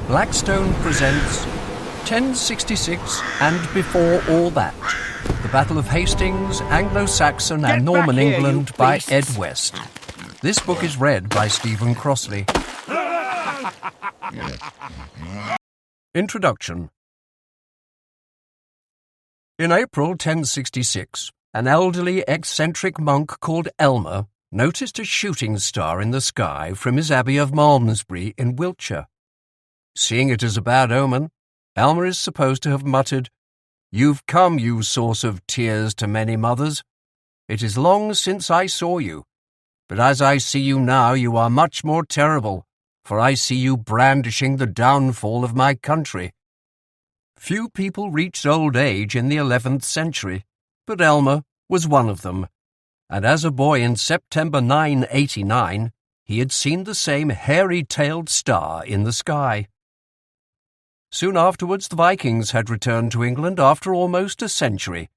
Blackstone presents 1066 and Before All That, the Battle of Hastings, Anglo-Saxon and Norman England by Ed West. This book is read by Stephen Crossley. Introduction. In April 1066, an elderly eccentric monk called Elmer noticed a shooting star in the sky from his abbey of Malmesbury in Wiltshire. Seeing it as a bad omen, Elmer is supposed to have muttered, "You've come, you source of tears to many mothers. It is long since I saw you, but as I see you now you are much more terrible, for I see you brandishing the downfall of my country." Few people reached old age in the 11th century, but Elmer was one of them, and as a boy in September 989, he had seen the same hairy-tailed star in the sky. Soon afterwards, the Vikings had returned to England after almost a century,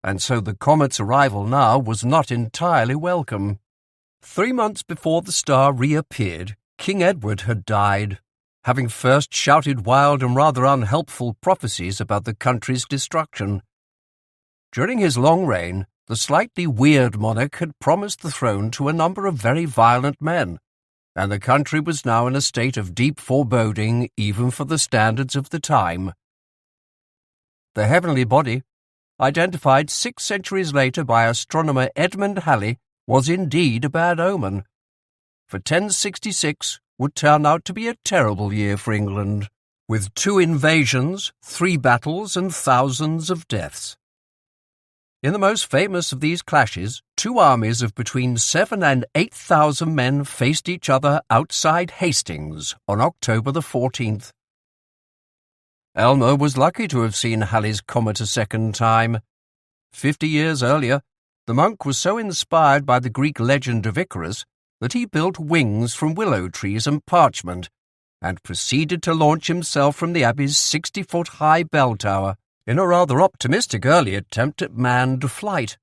and so the comet's arrival now was not entirely welcome. 3 months before the star reappeared, King Edward had died, having first shouted wild and rather unhelpful prophecies about the country's destruction. During his long reign, the slightly weird monarch had promised the throne to a number of very violent men, and the country was now in a state of deep foreboding even for the standards of the time. The heavenly body, identified 6 centuries later by astronomer Edmund Halley, was indeed a bad omen. For 1066 would turn out to be a terrible year for England, with 2 invasions, 3 battles, and thousands of deaths. In the most famous of these clashes, 2 armies of between 7,000 and 8,000 men faced each other outside Hastings on October the 14th. Elmer was lucky to have seen Halley's comet a second time. 50 years earlier, the monk was so inspired by the Greek legend of Icarus that he built wings from willow trees and parchment and proceeded to launch himself from the abbey's 60-foot-high bell tower in a rather optimistic early attempt at manned flight.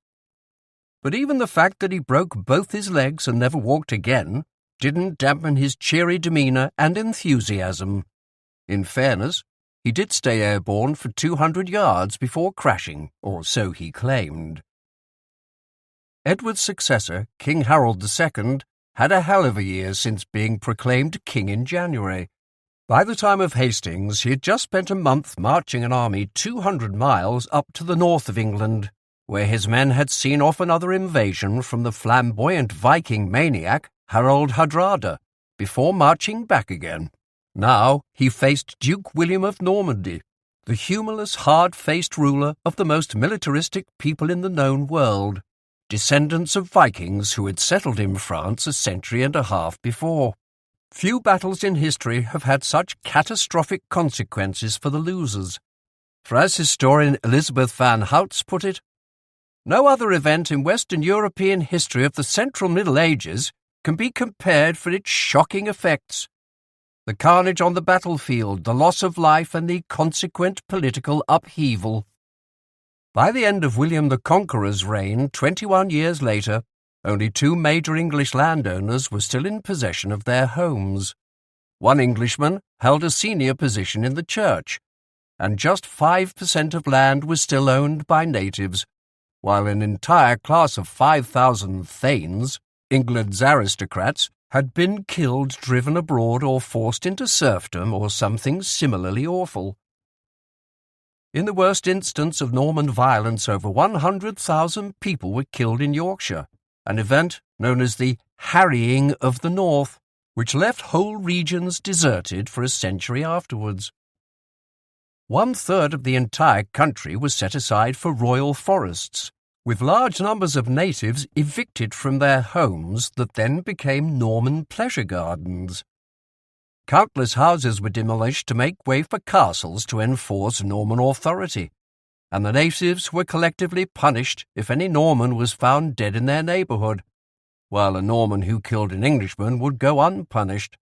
But even the fact that he broke both his legs and never walked again didn't dampen his cheery demeanour and enthusiasm. In fairness, he did stay airborne for 200 yards before crashing, or so he claimed. Edward's successor, King Harold II, had a hell of a year since being proclaimed king in January. By the time of Hastings, he had just spent a month marching an army 200 miles up to the north of England, where his men had seen off another invasion from the flamboyant Viking maniac Harold Hardrada, before marching back again. Now he faced Duke William of Normandy, the humorless, hard-faced ruler of the most militaristic people in the known world, descendants of Vikings who had settled in France a century and a half before. Few battles in history have had such catastrophic consequences for the losers. For as historian Elizabeth Van Houts put it, "No other event in Western European history of the Central Middle Ages can be compared for its shocking effects. The carnage on the battlefield, the loss of life, and the consequent political upheaval." By the end of William the Conqueror's reign, 21 years later, only 2 major English landowners were still in possession of their homes. One Englishman held a senior position in the church, and just 5% of land was still owned by natives, while an entire class of 5,000 thanes, England's aristocrats, had been killed, driven abroad, or forced into serfdom or something similarly awful. In the worst instance of Norman violence, over 100,000 people were killed in Yorkshire, an event known as the Harrying of the North, which left whole regions deserted for a century afterwards. 1/3 of the entire country was set aside for royal forests, with large numbers of natives evicted from their homes that then became Norman pleasure gardens. Countless houses were demolished to make way for castles to enforce Norman authority, and the natives were collectively punished if any Norman was found dead in their neighbourhood, while a Norman who killed an Englishman would go unpunished.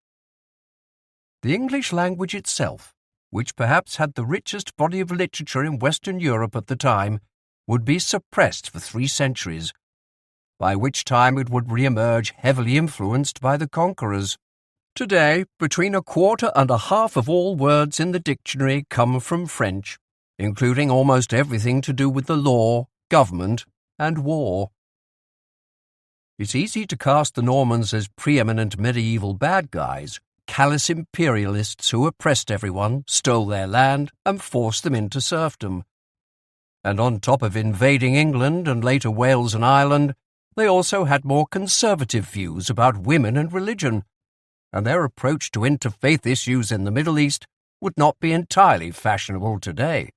The English language itself, which perhaps had the richest body of literature in Western Europe at the time, would be suppressed for 3 centuries, by which time it would re-emerge heavily influenced by the conquerors. Today, between a quarter and a half of all words in the dictionary come from French, including almost everything to do with the law, government, and war. It's easy to cast the Normans as preeminent medieval bad guys, callous imperialists who oppressed everyone, stole their land, and forced them into serfdom. And on top of invading England and later Wales and Ireland, they also had more conservative views about women and religion, and their approach to interfaith issues in the Middle East would not be entirely fashionable today.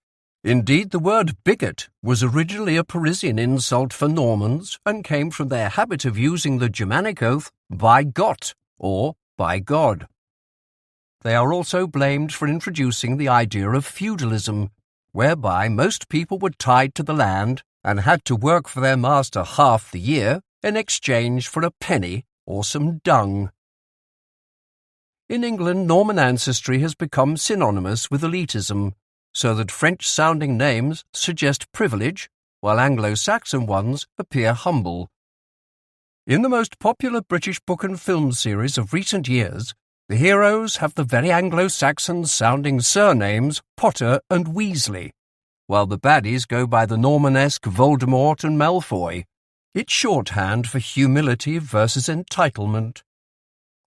Indeed, the word bigot was originally a Parisian insult for Normans and came from their habit of using the Germanic oath by Gott, or by God. They are also blamed for introducing the idea of feudalism, whereby most people were tied to the land and had to work for their master half the year in exchange for a penny or some dung. In England, Norman ancestry has become synonymous with elitism, so that French-sounding names suggest privilege, while Anglo-Saxon ones appear humble. In the most popular British book and film series of recent years, the heroes have the very Anglo-Saxon-sounding surnames Potter and Weasley, while the baddies go by the Normanesque Voldemort and Malfoy. It's shorthand for humility versus entitlement.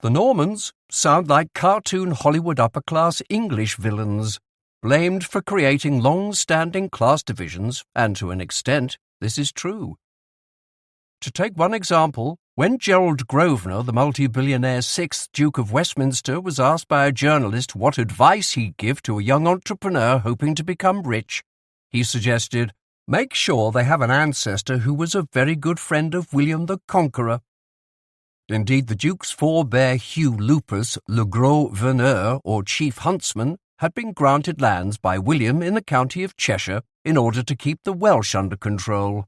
The Normans sound like cartoon Hollywood upper-class English villains, blamed for creating long-standing class divisions, and to an extent, this is true. To take one example, when Gerald Grosvenor, the multi-billionaire 6th Duke of Westminster, was asked by a journalist what advice he'd give to a young entrepreneur hoping to become rich, he suggested, make sure they have an ancestor who was a very good friend of William the Conqueror. Indeed, the Duke's forebear Hugh Lupus, Le Gros Veneur, or Chief Huntsman, had been granted lands by William in the county of Cheshire in order to keep the Welsh under control.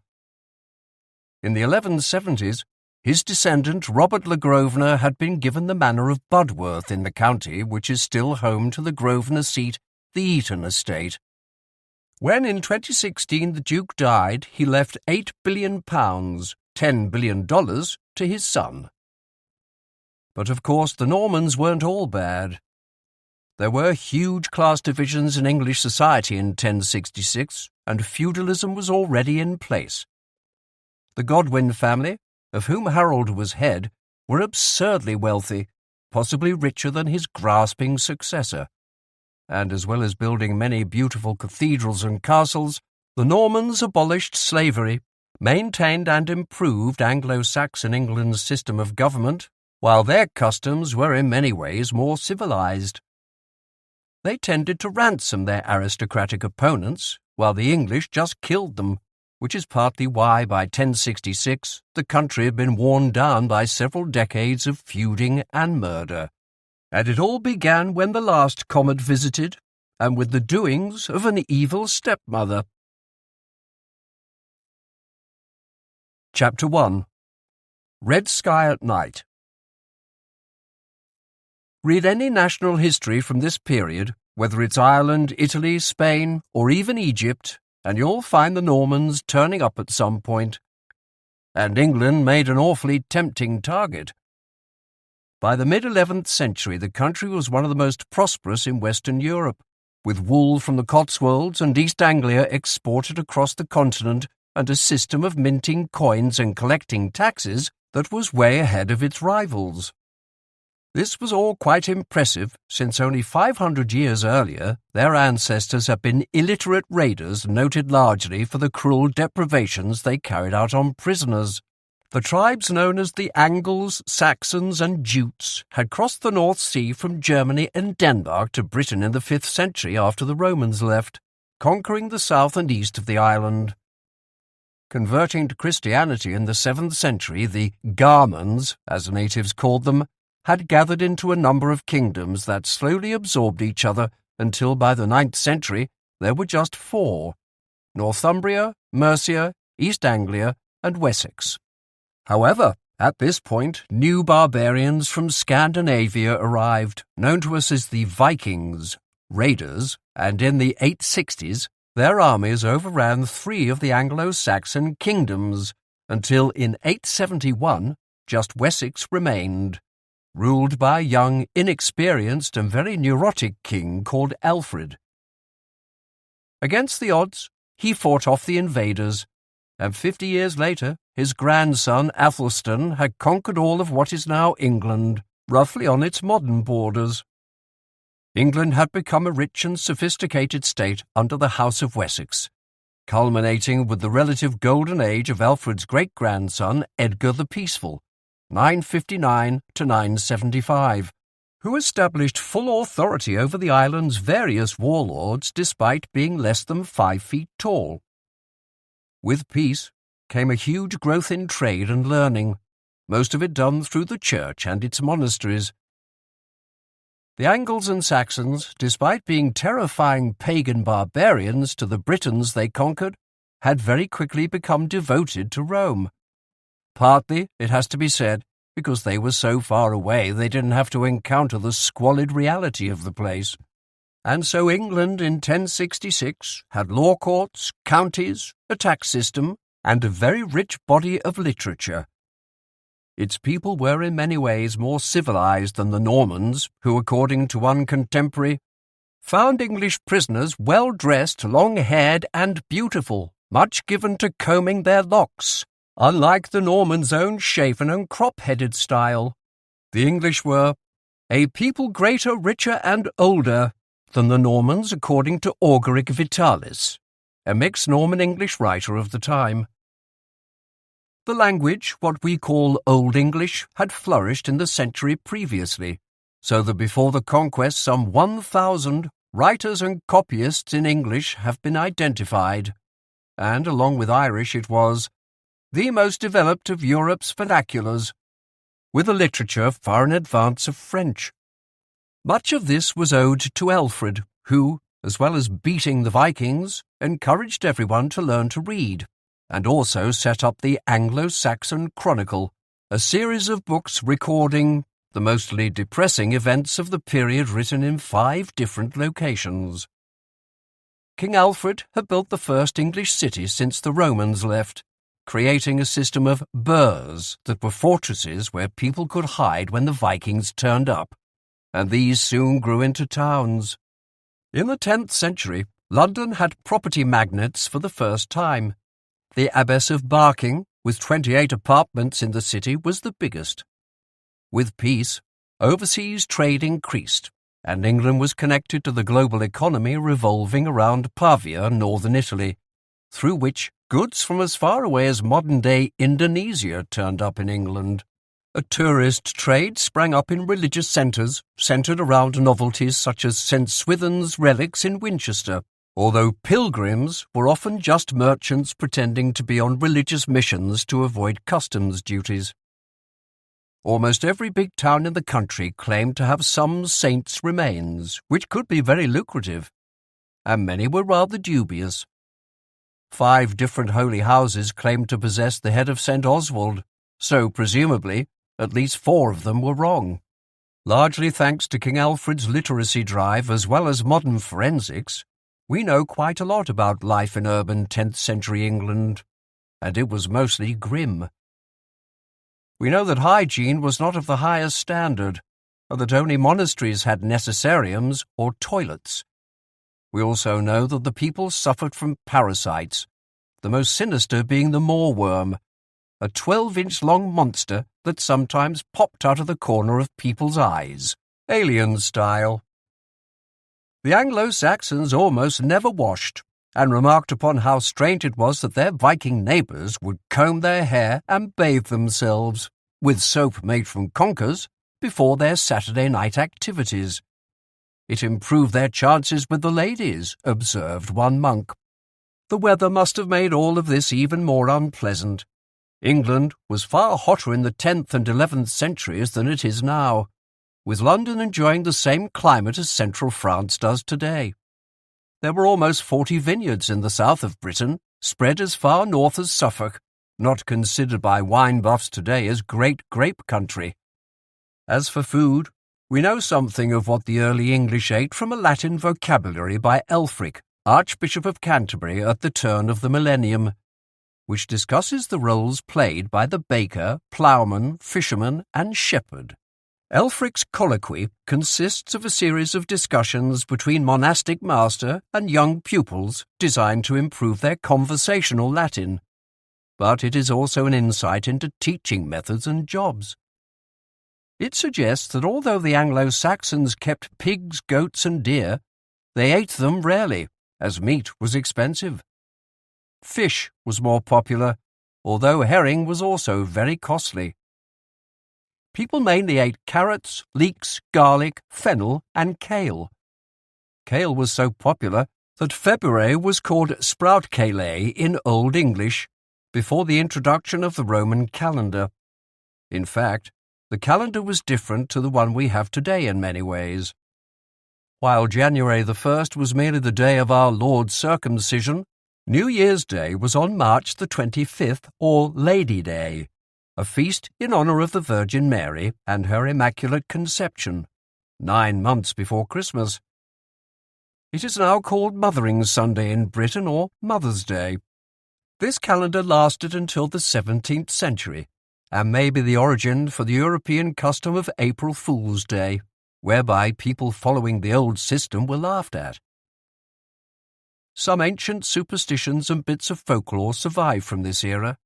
In the 1170s, his descendant Robert le Grosvenor had been given the manor of Budworth in the county, which is still home to the Grosvenor seat, the Eton estate. When in 2016 the Duke died, he left £8 billion, $10 billion, to his son. But of course the Normans weren't all bad. There were huge class divisions in English society in 1066, and feudalism was already in place. The Godwin family, of whom Harold was head, were absurdly wealthy, possibly richer than his grasping successor. And as well as building many beautiful cathedrals and castles, the Normans abolished slavery, maintained and improved Anglo-Saxon England's system of government, while their customs were in many ways more civilized. They tended to ransom their aristocratic opponents, while the English just killed them, which is partly why by 1066 the country had been worn down by several decades of feuding and murder. And it all began when the last comet visited, and with the doings of an evil stepmother. Chapter 1. Red Sky at Night. Read any national history from this period, whether it's Ireland, Italy, Spain, or even Egypt, and you'll find the Normans turning up at some point. And England made an awfully tempting target. By the mid-11th century, the country was one of the most prosperous in Western Europe, with wool from the Cotswolds and East Anglia exported across the continent and a system of minting coins and collecting taxes that was way ahead of its rivals. This was all quite impressive, since only 500 years earlier their ancestors had been illiterate raiders noted largely for the cruel deprivations they carried out on prisoners. The tribes known as the Angles, Saxons and Jutes had crossed the North Sea from Germany and Denmark to Britain in the 5th century after the Romans left, conquering the south and east of the island. Converting to Christianity in the 7th century, the Garmans, as the natives called them, had gathered into a number of kingdoms that slowly absorbed each other until by the 9th century there were just 4: Northumbria, Mercia, East Anglia, and Wessex. However, at this point, new barbarians from Scandinavia arrived, known to us as the Vikings, raiders, and in the 860s, their armies overran 3 of the Anglo-Saxon kingdoms, until in 871, just Wessex remained. ruled by a young, inexperienced and very neurotic king called Alfred. Against the odds, he fought off the invaders, and 50 years later, his grandson Athelstan had conquered all of what is now England, roughly on its modern borders. England had become a rich and sophisticated state under the House of Wessex, culminating with the relative golden age of Alfred's great-grandson Edgar the Peaceful, 959 to 975, who established full authority over the island's various warlords despite being less than 5 feet tall. With peace came a huge growth in trade and learning, most of it done through the church and its monasteries. The Angles and Saxons, despite being terrifying pagan barbarians to the Britons they conquered, had very quickly become devoted to Rome. Partly, it has to be said, because they were so far away they didn't have to encounter the squalid reality of the place. And so England in 1066 had law courts, counties, a tax system, and a very rich body of literature. Its people were in many ways more civilized than the Normans, who, according to one contemporary, found English prisoners well-dressed, long-haired, and beautiful, much given to combing their locks, unlike the Normans' own shaven and crop-headed style. The English were a people greater, richer, and older than the Normans, according to Augeric Vitalis, a mixed Norman-English writer of the time. The language, what we call Old English, had flourished in the century previously, so that before the conquest some 1,000 writers and copyists in English have been identified, and along with Irish it was the most developed of Europe's vernaculars, with a literature far in advance of French. Much of this was owed to Alfred, who, as well as beating the Vikings, encouraged everyone to learn to read, and also set up the Anglo-Saxon Chronicle, a series of books recording the mostly depressing events of the period written in 5 different locations. King Alfred had built the first English city since the Romans left, creating a system of burhs that were fortresses where people could hide when the Vikings turned up, and these soon grew into towns. In the 10th century, London had property magnates for the first time. The Abbess of Barking, with 28 apartments in the city, was the biggest. With peace, overseas trade increased, and England was connected to the global economy revolving around Pavia, northern Italy, through which goods from as far away as modern-day Indonesia turned up in England. A tourist trade sprang up in religious centres, centred around novelties such as St. Swithin's relics in Winchester, although pilgrims were often just merchants pretending to be on religious missions to avoid customs duties. Almost every big town in the country claimed to have some saint's remains, which could be very lucrative, and many were rather dubious. 5 different holy houses claimed to possess the head of St. Oswald, so presumably at least 4 of them were wrong. Largely thanks to King Alfred's literacy drive as well as modern forensics, we know quite a lot about life in urban 10th century England, and it was mostly grim. We know that hygiene was not of the highest standard, and that only monasteries had necessariums or toilets. We also know that the people suffered from parasites, the most sinister being the moorworm, a 12-inch-long monster that sometimes popped out of the corner of people's eyes, alien style. The Anglo-Saxons almost never washed, and remarked upon how strange it was that their Viking neighbours would comb their hair and bathe themselves, with soap made from conkers, before their Saturday night activities. It improved their chances with the ladies, observed one monk. The weather must have made all of this even more unpleasant. England was far hotter in the 10th and 11th centuries than it is now, with London enjoying the same climate as central France does today. There were almost 40 vineyards in the south of Britain, spread as far north as Suffolk, not considered by wine buffs today as great grape country. As for food, we know something of what the early English ate from a Latin vocabulary by Elfric, Archbishop of Canterbury at the turn of the millennium, which discusses the roles played by the baker, ploughman, fisherman, and shepherd, Elfric's colloquy consists of a series of discussions between monastic master and young pupils designed to improve their conversational Latin. But it is also an insight into teaching methods and jobs. It suggests that although the Anglo-Saxons kept pigs, goats and deer, they ate them rarely, as meat was expensive. Fish was more popular, although herring was also very costly. People mainly ate carrots, leeks, garlic, fennel and kale. Kale was so popular that February was called Sproutcale in Old English before the introduction of the Roman calendar. In fact, the calendar was different to the one we have today in many ways. While January the 1st was merely the day of our Lord's circumcision, New Year's Day was on March the 25th, or Lady Day, a feast in honour of the Virgin Mary and her Immaculate Conception, 9 months before Christmas. It is now called Mothering Sunday in Britain, or Mother's Day. This calendar lasted until the 17th century, and may be the origin for the European custom of April Fool's Day, whereby people following the old system were laughed at. Some ancient superstitions and bits of folklore survive from this era.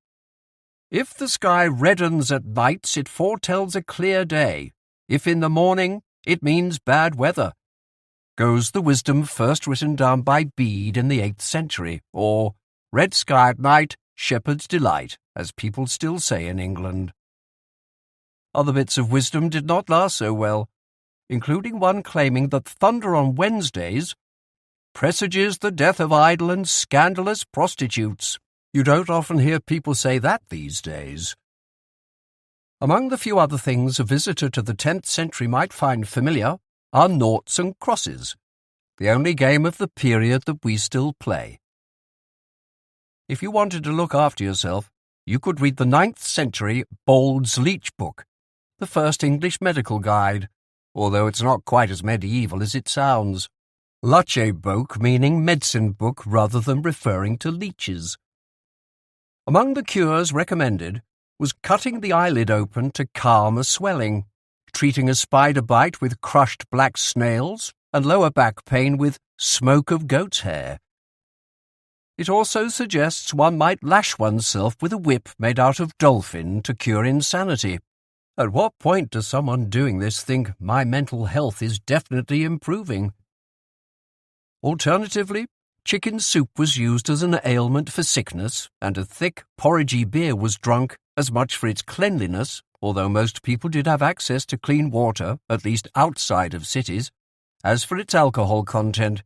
If the sky reddens at nights, it foretells a clear day. If in the morning, it means bad weather, goes the wisdom first written down by Bede in the 8th century, or red sky at night, shepherd's delight, as people still say in England. Other bits of wisdom did not last so well, including one claiming that thunder on Wednesdays presages the death of idle and scandalous prostitutes. You don't often hear people say that these days. Among the few other things a visitor to the 10th century might find familiar are noughts and crosses, the only game of the period that we still play. If you wanted to look after yourself, you could read the 9th century Bald's Leech Book, the first English medical guide, although it's not quite as medieval as it sounds. Lache book meaning medicine book rather than referring to leeches. Among the cures recommended was cutting the eyelid open to calm a swelling, treating a spider bite with crushed black snails, and lower back pain with smoke of goat's hair. It also suggests one might lash oneself with a whip made out of dolphin to cure insanity. At what point does someone doing this think my mental health is definitely improving? Alternatively, chicken soup was used as an ailment for sickness, and a thick, porridgey beer was drunk as much for its cleanliness, although most people did have access to clean water, at least outside of cities, as for its alcohol content,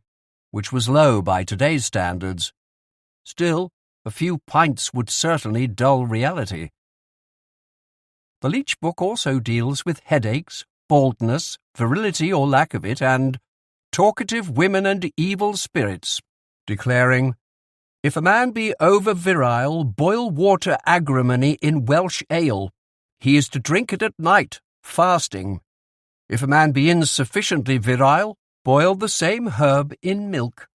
which was low by today's standards. Still, a few pints would certainly dull reality. The Leech Book also deals with headaches, baldness, virility or lack of it, and talkative women and evil spirits, declaring, "If a man be over-virile, boil water agrimony in Welsh ale. He is to drink it at night, fasting. If a man be insufficiently virile, boil the same herb in milk."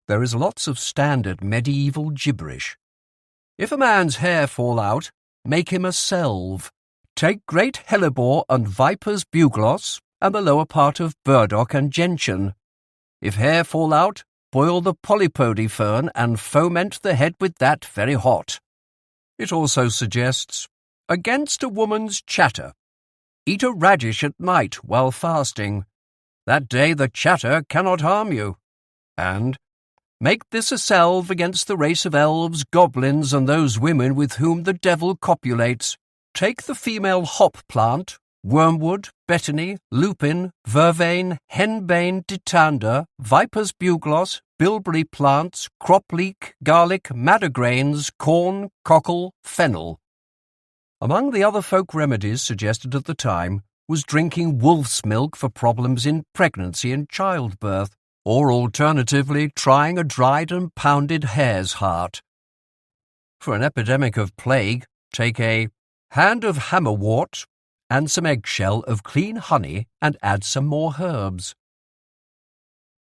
There is lots of standard medieval gibberish. If a man's hair fall out, make him a salve. Take great hellebore and viper's bugloss, and the lower part of burdock and gentian. If hair fall out, boil the polypody fern and foment the head with that very hot. It also suggests, against a woman's chatter, eat a radish at night while fasting. That day the chatter cannot harm you. And make this a salve against the race of elves, goblins, and those women with whom the devil copulates. Take the female hop plant, wormwood, betony, lupin, vervain, henbane, ditander, viper's bugloss, bilberry plants, cropleek, garlic, maddergrains, corn, cockle, fennel. Among the other folk remedies suggested at the time was drinking wolf's milk for problems in pregnancy and childbirth, or alternatively trying a dried and pounded hare's heart. For an epidemic of plague, take a hand of hammerwort and some eggshell of clean honey and add some more herbs.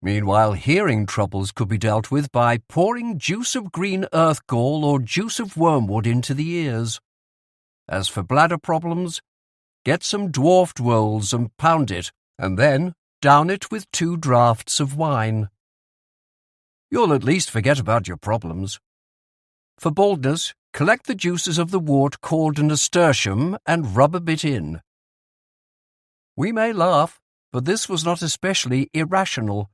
Meanwhile, hearing troubles could be dealt with by pouring juice of green earth gall or juice of wormwood into the ears. As for bladder problems, Get some dwarfed rolls and pound it, and then down it with 2 draughts of wine. You'll at least forget about your problems. For baldness, collect the juices of the wart called nasturtium and rub a bit in. We may laugh, but this was not especially irrational.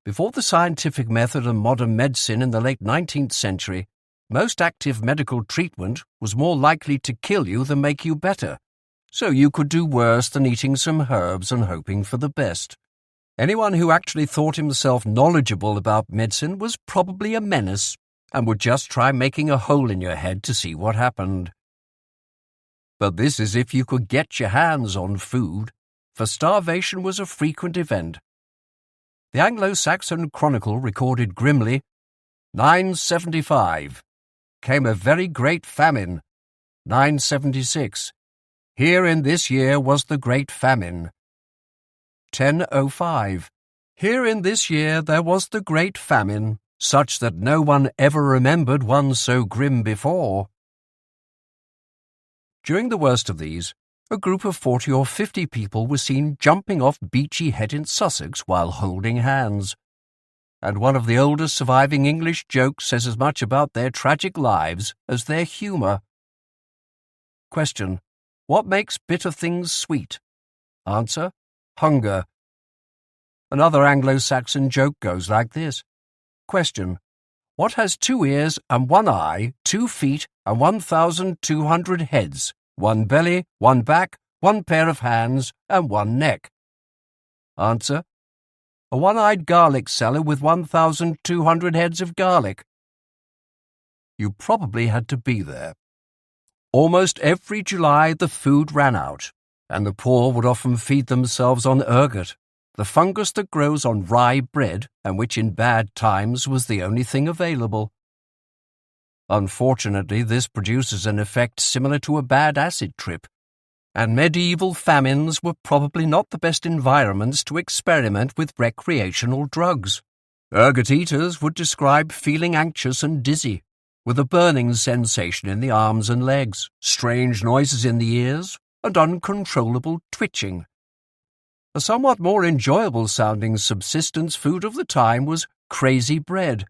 Before the scientific method and modern medicine in the late 19th century, most active medical treatment was more likely to kill you than make you better, so you could do worse than eating some herbs and hoping for the best. Anyone who actually thought himself knowledgeable about medicine was probably a menace and would just try making a hole in your head to see what happened. But this is if you could get your hands on food, for starvation was a frequent event. The Anglo-Saxon Chronicle recorded grimly, 975. Came a very great famine. 976. Here in this year was the great famine. 1005. Here in this year there was the great famine, such that no one ever remembered one so grim before. During the worst of these, a group of 40 or 50 people were seen jumping off Beachy Head in Sussex while holding hands. And one of the oldest surviving English jokes says as much about their tragic lives as their humour. Question: what makes bitter things sweet? Answer: hunger. Another Anglo-Saxon joke goes like this. Question: what has 2 ears and 1 eye, 2 feet and 1,200 heads, 1 belly, 1 back, 1 pair of hands and 1 neck? Answer: a 1-eyed garlic seller with 1,200 heads of garlic. You probably had to be there. Almost every July the food ran out, and the poor would often feed themselves on ergot, the fungus that grows on rye bread and which in bad times was the only thing available. Unfortunately, this produces an effect similar to a bad acid trip, and medieval famines were probably not the best environments to experiment with recreational drugs. Ergot eaters would describe feeling anxious and dizzy, with a burning sensation in the arms and legs, strange noises in the ears, and uncontrollable twitching. A somewhat more enjoyable-sounding subsistence food of the time was crazy bread,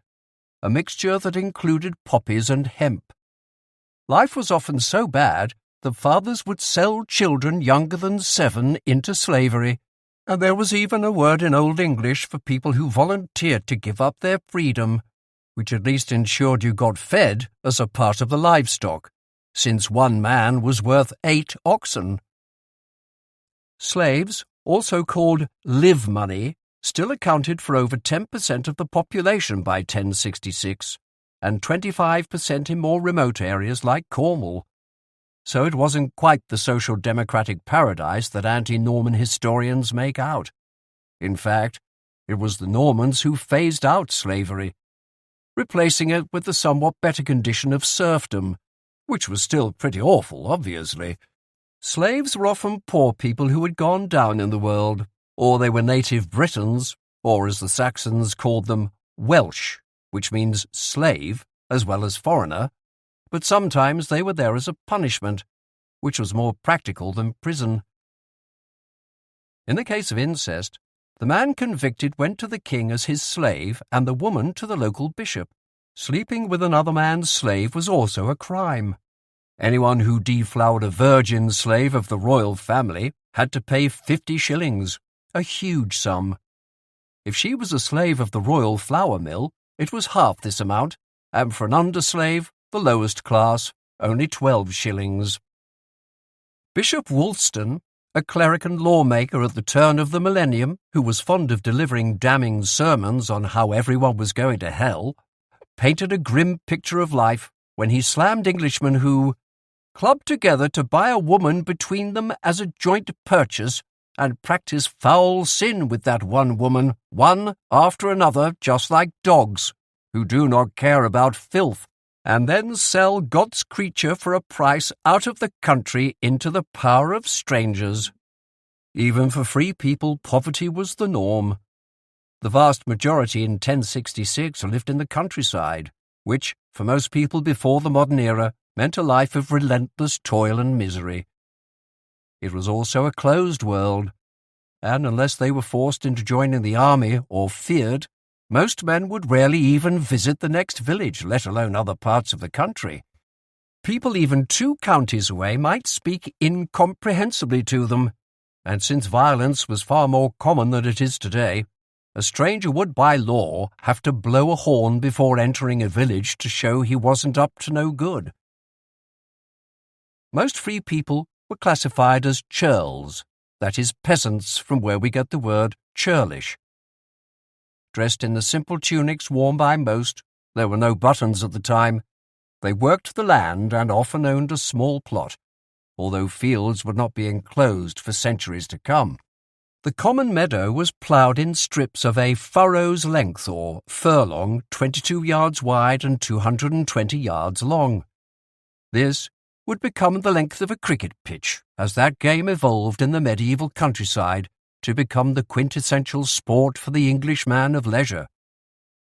a mixture that included poppies and hemp. Life was often so bad that fathers would sell children younger than 7 into slavery, and there was even a word in Old English for people who volunteered to give up their freedom, which at least ensured you got fed as a part of the livestock, since 1 man was worth 8 oxen. Slaves, also called live money, still accounted for over 10% of the population by 1066, and 25% in more remote areas like Cornwall. So it wasn't quite the social democratic paradise that anti-Norman historians make out. In fact, it was the Normans who phased out slavery, replacing it with the somewhat better condition of serfdom, which was still pretty awful, obviously. Slaves were often poor people who had gone down in the world, or they were native Britons, or as the Saxons called them, Welsh, which means slave as well as foreigner, but sometimes they were there as a punishment, which was more practical than prison. In the case of incest, the man convicted went to the king as his slave and the woman to the local bishop. Sleeping with another man's slave was also a crime. Anyone who deflowered a virgin slave of the royal family had to pay 50 shillings, a huge sum. If she was a slave of the royal flour mill, it was half this amount, and for an underslave, the lowest class, only 12 shillings. Bishop Woolston, a cleric and lawmaker at the turn of the millennium, who was fond of delivering damning sermons on how everyone was going to hell, painted a grim picture of life when he slammed Englishmen who clubbed together to buy a woman between them as a joint purchase and practice foul sin with that one woman, one after another, just like dogs, who do not care about filth, and then sell God's creature for a price out of the country into the power of strangers. Even for free people, poverty was the norm. The vast majority in 1066 lived in the countryside, which, for most people before the modern era, meant a life of relentless toil and misery. It was also a closed world, and unless they were forced into joining the army or feared, most men would rarely even visit the next village, let alone other parts of the country. People even 2 counties away might speak incomprehensibly to them, and since violence was far more common than it is today, a stranger would by law have to blow a horn before entering a village to show he wasn't up to no good. Most free people were classified as churls, that is, peasants, from where we get the word churlish. Dressed in the simple tunics worn by most, there were no buttons at the time. They worked the land and often owned a small plot, although fields would not be enclosed for centuries to come. The common meadow was ploughed in strips of a furrow's length or furlong, 22 yards wide and 220 yards long. This would become the length of a cricket pitch as that game evolved in the medieval countryside to become the quintessential sport for the Englishman of leisure.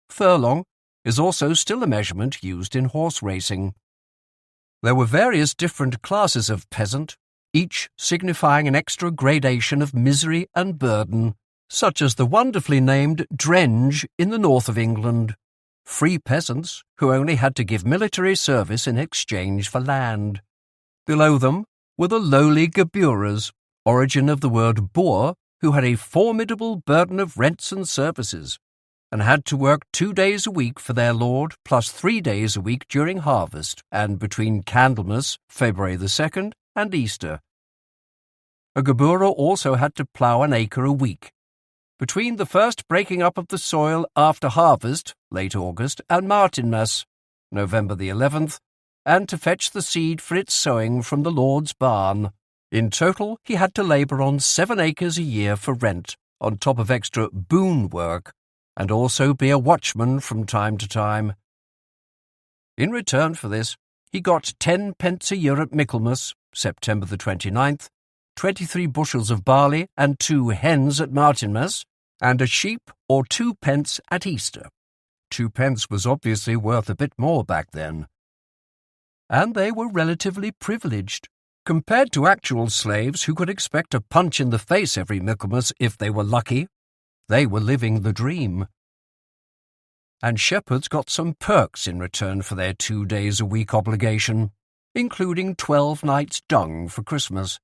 Furlong is also still a measurement used in horse racing. There were various different classes of peasant, each signifying an extra gradation of misery and burden, such as the wonderfully named drenge in the north of England, free peasants who only had to give military service in exchange for land. Below them were the lowly geburers, origin of the word boor, who had a formidable burden of rents and services, and had to work 2 days a week for their lord, plus 3 days a week during harvest, and between Candlemas, February the 2nd, and Easter. A geburer also had to plough an acre a week. Between the first breaking up of the soil after harvest, late August, and Martinmas, November the 11th, and to fetch the seed for its sowing from the lord's barn. In total, he had to labour on 7 acres a year for rent, on top of extra boon work, and also be a watchman from time to time. In return for this, he got 10 pence a year at Michaelmas, September the 29th, 23 bushels of barley and 2 hens at Martinmas, and a sheep or 2 pence at Easter. 2 pence was obviously worth a bit more back then. And they were relatively privileged, compared to actual slaves who could expect a punch in the face every Michaelmas if they were lucky. They were living the dream. And shepherds got some perks in return for their 2 days a week obligation, including 12 nights' dung for Christmas.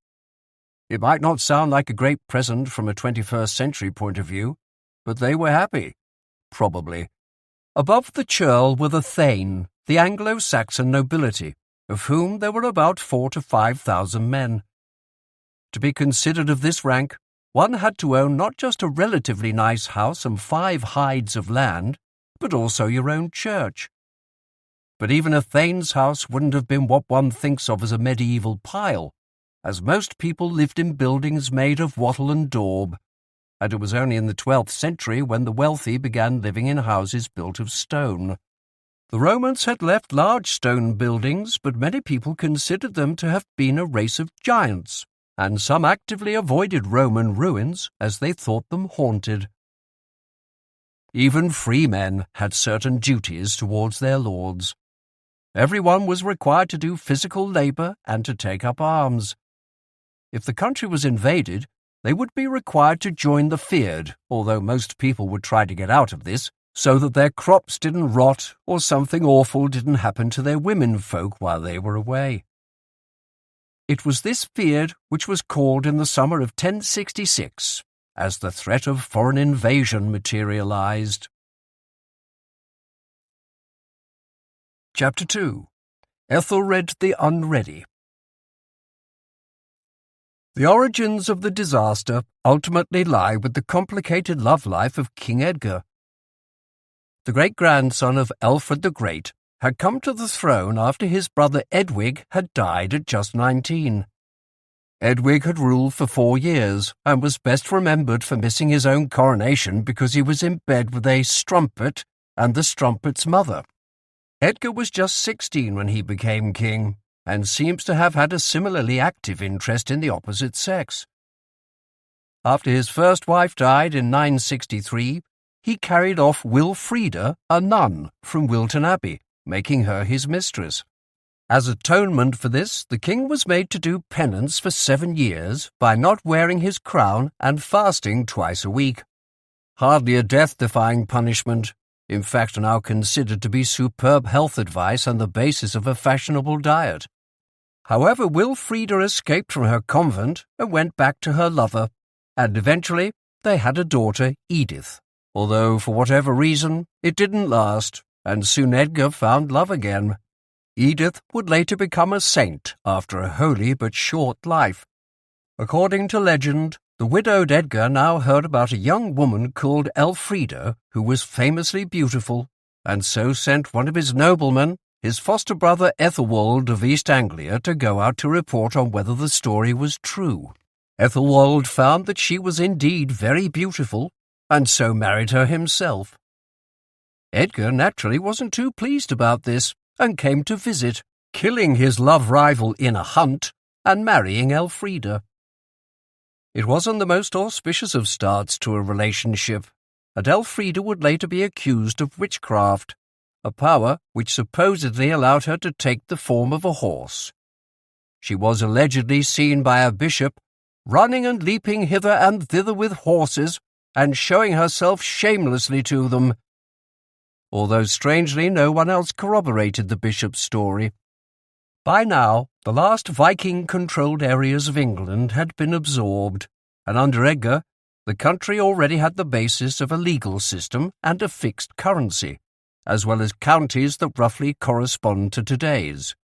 It might not sound like a great present from a 21st century point of view, but they were happy. Probably. Above the churl were the thane, the Anglo-Saxon nobility, of whom there were about 4,000 to 5,000 men. To be considered of this rank, one had to own not just a relatively nice house and 5 hides of land, but also your own church. But even a thane's house wouldn't have been what one thinks of as a medieval pile, as most people lived in buildings made of wattle and daub, and it was only in the 12th century when the wealthy began living in houses built of stone. The Romans had left large stone buildings, but many people considered them to have been a race of giants, and some actively avoided Roman ruins as they thought them haunted. Even free men had certain duties towards their lords. Everyone was required to do physical labour and to take up arms. If the country was invaded, they would be required to join the feared, although most people would try to get out of this, so that their crops didn't rot or something awful didn't happen to their womenfolk while they were away. It was this feared which was called in the summer of 1066 as the threat of foreign invasion materialized. Chapter 2. Ethelred the Unready. The origins of the disaster ultimately lie with the complicated love life of King Edgar. The great-grandson of Alfred the Great had come to the throne after his brother Edwig had died at just 19. Edwig had ruled for 4 years and was best remembered for missing his own coronation because he was in bed with a strumpet and the strumpet's mother. Edgar was just 16 when he became king, and seems to have had a similarly active interest in the opposite sex. After his first wife died in 963, he carried off Wilfrida, a nun, from Wilton Abbey, making her his mistress. As atonement for this, the king was made to do penance for 7 years by not wearing his crown and fasting twice a week. Hardly a death-defying punishment, in fact now considered to be superb health advice and the basis of a fashionable diet. However, Wilfrida escaped from her convent and went back to her lover, and eventually they had a daughter, Edith, although for whatever reason it didn't last, and soon Edgar found love again. Edith would later become a saint after a holy but short life. According to legend, the widowed Edgar now heard about a young woman called Elfrida who was famously beautiful, and so sent one of his noblemen, his foster brother Ethelwald of East Anglia, to go out to report on whether the story was true. Ethelwald found that she was indeed very beautiful, and so married her himself. Edgar naturally wasn't too pleased about this, and came to visit, killing his love rival in a hunt and marrying Elfrida. It wasn't the most auspicious of starts to a relationship, and Elfrida would later be accused of witchcraft, a power which supposedly allowed her to take the form of a horse. She was allegedly seen by a bishop running and leaping hither and thither with horses and showing herself shamelessly to them, although strangely no one else corroborated the bishop's story. By now, the last Viking-controlled areas of England had been absorbed, and under Edgar, the country already had the basis of a legal system and a fixed currency, as well as counties that roughly correspond to today's.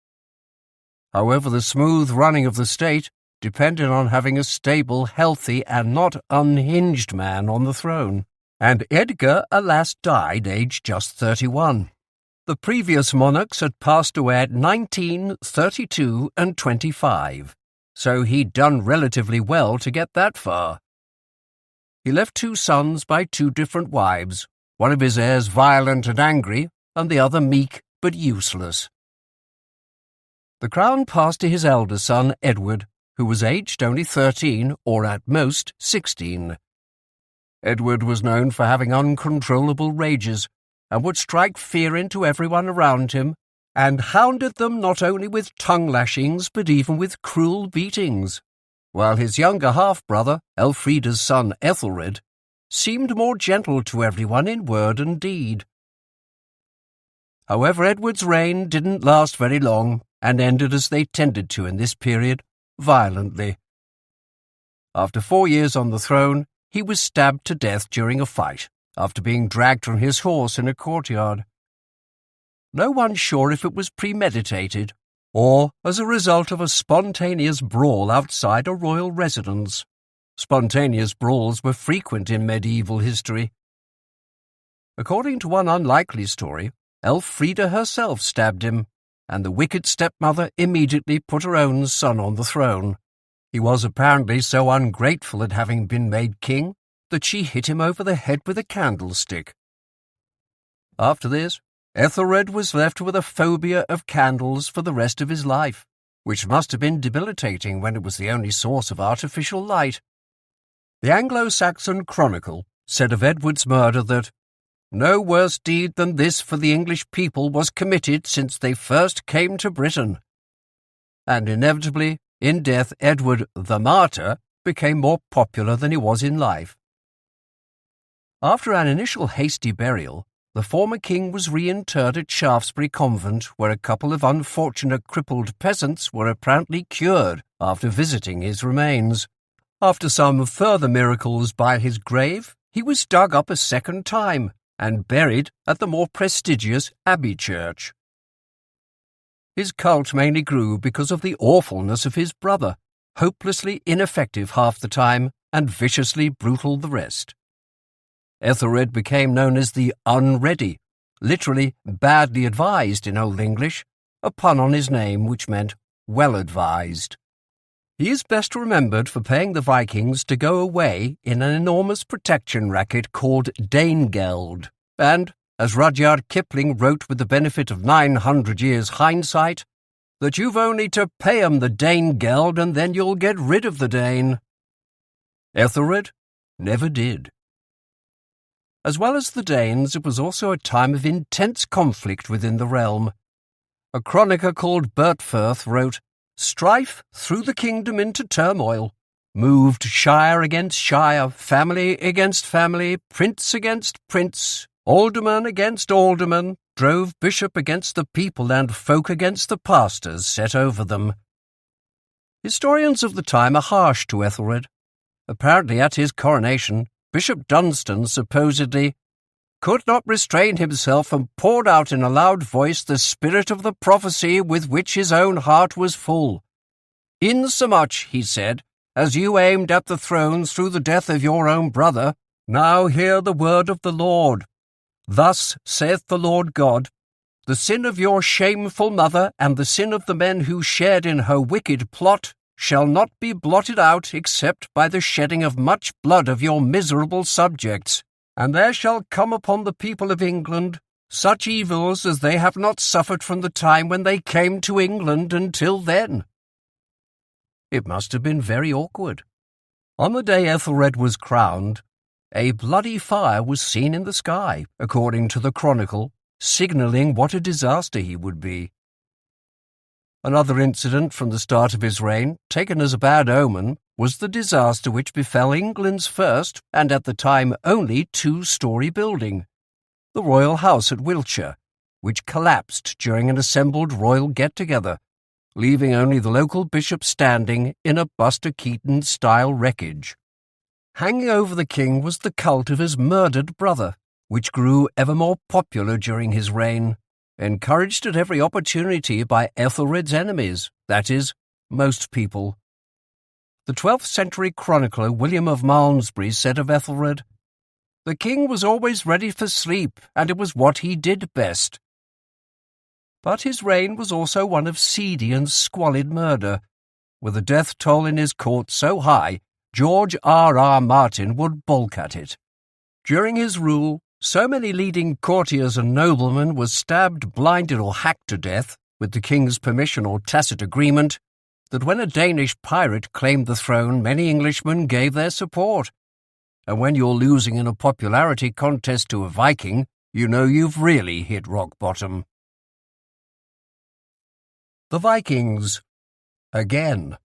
However, the smooth running of the state depended on having a stable, healthy, and not unhinged man on the throne, and Edgar alas died aged just 31. The previous monarchs had passed away at 19, 32, and 25, so he'd done relatively well to get that far. He left 2 sons by 2 different wives, one of his heirs violent and angry, and the other meek but useless. The crown passed to his elder son, Edward, who was aged only 13, or at most 16. Edward was known for having uncontrollable rages, and would strike fear into everyone around him, and hounded them not only with tongue-lashings but even with cruel beatings, while his younger half-brother, Elfrida's son Ethelred, seemed more gentle to everyone in word and deed. However, Edward's reign didn't last very long, and ended as they tended to in this period, violently. After 4 years on the throne, he was stabbed to death during a fight, after being dragged from his horse in a courtyard. No one's sure if it was premeditated, or as a result of a spontaneous brawl outside a royal residence. Spontaneous brawls were frequent in medieval history. According to one unlikely story, Elfrida herself stabbed him, and the wicked stepmother immediately put her own son on the throne. He was apparently so ungrateful at having been made king that she hit him over the head with a candlestick. After this, Ethelred was left with a phobia of candles for the rest of his life, which must have been debilitating when it was the only source of artificial light. The Anglo-Saxon Chronicle said of Edward's murder that no worse deed than this for the English people was committed since they first came to Britain. And inevitably, in death, Edward the Martyr became more popular than he was in life. After an initial hasty burial, the former king was reinterred at Shaftesbury Convent, where a couple of unfortunate crippled peasants were apparently cured after visiting his remains. After some further miracles by his grave, he was dug up a second time and buried at the more prestigious Abbey Church. His cult mainly grew because of the awfulness of his brother, hopelessly ineffective half the time and viciously brutal the rest. Ethelred became known as the Unready, literally badly advised in Old English, a pun on his name which meant well-advised. He is best remembered for paying the Vikings to go away in an enormous protection racket called Danegeld, and, as Rudyard Kipling wrote with the benefit of 900 years hindsight, that you've only to pay 'em the Danegeld and then you'll get rid of the Dane. Ethelred never did. As well as the Danes, it was also a time of intense conflict within the realm. A chronicler called Bertfirth wrote, "Strife threw the kingdom into turmoil, moved shire against shire, family against family, prince against prince, alderman against alderman, drove bishop against the people and folk against the pastors set over them." Historians of the time are harsh to Ethelred. Apparently at his coronation, Bishop Dunstan supposedly could not restrain himself and poured out in a loud voice the spirit of the prophecy with which his own heart was full. "Insomuch," he said, "as you aimed at the throne through the death of your own brother, now hear the word of the Lord. Thus saith the Lord God, the sin of your shameful mother and the sin of the men who shared in her wicked plot shall not be blotted out except by the shedding of much blood of your miserable subjects. And there shall come upon the people of England such evils as they have not suffered from the time when they came to England until then." It must have been very awkward. On the day Ethelred was crowned, a bloody fire was seen in the sky, according to the Chronicle, signalling what a disaster he would be. Another incident from the start of his reign, taken as a bad omen, was the disaster which befell England's first, and at the time only, two-story building, the royal house at Wiltshire, which collapsed during an assembled royal get-together, leaving only the local bishop standing in a Buster Keaton-style wreckage. Hanging over the king was the cult of his murdered brother, which grew ever more popular during his reign, encouraged at every opportunity by Ethelred's enemies, that is, most people. The 12th century chronicler William of Malmesbury said of Ethelred, "The king was always ready for sleep, and it was what he did best." But his reign was also one of seedy and squalid murder, with the death toll in his court so high George R.R. Martin would balk at it. During his rule, so many leading courtiers and noblemen were stabbed, blinded or hacked to death, with the king's permission or tacit agreement, that when a Danish pirate claimed the throne, many Englishmen gave their support. And when you're losing in a popularity contest to a Viking, you know you've really hit rock bottom. The Vikings. Again.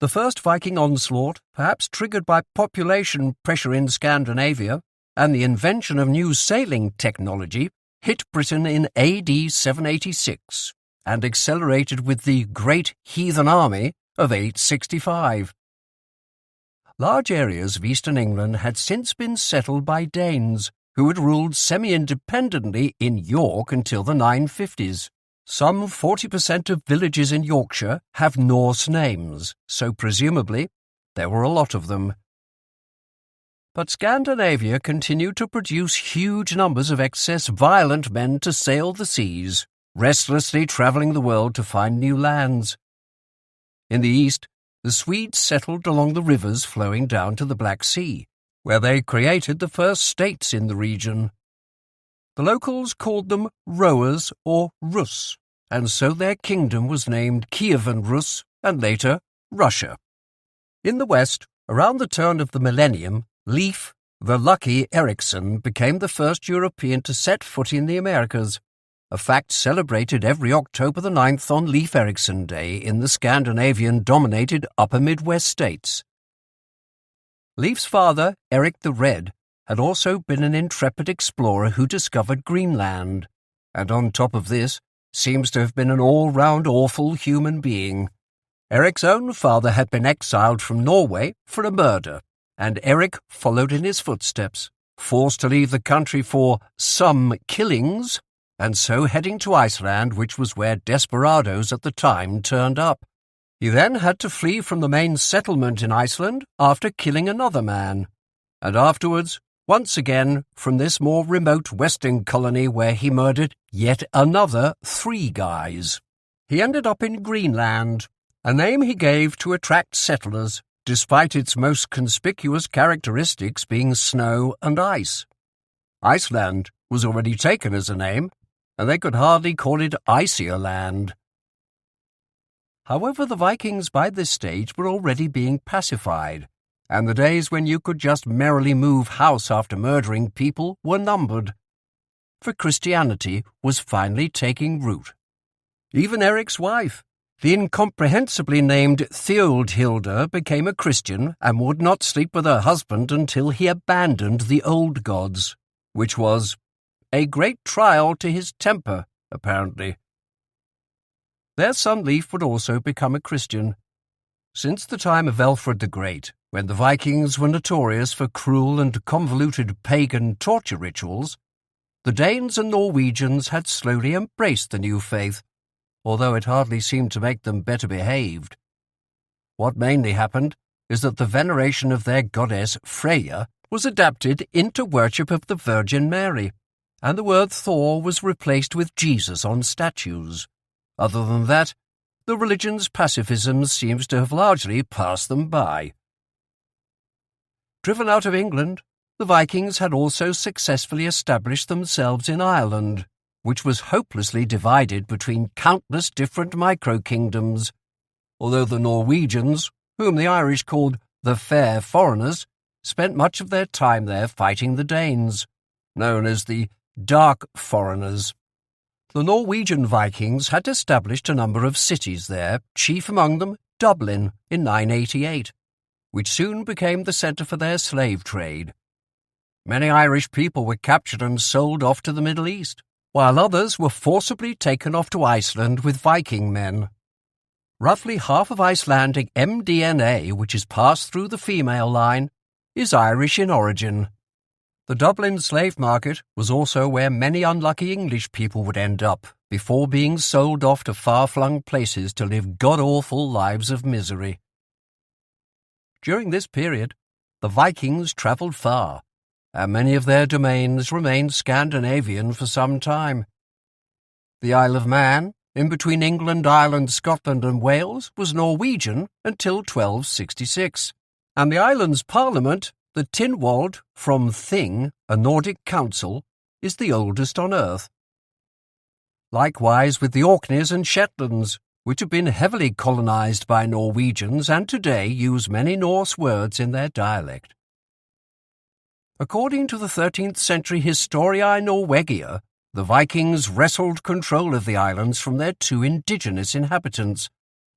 The first Viking onslaught, perhaps triggered by population pressure in Scandinavia and the invention of new sailing technology, hit Britain in AD 786 and accelerated with the Great Heathen Army of 865. Large areas of eastern England had since been settled by Danes, who had ruled semi-independently in York until the 950s. Some 40% of villages in Yorkshire have Norse names, so presumably there were a lot of them. But Scandinavia continued to produce huge numbers of excess violent men to sail the seas, restlessly travelling the world to find new lands. In the east, the Swedes settled along the rivers flowing down to the Black Sea, where they created the first states in the region. The locals called them rowers or Rus, and so their kingdom was named Kievan Rus and later Russia. In the west, around the turn of the millennium, Leif, the Lucky Ericsson, became the first European to set foot in the Americas, a fact celebrated every October the 9th on Leif Erikson Day in the Scandinavian-dominated upper Midwest states. Leif's father, Eric the Red, had also been an intrepid explorer who discovered Greenland, and on top of this, seems to have been an all-round awful human being. Eric's own father had been exiled from Norway for a murder, and Eric followed in his footsteps, forced to leave the country for some killings, and so heading to Iceland, which was where desperadoes at the time turned up. He then had to flee from the main settlement in Iceland after killing another man, and afterwards, once again, from this more remote western colony where he murdered yet another 3 guys. He ended up in Greenland, a name he gave to attract settlers, despite its most conspicuous characteristics being snow and ice. Iceland was already taken as a name, and they could hardly call it Icier Land. However, the Vikings by this stage were already being pacified, and the days when you could just merrily move house after murdering people were numbered. For Christianity was finally taking root, Even Eric's wife, the incomprehensibly named Theodhilda, became a Christian and would not sleep with her husband until he abandoned the old gods, which was a great trial to his temper, apparently. Their son Leif would also become a Christian. Since the time of Alfred the Great, when the Vikings were notorious for cruel and convoluted pagan torture rituals, the Danes and Norwegians had slowly embraced the new faith, although it hardly seemed to make them better behaved. What mainly happened is that the veneration of their goddess Freya was adapted into worship of the Virgin Mary, and the word Thor was replaced with Jesus on statues. Other than that, the religion's pacifism seems to have largely passed them by. Driven out of England, the Vikings had also successfully established themselves in Ireland, which was hopelessly divided between countless different micro-kingdoms, although the Norwegians, whom the Irish called the Fair Foreigners, spent much of their time there fighting the Danes, known as the Dark Foreigners. The Norwegian Vikings had established a number of cities there, chief among them Dublin in 988, which soon became the centre for their slave trade. Many Irish people were captured and sold off to the Middle East, while others were forcibly taken off to Iceland with Viking men. Roughly half of Icelandic mDNA, which is passed through the female line, is Irish in origin. The Dublin slave market was also where many unlucky English people would end up before being sold off to far-flung places to live god-awful lives of misery. During this period, the Vikings travelled far, and many of their domains remained Scandinavian for some time. The Isle of Man, in between England, Ireland, Scotland and Wales, was Norwegian until 1266, and the island's parliament, the Tynwald, from Thing, a Nordic council, is the oldest on earth. Likewise with the Orkneys and Shetlands, which have been heavily colonised by Norwegians and today use many Norse words in their dialect. According to the 13th century Historiae Norwegia, the Vikings wrestled control of the islands from their two indigenous inhabitants,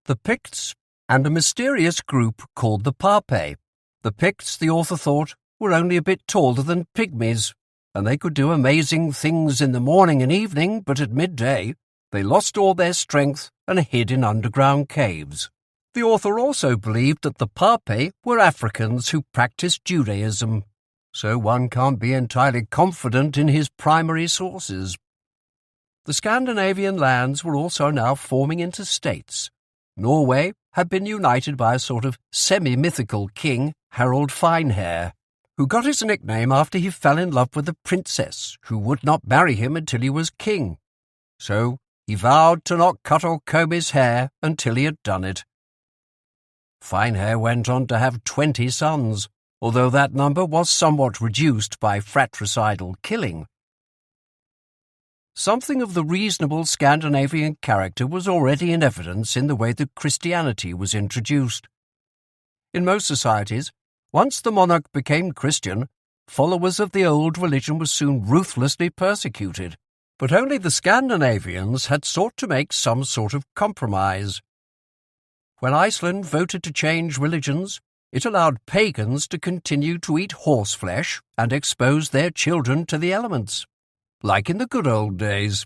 the Picts and a mysterious group called the Parpe. The Picts, the author thought, were only a bit taller than pygmies, and they could do amazing things in the morning and evening, but at midday they lost all their strength and hid in underground caves. The author also believed that the Parpe were Africans who practiced Judaism, so one can't be entirely confident in his primary sources. The Scandinavian lands were also now forming into states. Norway had been united by a sort of semi-mythical king, Harald Finehair, who got his nickname after he fell in love with a princess who would not marry him until he was king. So he vowed to not cut or comb his hair until he had done it. Finehair went on to have 20 sons, although that number was somewhat reduced by fratricidal killing. Something of the reasonable Scandinavian character was already in evidence in the way that Christianity was introduced. In most societies, once the monarch became Christian, followers of the old religion were soon ruthlessly persecuted, but only the Scandinavians had sought to make some sort of compromise. When Iceland voted to change religions, it allowed pagans to continue to eat horseflesh and expose their children to the elements, like in the good old days.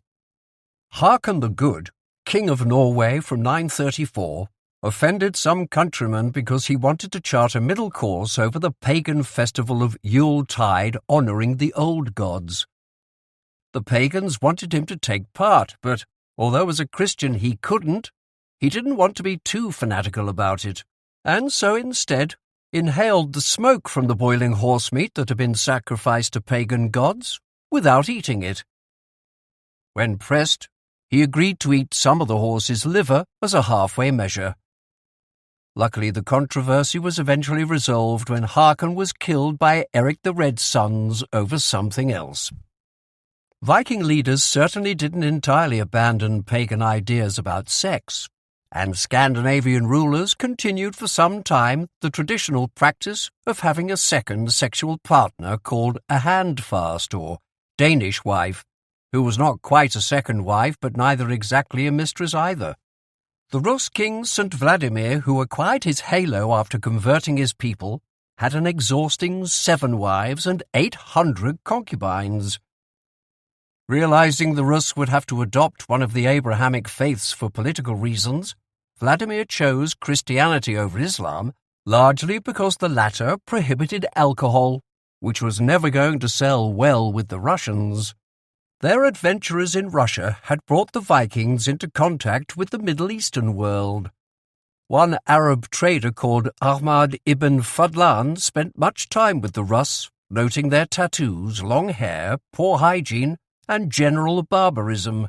Haakon the Good, King of Norway from 934, offended some countrymen because he wanted to chart a middle course over the pagan festival of Yule-tide honouring the old gods. The pagans wanted him to take part, but although as a Christian he couldn't, he didn't want to be too fanatical about it, and so instead inhaled the smoke from the boiling horse meat that had been sacrificed to pagan gods without eating it. When pressed, he agreed to eat some of the horse's liver as a halfway measure. Luckily, the controversy was eventually resolved when Haakon was killed by Eric the Red's sons over something else. Viking leaders certainly didn't entirely abandon pagan ideas about sex, and Scandinavian rulers continued for some time the traditional practice of having a second sexual partner called a handfast or Danish wife, who was not quite a second wife, but neither exactly a mistress either. The Rus king St. Vladimir, who acquired his halo after converting his people, had an exhausting 7 wives and 800 concubines. Realizing the Rus would have to adopt one of the Abrahamic faiths for political reasons, Vladimir chose Christianity over Islam, largely because the latter prohibited alcohol, which was never going to sell well with the Russians. Their adventurers in Russia had brought the Vikings into contact with the Middle Eastern world. One Arab trader called Ahmad ibn Fadlan spent much time with the Rus, noting their tattoos, long hair, poor hygiene, and general barbarism,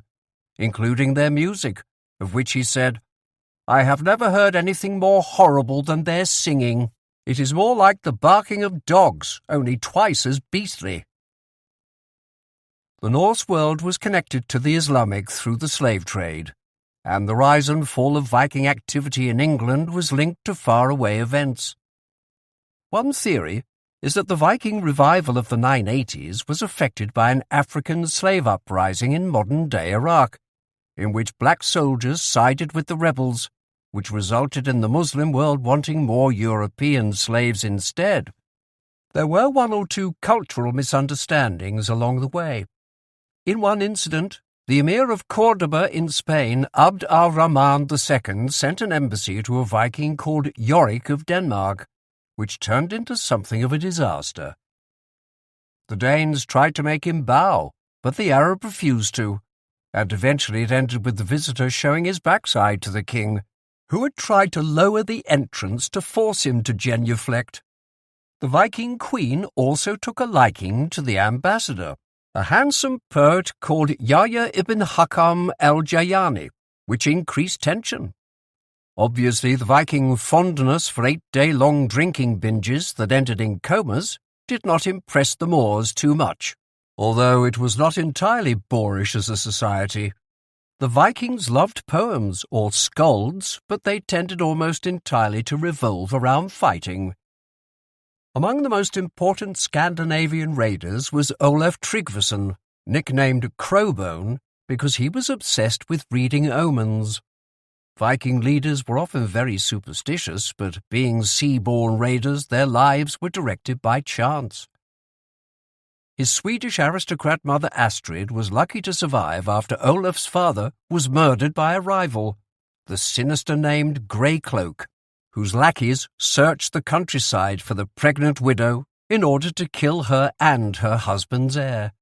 including their music, of which he said, "I have never heard anything more horrible than their singing. It is more like the barking of dogs, only twice as beastly." The Norse world was connected to the Islamic through the slave trade, and the rise and fall of Viking activity in England was linked to faraway events. One theory is that the Viking revival of the 980s was affected by an African slave uprising in modern-day Iraq, in which black soldiers sided with the rebels, which resulted in the Muslim world wanting more European slaves instead. There were 1 or 2 cultural misunderstandings along the way. In one incident, the Emir of Cordoba in Spain, Abd al-Rahman II, sent an embassy to a Viking called Yorick of Denmark, which turned into something of a disaster. The Danes tried to make him bow, but the Arab refused to, and eventually it ended with the visitor showing his backside to the king, who had tried to lower the entrance to force him to genuflect. The Viking queen also took a liking to the ambassador, a handsome poet called Yahya ibn Hakam el-Jayani, which increased tension. Obviously, the Viking fondness for 8-day-long drinking binges that ended in comas did not impress the Moors too much, although it was not entirely boorish as a society. The Vikings loved poems, or skalds, but they tended almost entirely to revolve around fighting. Among the most important Scandinavian raiders was Olaf Tryggvason, nicknamed Crowbone because he was obsessed with reading omens. Viking leaders were often very superstitious, but being sea-born raiders, their lives were directed by chance. His Swedish aristocrat mother Astrid was lucky to survive after Olaf's father was murdered by a rival, the sinister-named Greycloak, whose lackeys searched the countryside for the pregnant widow in order to kill her and her husband's heir.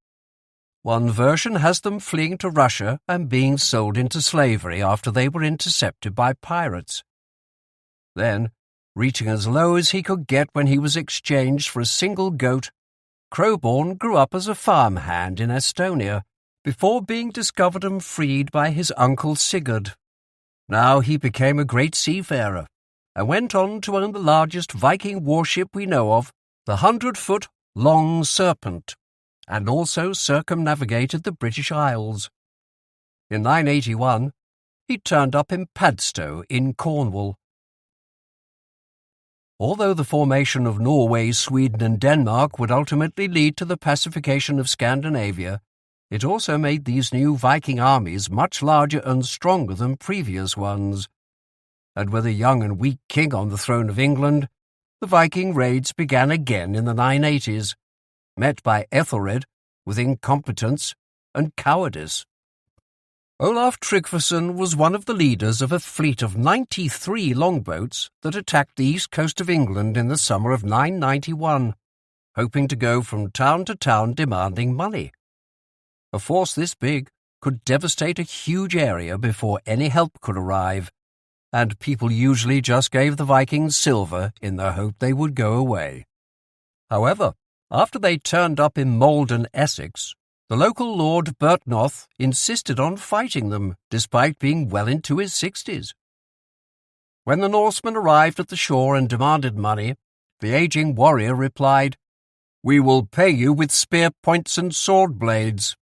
One version has them fleeing to Russia and being sold into slavery after they were intercepted by pirates. Then, reaching as low as he could get when he was exchanged for a single goat, Crowborn grew up as a farmhand in Estonia before being discovered and freed by his uncle Sigurd. Now he became a great seafarer and went on to own the largest Viking warship we know of, the 100-foot Long Serpent, and also circumnavigated the British Isles. In 981, he turned up in Padstow in Cornwall. Although the formation of Norway, Sweden and Denmark would ultimately lead to the pacification of Scandinavia, it also made these new Viking armies much larger and stronger than previous ones. And with a young and weak king on the throne of England, the Viking raids began again in the 980s, met by Ethelred with incompetence and cowardice. Olaf Tryggvason was one of the leaders of a fleet of 93 longboats that attacked the east coast of England in the summer of 991, hoping to go from town to town demanding money. A force this big could devastate a huge area before any help could arrive, and people usually just gave the Vikings silver in the hope they would go away. However, after they turned up in Malden, Essex, the local Lord Bertnoth insisted on fighting them, despite being well into his 60s. When the Norsemen arrived at the shore and demanded money, the aging warrior replied, "We will pay you with spear points and sword blades."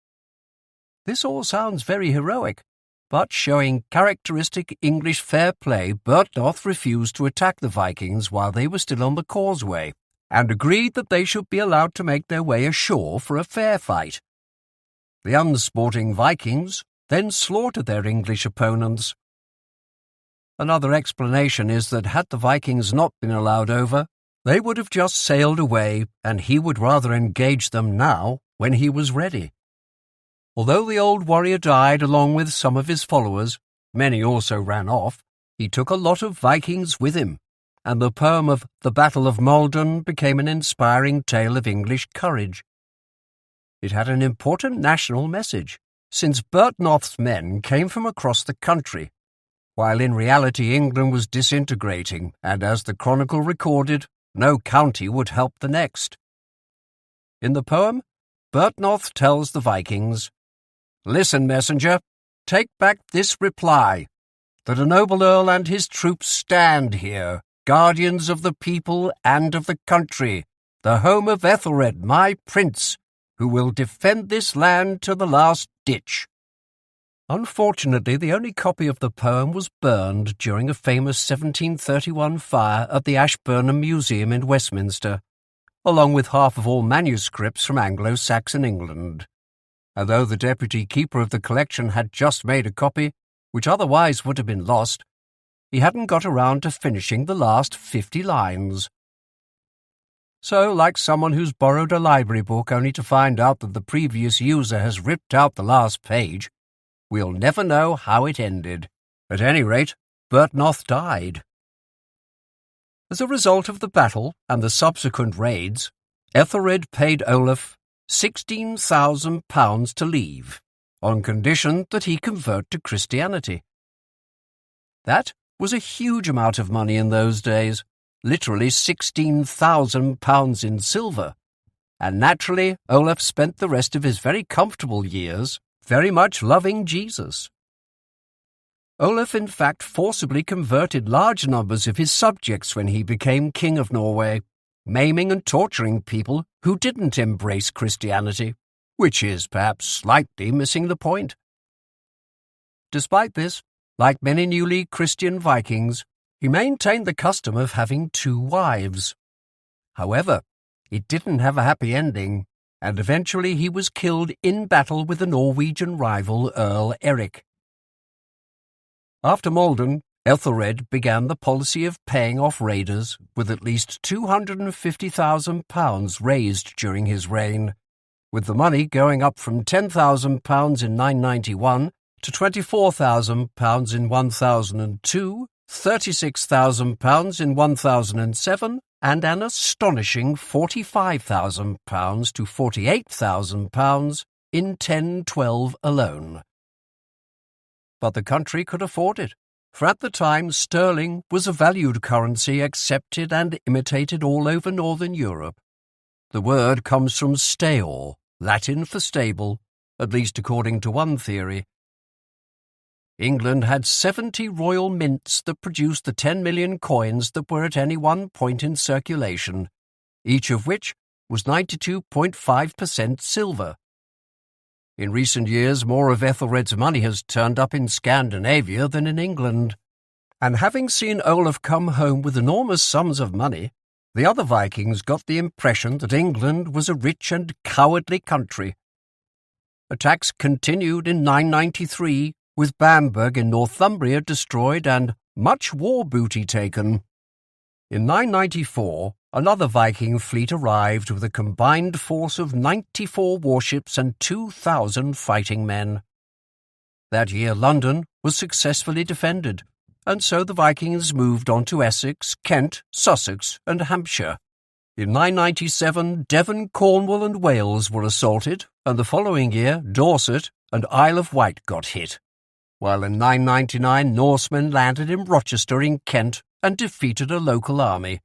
This all sounds very heroic, but showing characteristic English fair play, Bertnoth refused to attack the Vikings while they were still on the causeway, and agreed that they should be allowed to make their way ashore for a fair fight. The unsporting Vikings then slaughtered their English opponents. Another explanation is that had the Vikings not been allowed over, they would have just sailed away, and he would rather engage them now when he was ready. Although the old warrior died along with some of his followers, many also ran off, he took a lot of Vikings with him, and the poem of The Battle of Maldon became an inspiring tale of English courage. It had an important national message, since Byrhtnoth's men came from across the country, while in reality England was disintegrating, and as the chronicle recorded, no county would help the next. In the poem, Byrhtnoth tells the Vikings, "Listen, messenger, take back this reply, that a noble earl and his troops stand here, guardians of the people and of the country, the home of Ethelred, my prince, who will defend this land to the last ditch." Unfortunately, the only copy of the poem was burned during a famous 1731 fire at the Ashburnham Museum in Westminster, along with half of all manuscripts from Anglo-Saxon England. Although the deputy keeper of the collection had just made a copy, which otherwise would have been lost, he hadn't got around to finishing the last 50 lines. So, like someone who's borrowed a library book only to find out that the previous user has ripped out the last page, we'll never know how it ended. At any rate, Byrhtnoth died. As a result of the battle and the subsequent raids, Ethelred paid Olaf £16,000 to leave, on condition that he convert to Christianity. That was a huge amount of money in those days, literally £16,000 in silver, and naturally Olaf spent the rest of his very comfortable years very much loving Jesus. Olaf in fact forcibly converted large numbers of his subjects when he became king of Norway, maiming and torturing people who didn't embrace Christianity, which is perhaps slightly missing the point. Despite this, like many newly Christian Vikings, he maintained the custom of having 2 wives. However, it didn't have a happy ending, and eventually he was killed in battle with the Norwegian rival Earl Eric. After Maldon, Ethelred began the policy of paying off raiders, with at least £250,000 raised during his reign, with the money going up from £10,000 in 991 to £24,000 in 1002, £36,000 in 1007, and an astonishing £45,000 to £48,000 in 1012 alone. But the country could afford it, for at the time sterling was a valued currency accepted and imitated all over northern Europe. The word comes from steor, Latin for stable, at least according to one theory. England had 70 royal mints that produced the 10 million coins that were at any one point in circulation, each of which was 92.5% silver. In recent years, more of Ethelred's money has turned up in Scandinavia than in England, and having seen Olaf come home with enormous sums of money, the other Vikings got the impression that England was a rich and cowardly country. Attacks continued in 993, with Bamberg in Northumbria destroyed and much war booty taken. In 994, another Viking fleet arrived with a combined force of 94 warships and 2,000 fighting men. That year London was successfully defended, and so the Vikings moved on to Essex, Kent, Sussex, and Hampshire. In 997, Devon, Cornwall, and Wales were assaulted, and the following year Dorset and Isle of Wight got hit, while in 999 Norsemen landed in Rochester in Kent and defeated a local army.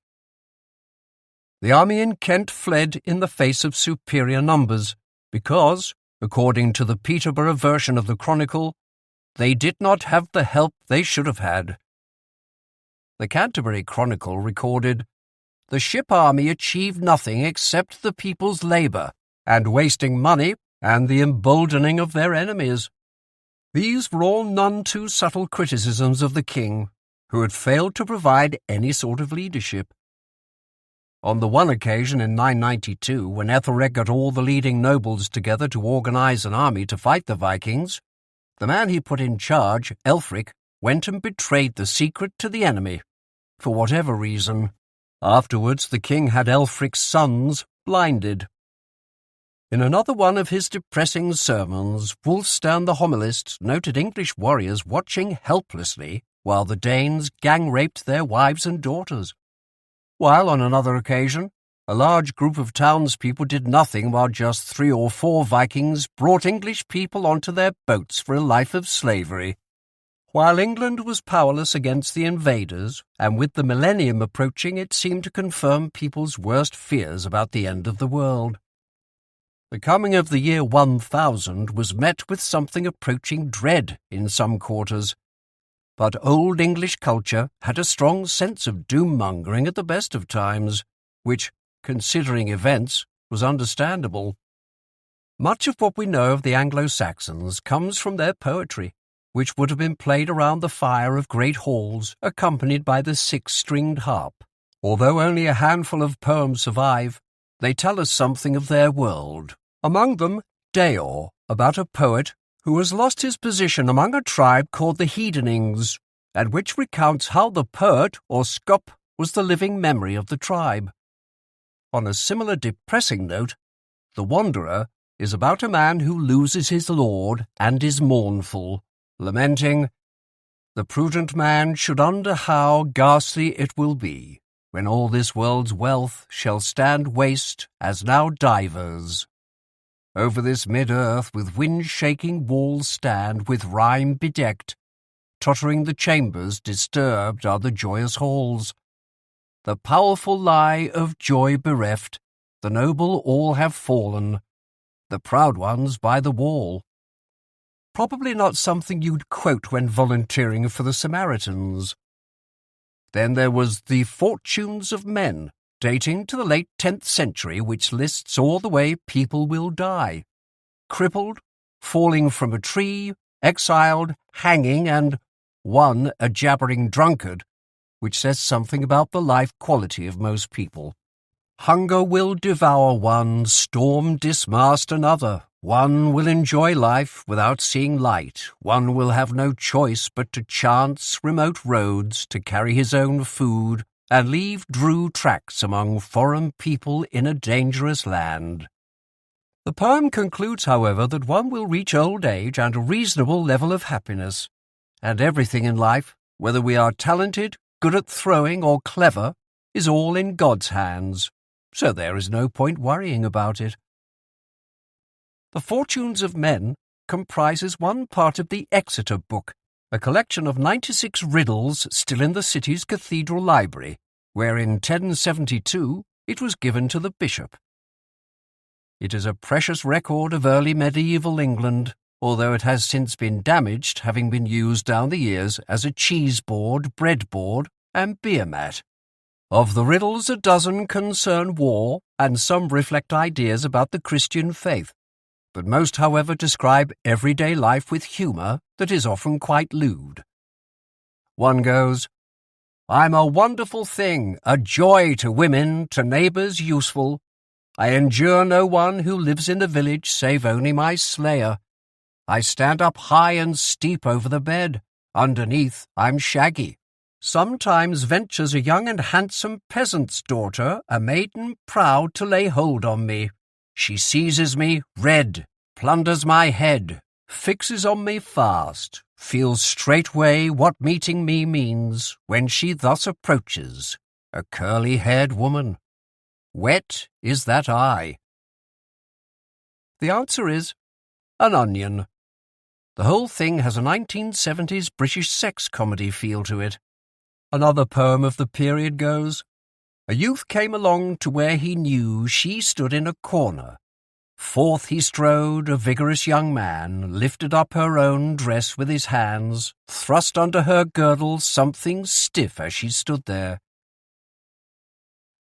The army in Kent fled in the face of superior numbers because, according to the Peterborough version of the Chronicle, they did not have the help they should have had. The Canterbury Chronicle recorded, "The ship army achieved nothing except the people's labour, and wasting money and the emboldening of their enemies." These were all none too subtle criticisms of the king, who had failed to provide any sort of leadership. On the one occasion in 992, when Ethelred got all the leading nobles together to organize an army to fight the Vikings, the man he put in charge, Elfric, went and betrayed the secret to the enemy, for whatever reason. Afterwards, the king had Elfric's sons blinded. In another one of his depressing sermons, Wulfstan the homilist noted English warriors watching helplessly while the Danes gang-raped their wives and daughters, while on another occasion, a large group of townspeople did nothing while just 3 or 4 Vikings brought English people onto their boats for a life of slavery. While England was powerless against the invaders, and with the millennium approaching, it seemed to confirm people's worst fears about the end of the world. The coming of the year 1000 was met with something approaching dread in some quarters. But Old English culture had a strong sense of doom-mongering at the best of times, which, considering events, was understandable. Much of what we know of the Anglo-Saxons comes from their poetry, which would have been played around the fire of great halls, accompanied by the 6-stringed harp. Although only a handful of poems survive, they tell us something of their world. Among them, Deor, about a poet who has lost his position among a tribe called the Hedenings, and which recounts how the poet, or Scop, was the living memory of the tribe. On a similar depressing note, The Wanderer is about a man who loses his lord and is mournful, lamenting, "The prudent man should under how ghastly it will be, when all this world's wealth shall stand waste as now divers. Over this mid-earth with wind-shaking walls stand, with rime bedecked. Tottering the chambers, disturbed are the joyous halls. The powerful lie of joy bereft, the noble all have fallen, the proud ones by the wall." Probably not something you'd quote when volunteering for the Samaritans. Then there was The Fortunes of Men, dating to the late 10th century, which lists all the way people will die. Crippled, falling from a tree, exiled, hanging, and one a jabbering drunkard, which says something about the life quality of most people. Hunger will devour one, storm dismast another. One will enjoy life without seeing light. One will have no choice but to chance remote roads to carry his own food and leave drew tracks among foreign people in a dangerous land. The poem concludes, however, that one will reach old age and a reasonable level of happiness, and everything in life, whether we are talented, good at throwing, or clever, is all in God's hands, so there is no point worrying about it. The Fortunes of Men comprises one part of the Exeter Book, a collection of 96 riddles still in the city's cathedral library, where in 1072 it was given to the bishop. It is a precious record of early medieval England, although it has since been damaged, having been used down the years as a cheese board, bread board, and beer mat. Of the riddles, a dozen concern war, and some reflect ideas about the Christian faith, but most, however, describe everyday life with humour that is often quite lewd. One goes, "I'm a wonderful thing, a joy to women, to neighbours useful. I endure no one who lives in the village save only my slayer. I stand up high and steep over the bed. Underneath I'm shaggy. Sometimes ventures a young and handsome peasant's daughter, a maiden proud to lay hold on me. She seizes me, red, plunders my head, fixes on me fast, feels straightway what meeting me means when she thus approaches, a curly-haired woman. Wet is that eye." The answer is an onion. The whole thing has a 1970s British sex comedy feel to it. Another poem of the period goes, "A youth came along to where he knew she stood in a corner. Forth he strode, a vigorous young man, lifted up her own dress with his hands, thrust under her girdle something stiff as she stood there."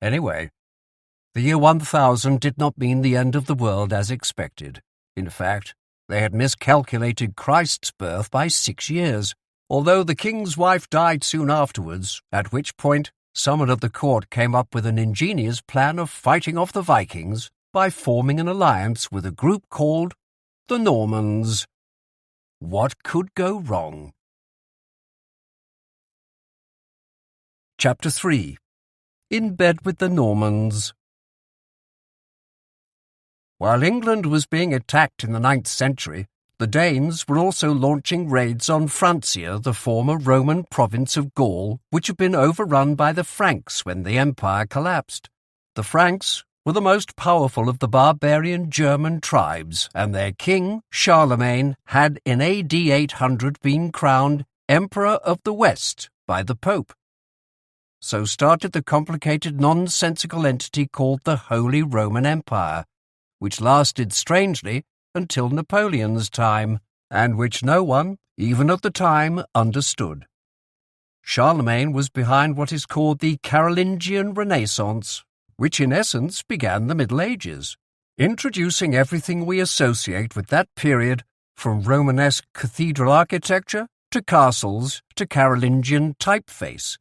Anyway, the year 1000 did not mean the end of the world as expected. In fact, they had miscalculated Christ's birth by 6 years, although the king's wife died soon afterwards, at which point someone at the court came up with an ingenious plan of fighting off the Vikings by forming an alliance with a group called the Normans. What could go wrong? Chapter 3. In Bed with the Normans. While England was being attacked in the 9th century, the Danes were also launching raids on Francia, the former Roman province of Gaul, which had been overrun by the Franks when the empire collapsed. The Franks were the most powerful of the barbarian German tribes, and their king, Charlemagne, had in AD 800 been crowned Emperor of the West by the Pope. So started the complicated nonsensical entity called the Holy Roman Empire, which lasted strangely until Napoleon's time, and which no one, even at the time, understood. Charlemagne was behind what is called the Carolingian Renaissance, which in essence began the Middle Ages, introducing everything we associate with that period, from Romanesque cathedral architecture to castles to Carolingian typeface.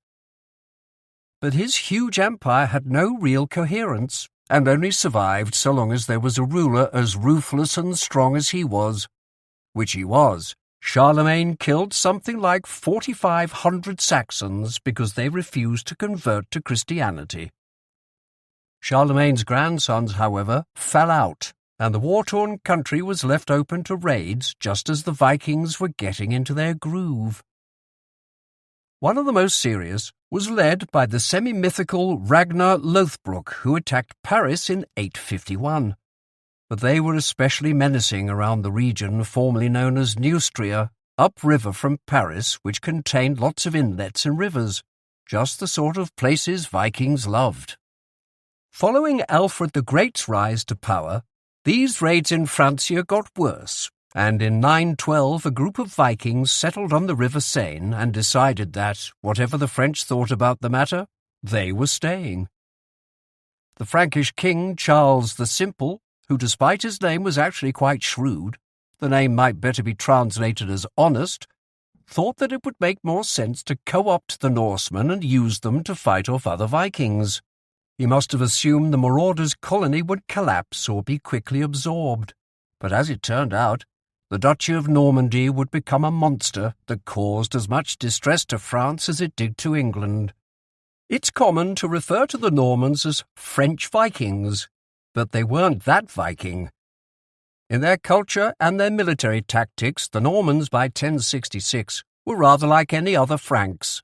But his huge empire had no real coherence, and only survived so long as there was a ruler as ruthless and strong as he was, which he was. Charlemagne killed something like 4,500 Saxons because they refused to convert to Christianity. Charlemagne's grandsons, however, fell out, and the war-torn country was left open to raids just as the Vikings were getting into their groove. One of the most serious was led by the semi-mythical Ragnar Lothbrok, who attacked Paris in 851. But they were especially menacing around the region formerly known as Neustria, upriver from Paris, which contained lots of inlets and rivers, just the sort of places Vikings loved. Following Alfred the Great's rise to power, these raids in Francia got worse, and in 912 a group of Vikings settled on the River Seine and decided that, whatever the French thought about the matter, they were staying. The Frankish king Charles the Simple, who despite his name was actually quite shrewd, the name might better be translated as honest, thought that it would make more sense to co-opt the Norsemen and use them to fight off other Vikings. He must have assumed the marauders' colony would collapse or be quickly absorbed. But as it turned out, the Duchy of Normandy would become a monster that caused as much distress to France as it did to England. It's common to refer to the Normans as French Vikings, but they weren't that Viking. In their culture and their military tactics, the Normans by 1066 were rather like any other Franks.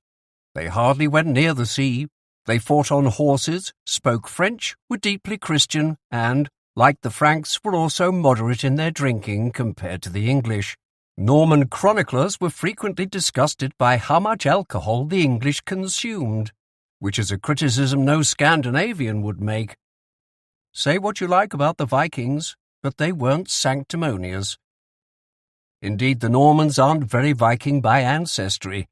They hardly went near the sea. They fought on horses, spoke French, were deeply Christian, and, like the Franks, were also moderate in their drinking compared to the English. Norman chroniclers were frequently disgusted by how much alcohol the English consumed, which is a criticism no Scandinavian would make. Say what you like about the Vikings, but they weren't sanctimonious. Indeed, the Normans aren't very Viking by ancestry.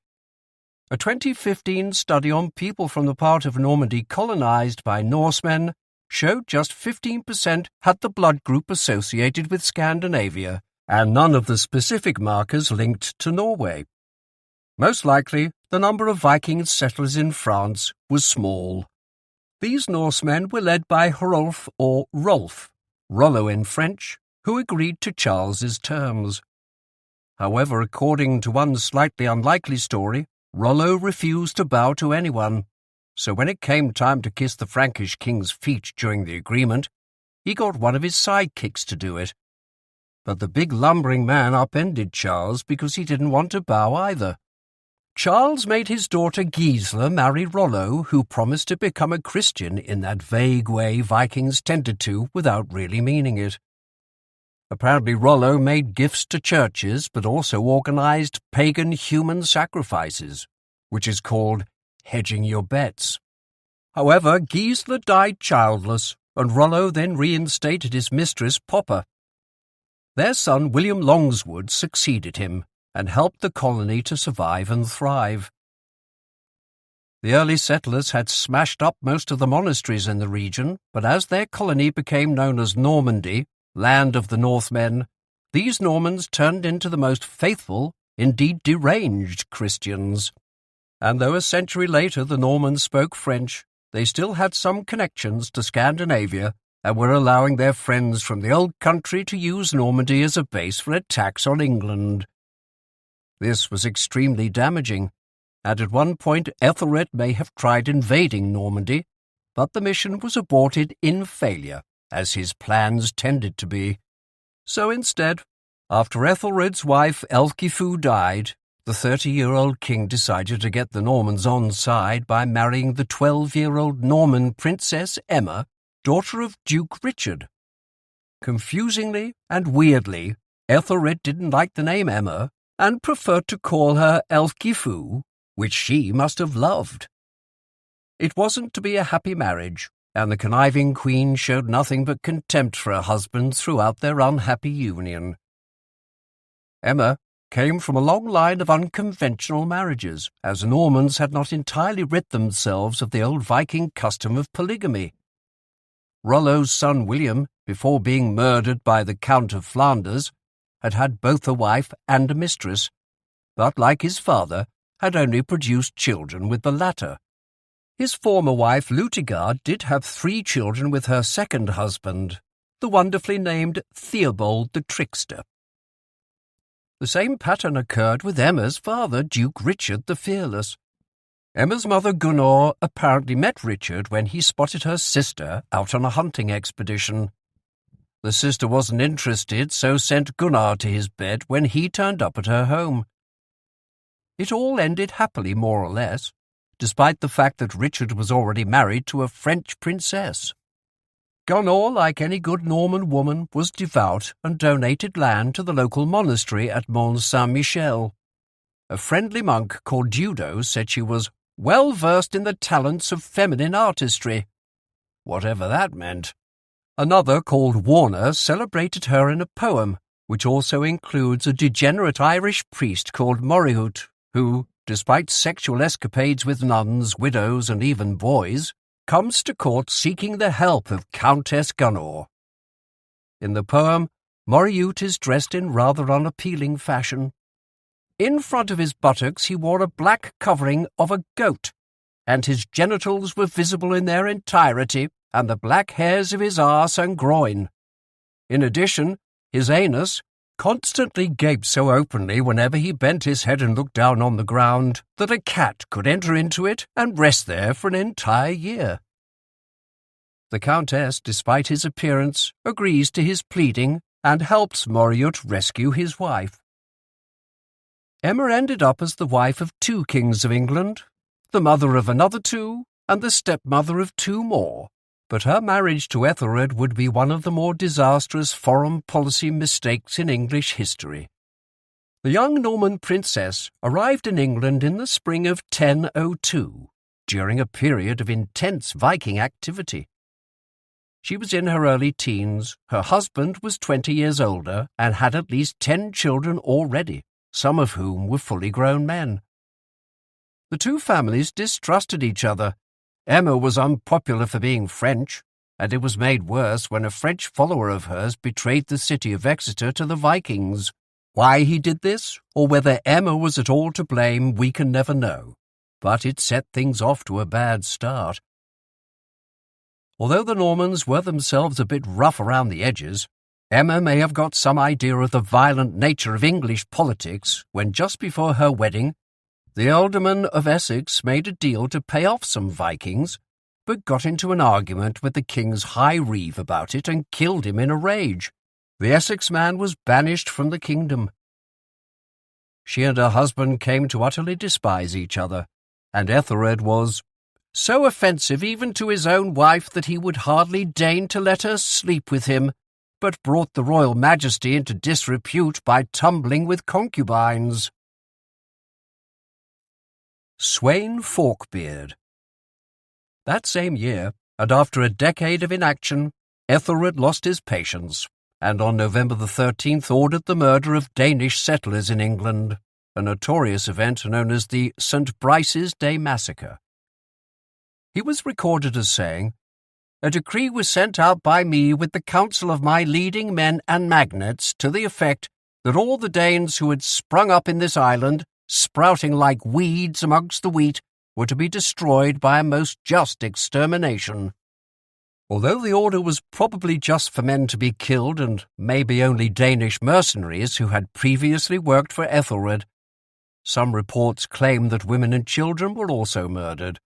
A 2015 study on people from the part of Normandy colonized by Norsemen showed just 15% had the blood group associated with Scandinavia, and none of the specific markers linked to Norway. Most likely, the number of Viking settlers in France was small. These Norsemen were led by Hrolf or Rolf, Rollo in French, who agreed to Charles's terms. However, according to one slightly unlikely story, Rollo refused to bow to anyone. So when it came time to kiss the Frankish king's feet during the agreement, he got one of his sidekicks to do it. But the big lumbering man upended Charles because he didn't want to bow either. Charles made his daughter Gisela marry Rollo, who promised to become a Christian in that vague way Vikings tended to without really meaning it. Apparently Rollo made gifts to churches but also organized pagan human sacrifices, which is called hedging your bets. However, Gisela died childless, and Rollo then reinstated his mistress Poppa. Their son William Longswood succeeded him and helped the colony to survive and thrive. The early settlers had smashed up most of the monasteries in the region, but as their colony became known as Normandy, land of the Northmen, these Normans turned into the most faithful, indeed deranged, Christians. And though a century later the Normans spoke French, they still had some connections to Scandinavia and were allowing their friends from the old country to use Normandy as a base for attacks on England. This was extremely damaging, and at one point Ethelred may have tried invading Normandy, but the mission was aborted in failure, as his plans tended to be. So instead, after Ethelred's wife Elgifu died, the 30-year-old king decided to get the Normans on side by marrying the 12-year-old Norman princess Emma, daughter of Duke Richard. Confusingly and weirdly, Ethelred didn't like the name Emma and preferred to call her Elgifu, which she must have loved. It wasn't to be a happy marriage, and the conniving queen showed nothing but contempt for her husband throughout their unhappy union. Emma came from a long line of unconventional marriages, as Normans had not entirely rid themselves of the old Viking custom of polygamy. Rollo's son William, before being murdered by the Count of Flanders, had had both a wife and a mistress, but, like his father, had only produced children with the latter. His former wife Lutigard did have 3 children with her second husband, the wonderfully named Theobald the Trickster. The same pattern occurred with Emma's father, Duke Richard the Fearless. Emma's mother Gunnar apparently met Richard when he spotted her sister out on a hunting expedition. The sister wasn't interested, so sent Gunnar to his bed when he turned up at her home. It all ended happily, more or less, despite the fact that Richard was already married to a French princess. Gunnar, like any good Norman woman, was devout and donated land to the local monastery at Mont Saint-Michel. A friendly monk called Dudo said she was well versed in the talents of feminine artistry, whatever that meant. Another, called Warner, celebrated her in a poem, which also includes a degenerate Irish priest called Morihut, who, despite sexual escapades with nuns, widows, and even boys, comes to court seeking the help of Countess Gunnar. In the poem, Morihut is dressed in rather unappealing fashion. In front of his buttocks he wore a black covering of a goat, and his genitals were visible in their entirety, and the black hairs of his arse and groin. In addition, his anus constantly gaped so openly whenever he bent his head and looked down on the ground that a cat could enter into it and rest there for an entire year. The Countess, despite his appearance, agrees to his pleading and helps Morihut rescue his wife. Emma ended up as the wife of 2 kings of England, the mother of another 2, and the stepmother of 2 more. But her marriage to Ethelred would be one of the more disastrous foreign policy mistakes in English history. The young Norman princess arrived in England in the spring of 1002, during a period of intense Viking activity. She was in her early teens, her husband was 20 years older, and had at least 10 children already, some of whom were fully grown men. The 2 families distrusted each other. Emma was unpopular for being French, and it was made worse when a French follower of hers betrayed the city of Exeter to the Vikings. Why he did this, or whether Emma was at all to blame, we can never know, but it set things off to a bad start. Although the Normans were themselves a bit rough around the edges, Emma may have got some idea of the violent nature of English politics when, just before her wedding, the Ealdorman of Essex made a deal to pay off some Vikings, but got into an argument with the king's high reeve about it and killed him in a rage. The Essex man was banished from the kingdom. She and her husband came to utterly despise each other, and Ethelred was so offensive even to his own wife that he would hardly deign to let her sleep with him, but brought the royal majesty into disrepute by tumbling with concubines. Sweyn Forkbeard. That same year, and after a decade of inaction, Ethelred lost his patience, and on November the 13th ordered the murder of Danish settlers in England, a notorious event known as the St. Brice's Day Massacre. He was recorded as saying, "A decree was sent out by me with the counsel of my leading men and magnates to the effect that all the Danes who had sprung up in this island sprouting like weeds amongst the wheat, were to be destroyed by a most just extermination. Although the order was probably just for men to be killed and maybe only Danish mercenaries who had previously worked for Ethelred, some reports claim that women and children were also murdered,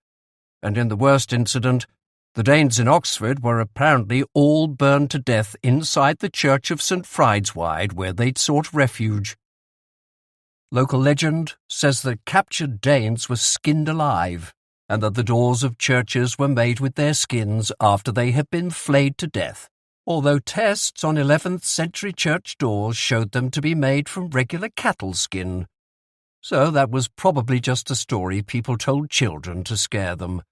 and in the worst incident, the Danes in Oxford were apparently all burned to death inside the church of St. Friedwide where they'd sought refuge. Local legend says that captured Danes were skinned alive, and that the doors of churches were made with their skins after they had been flayed to death, although tests on 11th century church doors showed them to be made from regular cattle skin. So that was probably just a story people told children to scare them.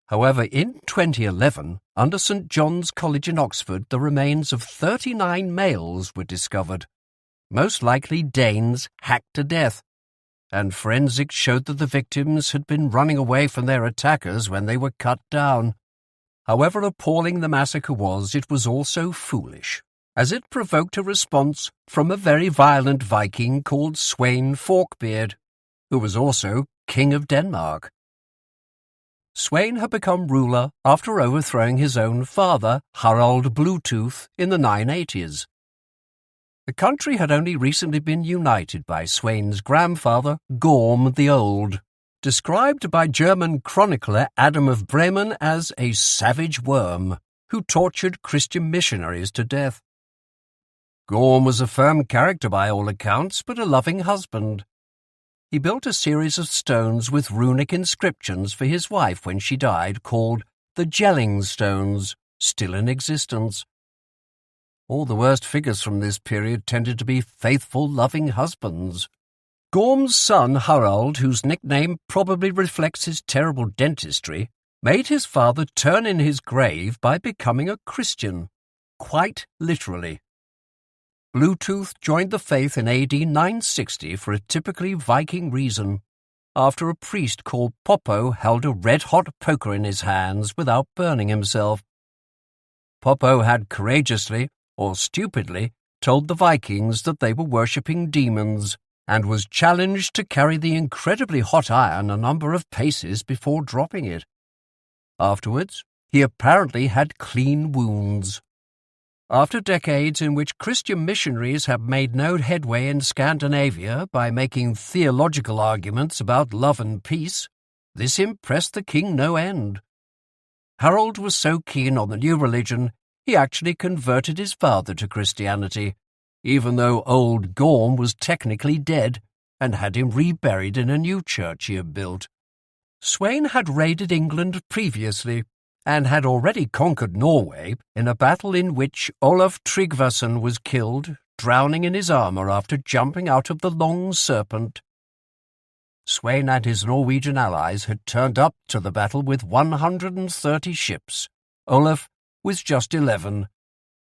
However, in 2011, under St. John's College in Oxford, the remains of 39 males were discovered, most likely Danes hacked to death, and forensics showed that the victims had been running away from their attackers when they were cut down. However appalling the massacre was, it was also foolish, as it provoked a response from a very violent Viking called Sweyn Forkbeard, who was also King of Denmark. Sweyn had become ruler after overthrowing his own father, Harald Bluetooth, in the 980s. The country had only recently been united by Sweyn's grandfather, Gorm the Old, described by German chronicler Adam of Bremen as a savage worm who tortured Christian missionaries to death. Gorm was a firm character by all accounts, but a loving husband. He built a series of stones with runic inscriptions for his wife when she died, called the Jelling Stones, still in existence. All the worst figures from this period tended to be faithful, loving husbands. Gorm's son, Harald, whose nickname probably reflects his terrible dentistry, made his father turn in his grave by becoming a Christian, quite literally. Bluetooth joined the faith in AD 960 for a typically Viking reason, after a priest called Poppo held a red-hot poker in his hands without burning himself. Poppo had courageously, or stupidly, told the Vikings that they were worshipping demons, and was challenged to carry the incredibly hot iron a number of paces before dropping it. Afterwards, he apparently had clean wounds. After decades in which Christian missionaries had made no headway in Scandinavia by making theological arguments about love and peace, this impressed the king no end. Harold was so keen on the new religion, he actually converted his father to Christianity, even though old Gorm was technically dead, and had him reburied in a new church he had built. Sweyn had raided England previously, and had already conquered Norway in a battle in which Olaf Tryggvason was killed, drowning in his armour after jumping out of the Long Serpent. Sweyn and his Norwegian allies had turned up to the battle with 130 ships. Olaf was just 11,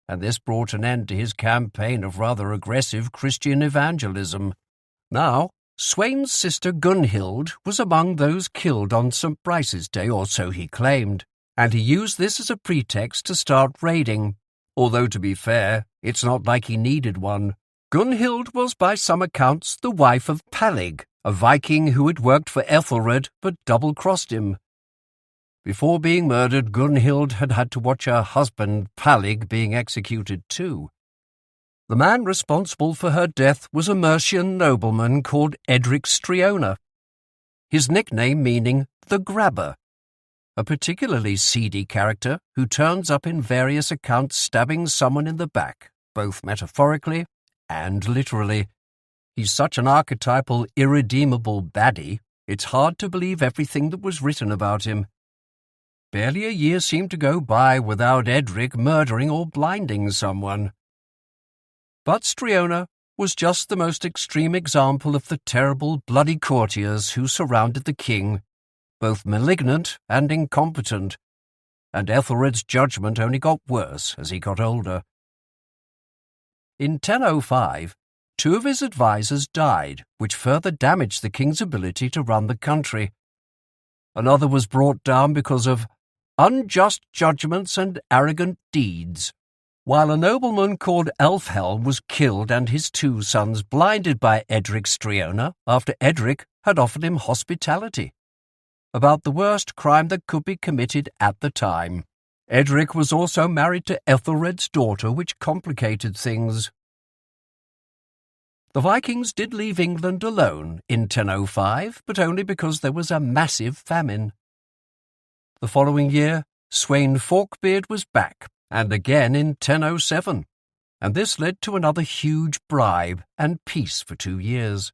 and this brought an end to his campaign of rather aggressive Christian evangelism. Now, Sweyn's sister Gunhild was among those killed on St. Brice's Day, or so he claimed, and he used this as a pretext to start raiding, although to be fair, it's not like he needed one. Gunhild was by some accounts the wife of Palig, a Viking who had worked for Ethelred but double-crossed him. Before being murdered, Gunhild had had to watch her husband Palig being executed too. The man responsible for her death was a Mercian nobleman called Edric Striona, his nickname meaning the Grabber, a particularly seedy character who turns up in various accounts stabbing someone in the back, both metaphorically and literally. He's such an archetypal, irredeemable baddie, it's hard to believe everything that was written about him. Barely a year seemed to go by without Edric murdering or blinding someone. But Striona was just the most extreme example of the terrible, bloody courtiers who surrounded the king, both malignant and incompetent, and Ethelred's judgment only got worse as he got older. In 1005, 2 of his advisers died, which further damaged the king's ability to run the country. Another was brought down because of unjust judgments and arrogant deeds, while a nobleman called Elfhelm was killed and his 2 sons blinded by Edric Striona after Edric had offered him hospitality. About the worst crime that could be committed at the time. Edric was also married to Ethelred's daughter, which complicated things. The Vikings did leave England alone in 1005, but only because there was a massive famine. The following year, Sweyn Forkbeard was back, and again in 1007, and this led to another huge bribe and peace for 2 years.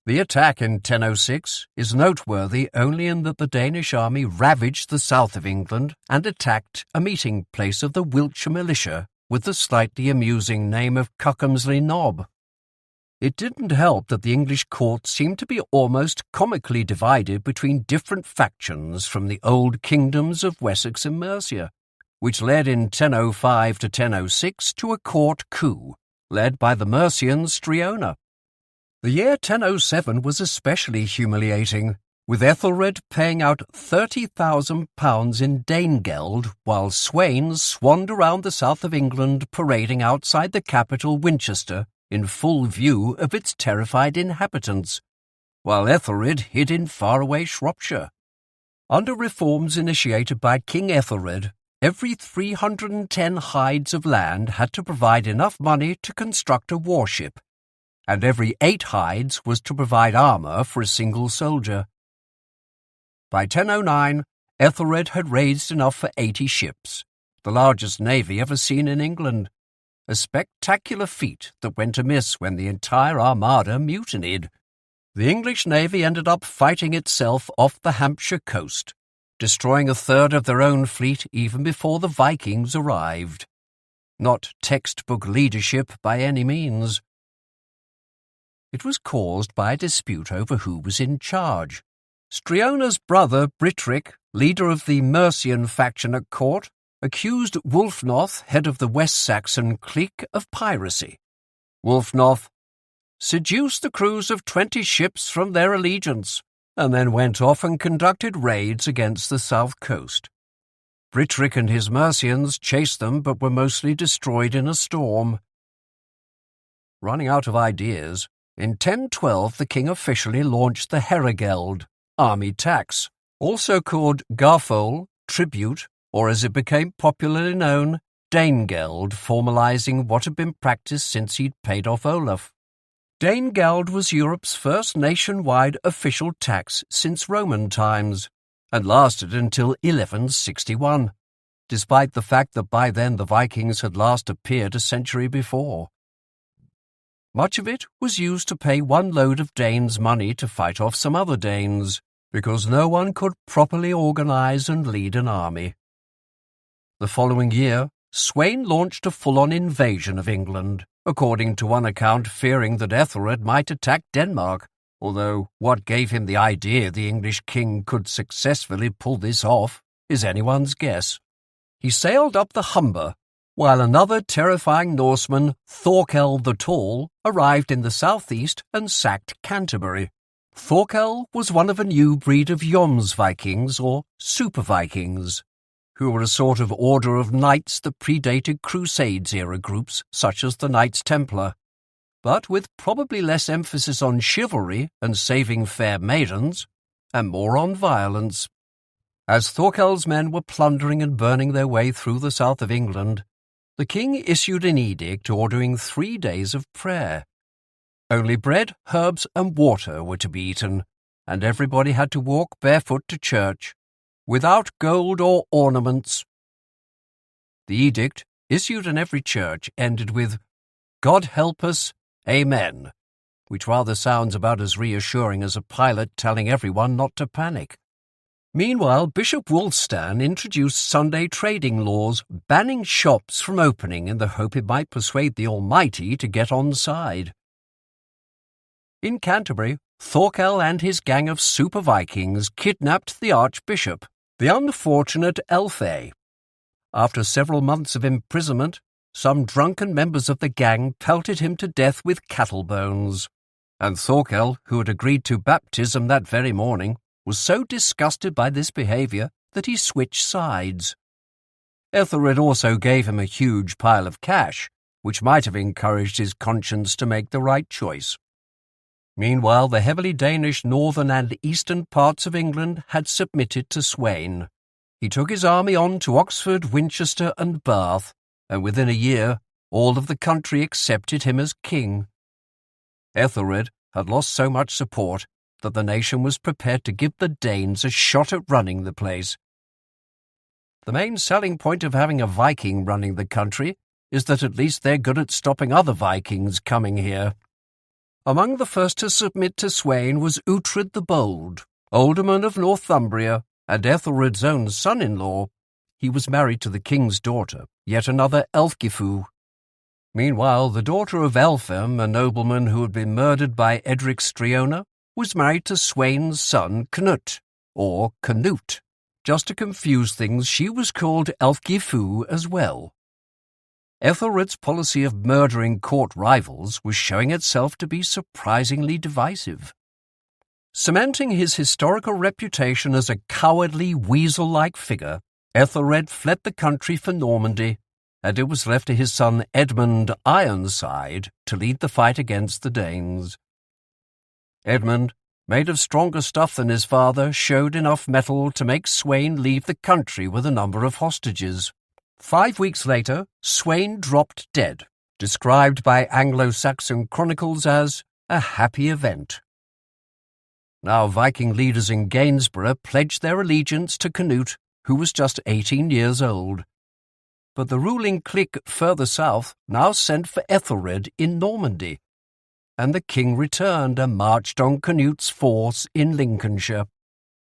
The attack in 1006 is noteworthy only in that the Danish army ravaged the south of England and attacked a meeting place of the Wiltshire militia with the slightly amusing name of Cuckomsley Knob. It didn't help that the English court seemed to be almost comically divided between different factions from the old kingdoms of Wessex and Mercia, which led in 1005 to 1006 to a court coup, led by the Mercian Striona. The year 1007 was especially humiliating, with Ethelred paying out £30,000 in Danegeld, while Sweyn swanned around the south of England parading outside the capital Winchester in full view of its terrified inhabitants, while Ethelred hid in faraway Shropshire. Under reforms initiated by King Ethelred, every 310 hides of land had to provide enough money to construct a warship, and every 8 hides was to provide armour for a single soldier. By 1009, Ethelred had raised enough for 80 ships, the largest navy ever seen in England, a spectacular feat that went amiss when the entire armada mutinied. The English navy ended up fighting itself off the Hampshire coast, destroying a third of their own fleet even before the Vikings arrived. Not textbook leadership by any means. It was caused by a dispute over who was in charge. Striona's brother, Britric, leader of the Mercian faction at court, accused Wulfnoth, head of the West Saxon clique, of piracy. Wulfnoth seduced the crews of 20 ships from their allegiance, and then went off and conducted raids against the south coast. Britric and his Mercians chased them but were mostly destroyed in a storm. Running out of ideas, in 1012 the king officially launched the Herregeld, army tax, also called Garfol, tribute, or as it became popularly known, Danegeld, formalising what had been practised since he'd paid off Olaf. Danegeld was Europe's first nationwide official tax since Roman times, and lasted until 1161, despite the fact that by then the Vikings had last appeared a century before. Much of it was used to pay one load of Danes money to fight off some other Danes, because no one could properly organise and lead an army. The following year, Sweyn launched a full-on invasion of England, according to one account fearing that Ethelred might attack Denmark, although what gave him the idea the English king could successfully pull this off is anyone's guess. He sailed up the Humber, while another terrifying Norseman, Thorkel the Tall, arrived in the southeast and sacked Canterbury. Thorkel was one of a new breed of Jomsvikings, or Super-Vikings, who were a sort of order of knights that predated Crusades-era groups such as the Knights Templar, but with probably less emphasis on chivalry and saving fair maidens, and more on violence. As Thorkel's men were plundering and burning their way through the south of England, the king issued an edict ordering 3 days of prayer. Only bread, herbs, and water were to be eaten, and everybody had to walk barefoot to church, without gold or ornaments. The edict, issued in every church, ended with, "God help us, Amen," which rather sounds about as reassuring as a pilot telling everyone not to panic. Meanwhile, Bishop Wulfstan introduced Sunday trading laws, banning shops from opening in the hope it might persuade the Almighty to get on side. In Canterbury, Thorkel and his gang of Super Vikings kidnapped the Archbishop, the unfortunate Elfay. After several months of imprisonment, some drunken members of the gang pelted him to death with cattle bones, and Thorkel, who had agreed to baptism that very morning, was so disgusted by this behaviour that he switched sides. Ethelred also gave him a huge pile of cash, which might have encouraged his conscience to make the right choice. Meanwhile, the heavily Danish northern and eastern parts of England had submitted to Sweyn. He took his army on to Oxford, Winchester, and Bath, and within a year all of the country accepted him as king. Ethelred had lost so much support that the nation was prepared to give the Danes a shot at running the place. The main selling point of having a Viking running the country is that at least they're good at stopping other Vikings coming here. Among the first to submit to Sweyn was Uhtred the Bold, alderman of Northumbria and Ethelred's own son-in-law. He was married to the king's daughter, yet another Elfgifu. Meanwhile, the daughter of Elfhem, a nobleman who had been murdered by Edric Striona, was married to Sweyn's son Knut, or Canute. Just to confuse things, she was called Elfgifu as well. Ethelred's policy of murdering court rivals was showing itself to be surprisingly divisive. Cementing his historical reputation as a cowardly, weasel-like figure, Ethelred fled the country for Normandy, and it was left to his son Edmund Ironside to lead the fight against the Danes. Edmund, made of stronger stuff than his father, showed enough mettle to make Sweyn leave the country with a number of hostages. 5 weeks later, Sweyn dropped dead, described by Anglo-Saxon chronicles as a happy event. Now Viking leaders in Gainsborough pledged their allegiance to Canute, who was just 18 years old. But the ruling clique further south now sent for Ethelred in Normandy, and the king returned and marched on Canute's force in Lincolnshire.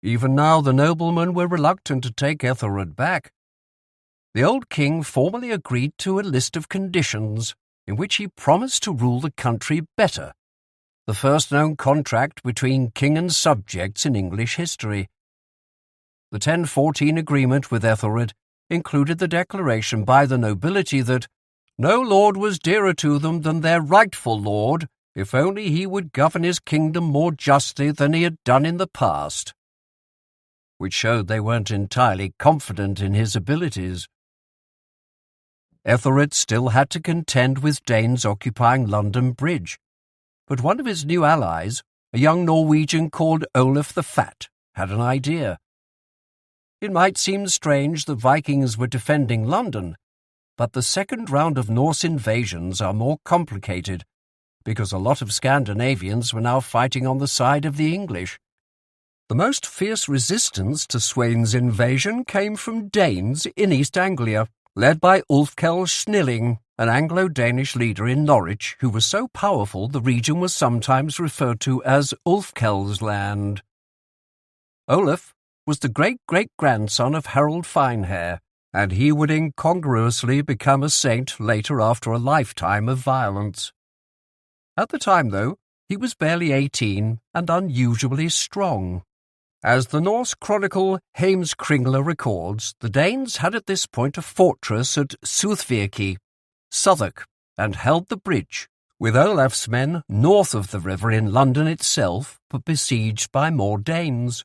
Even now the noblemen were reluctant to take Ethelred back. The old king formally agreed to a list of conditions in which he promised to rule the country better, the first known contract between king and subjects in English history. The 1014 agreement with Ethelred included the declaration by the nobility that no lord was dearer to them than their rightful lord, if only he would govern his kingdom more justly than he had done in the past, which showed they weren't entirely confident in his abilities. Ethelred still had to contend with Danes occupying London Bridge, but one of his new allies, a young Norwegian called Olaf the Fat, had an idea. It might seem strange that Vikings were defending London, but the second round of Norse invasions are more complicated, because a lot of Scandinavians were now fighting on the side of the English. The most fierce resistance to Sweyn's invasion came from Danes in East Anglia, led by Ulfkel Snilling, an Anglo-Danish leader in Norwich who was so powerful the region was sometimes referred to as Ulfkel's land. Olaf was the great-great-grandson of Harold Finehair, and he would incongruously become a saint later after a lifetime of violence. At the time, though, he was barely 18 and unusually strong. As the Norse chronicle Heimskringla records, the Danes had at this point a fortress at Soothvirki, Southwark, and held the bridge, with Olaf's men north of the river in London itself, but besieged by more Danes.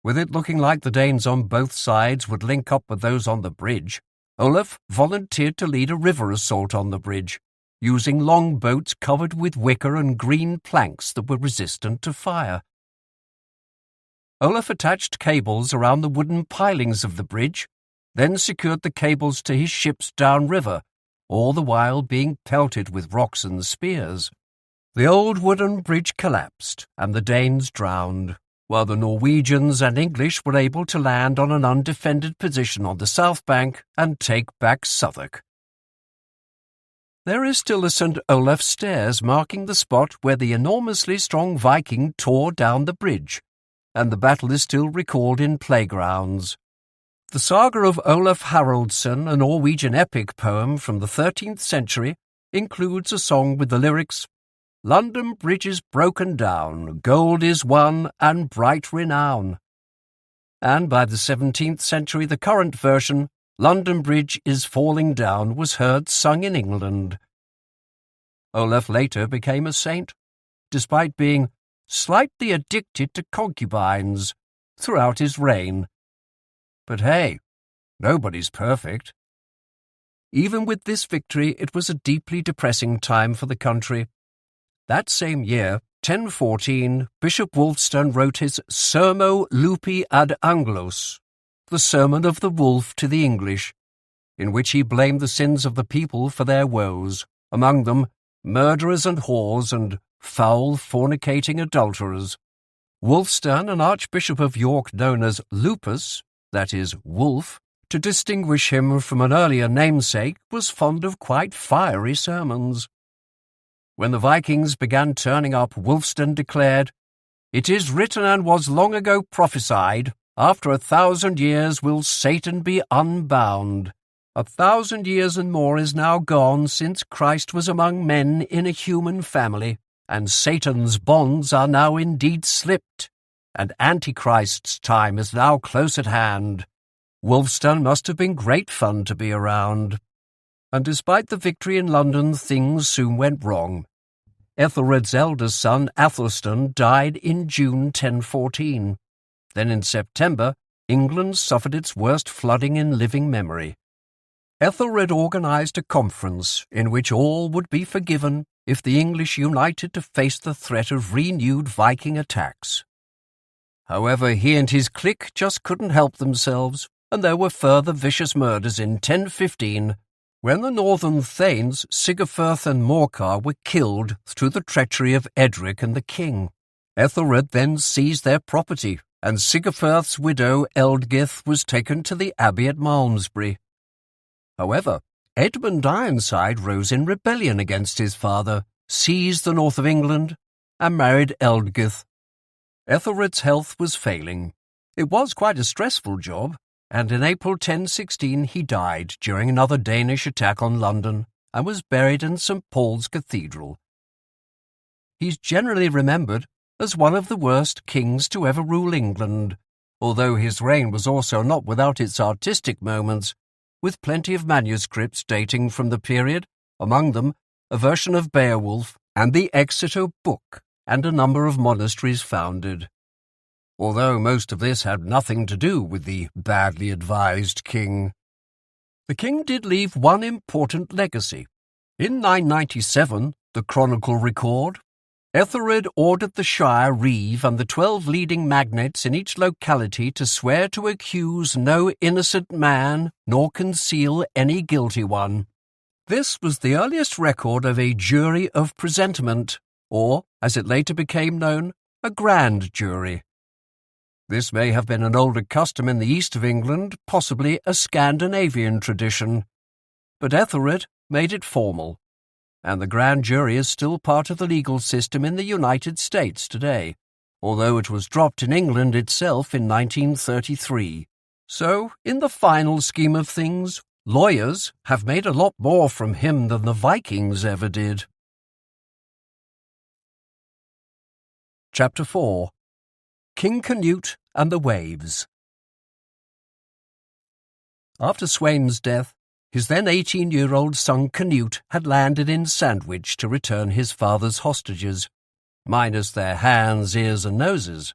With it looking like the Danes on both sides would link up with those on the bridge, Olaf volunteered to lead a river assault on the bridge, using longboats covered with wicker and green planks that were resistant to fire. Olaf attached cables around the wooden pilings of the bridge, then secured the cables to his ships downriver, all the while being pelted with rocks and spears. The old wooden bridge collapsed, and the Danes drowned, while the Norwegians and English were able to land on an undefended position on the south bank and take back Southwark. There is still a St. Olaf stairs marking the spot where the enormously strong Viking tore down the bridge, and the battle is still recalled in playgrounds. The saga of Olaf Haraldsson, a Norwegian epic poem from the 13th century, includes a song with the lyrics, "London Bridge is broken down, gold is won, and bright renown." And by the 17th century, the current version, "London Bridge is falling down," was heard sung in England. Olaf later became a saint, despite being slightly addicted to concubines throughout his reign. But hey, Nobody's perfect. Even with this victory, it was a deeply depressing time for the country. That same year, 1014, Bishop Wulfstan wrote his Sermo Lupi ad Anglos, the Sermon of the Wolf to the English, in which he blamed the sins of the people for their woes, among them murderers and whores and foul fornicating adulterers. Wulfstan, an Archbishop of York known as Lupus, that is, Wolf, to distinguish him from an earlier namesake, was fond of quite fiery sermons. When the Vikings began turning up, Wulfstan declared, "It is written and was long ago prophesied, after 1,000 years will Satan be unbound. 1,000 years and more is now gone since Christ was among men in a human family, and Satan's bonds are now indeed slipped, and Antichrist's time is now close at hand." Wulfstan must have been great fun to be around. And despite the victory in London, things soon went wrong. Ethelred's eldest son, Athelstan, died in June 1014. Then in September, England suffered its worst flooding in living memory. Ethelred organized a conference in which all would be forgiven if the English united to face the threat of renewed Viking attacks. However, he and his clique just couldn't help themselves, and there were further vicious murders in 1015, when the northern thanes Sigurfurth and Morcar were killed through the treachery of Edric and the king. Ethelred then seized their property, and Sigurfurth's widow Ealdgith was taken to the abbey at Malmesbury. However, Edmund Ironside rose in rebellion against his father, seized the north of England, and married Ealdgith. Ethelred's health was failing. It was quite a stressful job, and in April 1016 he died during another Danish attack on London and was buried in St. Paul's Cathedral. He's generally remembered as one of the worst kings to ever rule England, although his reign was also not without its artistic moments, with plenty of manuscripts dating from the period, among them a version of Beowulf and the Exeter Book, and a number of monasteries founded. Although most of this had nothing to do with the badly advised king. The king did leave one important legacy. In 997, the Chronicle record, Ethelred ordered the Shire Reeve and the 12 leading magnates in each locality to swear to accuse no innocent man nor conceal any guilty one. This was the earliest record of a jury of presentment, or, as it later became known, a grand jury. This may have been an older custom in the east of England, possibly a Scandinavian tradition. But Ethelred made it formal, and the grand jury is still part of the legal system in the United States today, although it was dropped in England itself in 1933. So, in the final scheme of things, lawyers have made a lot more from him than the Vikings ever did. Chapter 4. King Canute and the Waves. After Sweyn's death, his then 18-year-old son Canute had landed in Sandwich to return his father's hostages, minus their hands, ears and noses,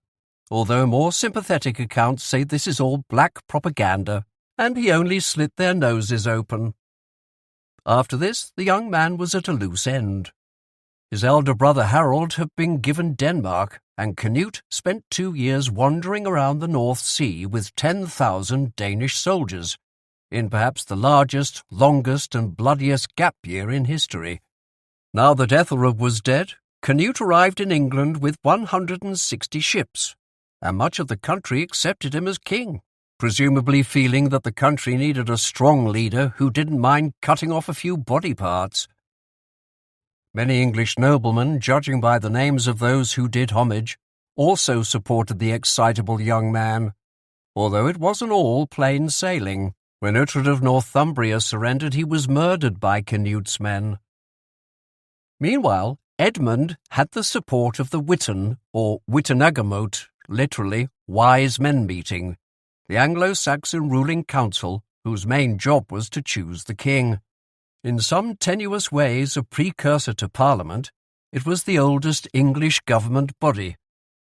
although more sympathetic accounts say this is all black propaganda, and he only slit their noses open. After this, the young man was at a loose end. His elder brother Harold had been given Denmark, and Canute spent 2 years wandering around the North Sea with 10,000 Danish soldiers, in perhaps the largest, longest and bloodiest gap year in history. Now that Ethelred was dead, Canute arrived in England with 160 ships, and much of the country accepted him as king, presumably feeling that the country needed a strong leader who didn't mind cutting off a few body parts. Many English noblemen, judging by the names of those who did homage, also supported the excitable young man, although it wasn't all plain sailing. When Uhtred of Northumbria surrendered, he was murdered by Canute's men. Meanwhile, Edmund had the support of the Witan, or Witanagamot, literally, wise men meeting, the Anglo-Saxon ruling council, whose main job was to choose the king. In some tenuous ways a precursor to Parliament, it was the oldest English government body,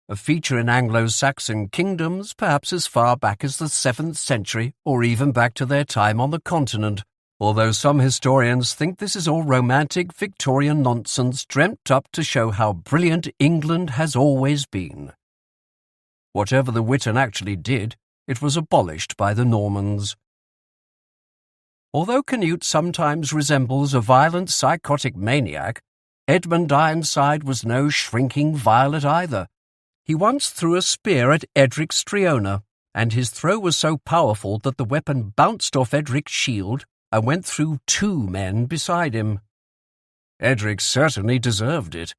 a feature in Anglo-Saxon kingdoms perhaps as far back as the 7th century or even back to their time on the continent, although some historians think this is all romantic Victorian nonsense dreamt up to show how brilliant England has always been. Whatever the Witan actually did, it was abolished by the Normans. Although Canute sometimes resembles a violent psychotic maniac, Edmund Ironside was no shrinking violet either. He once threw a spear at Edric Striona, and his throw was so powerful that the weapon bounced off Edric's shield and went through 2 men beside him. Edric certainly deserved it.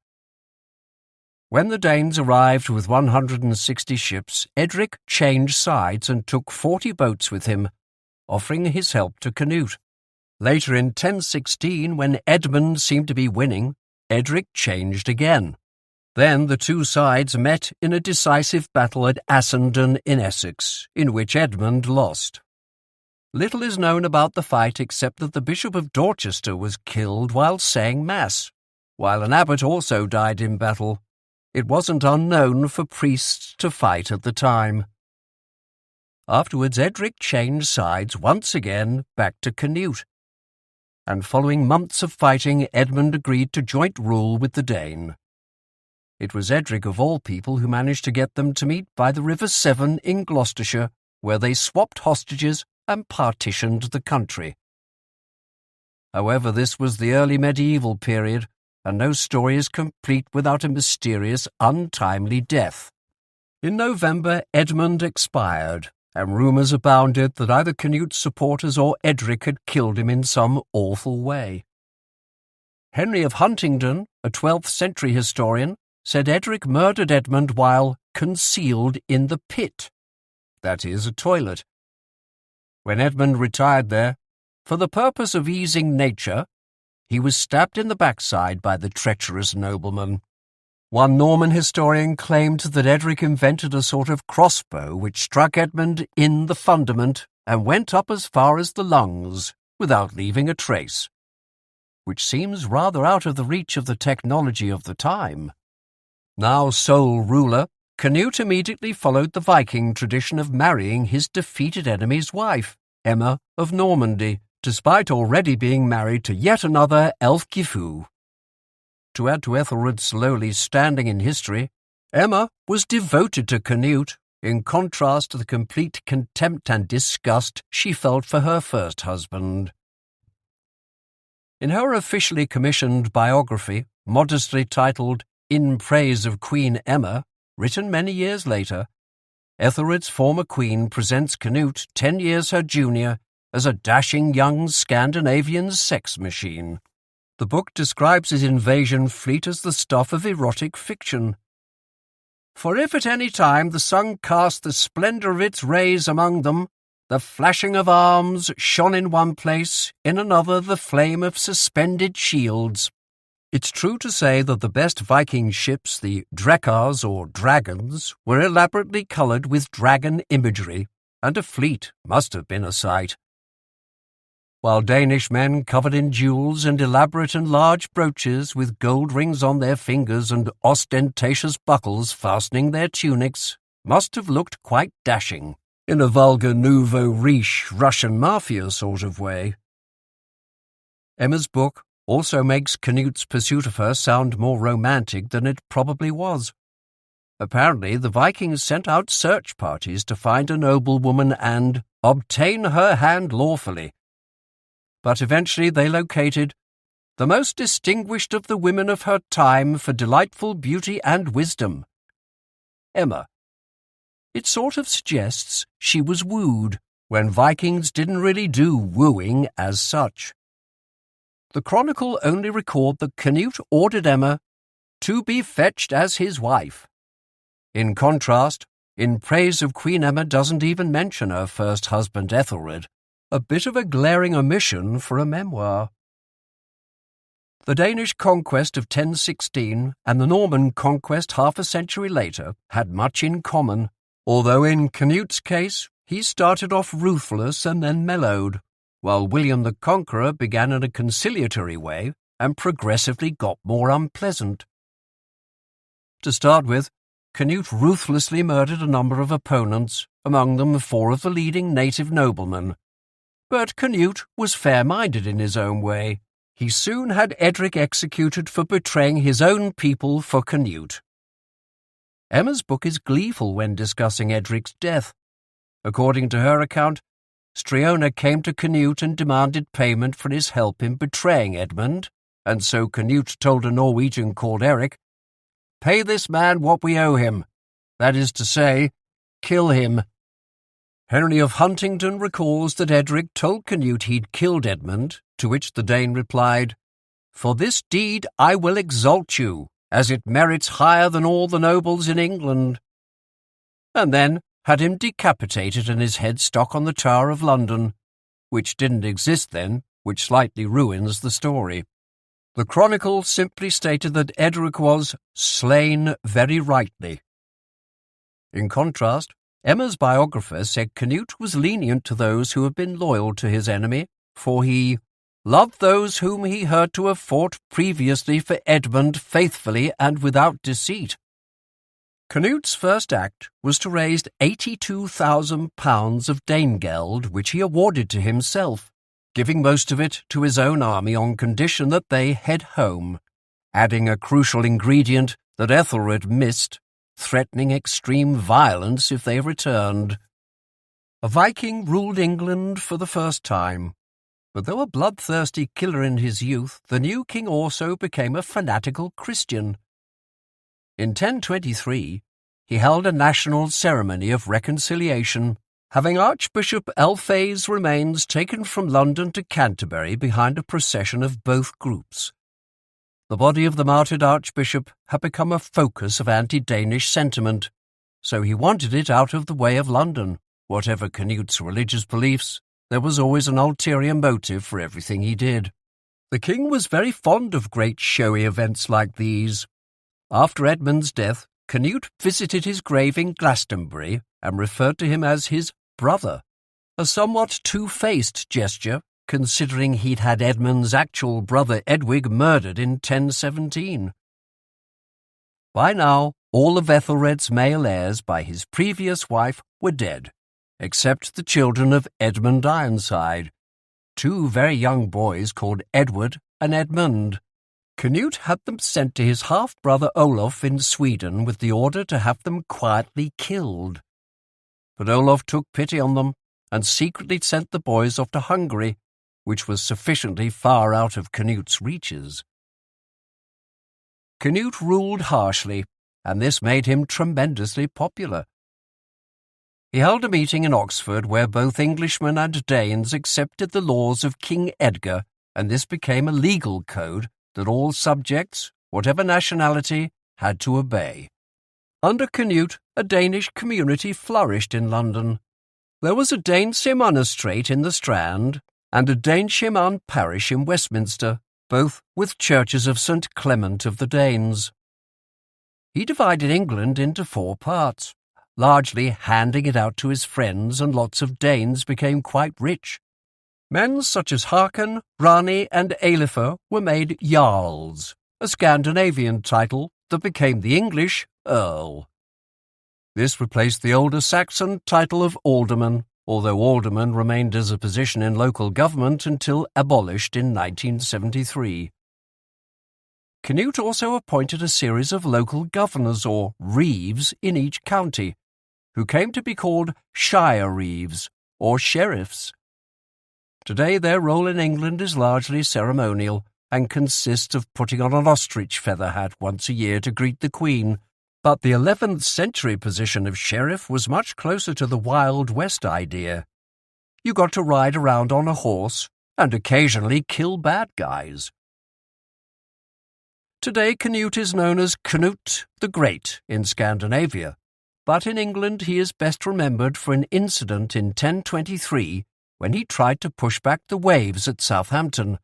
When the Danes arrived with 160 ships, Edric changed sides and took 40 boats with him, offering his help to Canute. Later in 1016, when Edmund seemed to be winning, Edric changed again. Then the 2 sides met in a decisive battle at Assendon in Essex, in which Edmund lost. Little is known about the fight except that the Bishop of Dorchester was killed while saying Mass, while an abbot also died in battle. It wasn't unknown for priests to fight at the time. Afterwards, Edric changed sides once again back to Canute, and following months of fighting, Edmund agreed to joint rule with the Dane. It was Edric of all people who managed to get them to meet by the River Severn in Gloucestershire, where they swapped hostages and partitioned the country. However, this was the early medieval period, and no story is complete without a mysterious, untimely death. In November, Edmund expired, and rumours abounded that either Canute's supporters or Edric had killed him in some awful way. Henry of Huntingdon, a 12th century historian, said Edric murdered Edmund while concealed in the pit, that is, a toilet. When Edmund retired there, for the purpose of easing nature, he was stabbed in the backside by the treacherous nobleman. One Norman historian claimed that Edric invented a sort of crossbow which struck Edmund in the fundament and went up as far as the lungs without leaving a trace, which seems rather out of the reach of the technology of the time. Now sole ruler, Canute immediately followed the Viking tradition of marrying his defeated enemy's wife, Emma of Normandy, despite already being married to yet another Elfgifu. To add to Ethelred's lowly standing in history, Emma was devoted to Canute, in contrast to the complete contempt and disgust she felt for her first husband. In her officially commissioned biography, modestly titled In Praise of Queen Emma, written many years later, Ethelred's former queen presents Canute, 10 years her junior, as a dashing young Scandinavian sex machine. The book describes his invasion fleet as the stuff of erotic fiction. For if at any time the sun cast the splendour of its rays among them, the flashing of arms shone in one place, in another the flame of suspended shields. It's true to say that the best Viking ships, the drekars or dragons, were elaborately coloured with dragon imagery, and a fleet must have been a sight. While Danish men covered in jewels and elaborate and large brooches with gold rings on their fingers and ostentatious buckles fastening their tunics must have looked quite dashing, in a vulgar nouveau riche Russian mafia sort of way. Emma's book also makes Canute's pursuit of her sound more romantic than it probably was. Apparently, the Vikings sent out search parties to find a noblewoman and obtain her hand lawfully. But eventually they located the most distinguished of the women of her time for delightful beauty and wisdom, Emma. It sort of suggests she was wooed, when Vikings didn't really do wooing as such. The chronicle only record that Canute ordered Emma to be fetched as his wife. In contrast, In Praise of Queen Emma doesn't even mention her first husband Ethelred, a bit of a glaring omission for a memoir. The Danish conquest of 1016 and the Norman conquest half a century later had much in common, although in Canute's case he started off ruthless and then mellowed, while William the Conqueror began in a conciliatory way and progressively got more unpleasant. To start with, Canute ruthlessly murdered a number of opponents, among them 4 of the leading native noblemen. But Canute was fair-minded in his own way. He soon had Edric executed for betraying his own people for Canute. Emma's book is gleeful when discussing Edric's death. According to her account, Striona came to Canute and demanded payment for his help in betraying Edmund, and so Canute told a Norwegian called Eric, "Pay this man what we owe him. That is to say, kill him." Henry of Huntingdon recalls that Edric told Canute he'd killed Edmund, to which the Dane replied, "For this deed I will exalt you, as it merits higher than all the nobles in England," and then had him decapitated and his head stuck on the Tower of London, which didn't exist then, which slightly ruins the story. The Chronicle simply stated that Edric was slain very rightly. In contrast, Emma's biographer said Canute was lenient to those who had been loyal to his enemy, for he loved those whom he heard to have fought previously for Edmund faithfully and without deceit. Canute's first act was to raise £82,000 of Danegeld, which he awarded to himself, giving most of it to his own army on condition that they head home, adding a crucial ingredient that Ethelred missed, threatening extreme violence if they returned. A Viking ruled England for the first time, but though a bloodthirsty killer in his youth, the new king also became a fanatical Christian. In 1023, he held a national ceremony of reconciliation, having Archbishop Elfay's remains taken from London to Canterbury behind a procession of both groups. The body of the martyred archbishop had become a focus of anti-Danish sentiment, so he wanted it out of the way of London. Whatever Canute's religious beliefs, there was always an ulterior motive for everything he did. The king was very fond of great showy events like these. After Edmund's death, Canute visited his grave in Glastonbury and referred to him as his brother, a somewhat two-faced gesture, considering he'd had Edmund's actual brother Edwig murdered in 1017. By now, all of Ethelred's male heirs by his previous wife were dead, except the children of Edmund Ironside, 2 very young boys called Edward and Edmund. Canute had them sent to his half-brother Olaf in Sweden with the order to have them quietly killed. But Olaf took pity on them and secretly sent the boys off to Hungary, which was sufficiently far out of Canute's reaches. Canute ruled harshly, and this made him tremendously popular. He held a meeting in Oxford where both Englishmen and Danes accepted the laws of King Edgar, and this became a legal code that all subjects, whatever nationality, had to obey. Under Canute, a Danish community flourished in London. There was a Danesham monastery in the Strand and a Danesham parish in Westminster, both with churches of St. Clement of the Danes. He divided England into 4 parts, largely handing it out to his friends, and lots of Danes became quite rich. Men such as Haakon, Rani, and Eilifer were made Jarls, a Scandinavian title that became the English Earl. This replaced the older Saxon title of Alderman, although alderman remained as a position in local government until abolished in 1973. Canute also appointed a series of local governors, or reeves, in each county, who came to be called shire reeves, or sheriffs. Today their role in England is largely ceremonial and consists of putting on an ostrich feather hat once a year to greet the Queen, but the 11th century position of sheriff was much closer to the Wild West idea. You got to ride around on a horse and occasionally kill bad guys. Today Canute is known as Canute the Great in Scandinavia, but in England he is best remembered for an incident in 1023 when he tried to push back the waves at Southampton,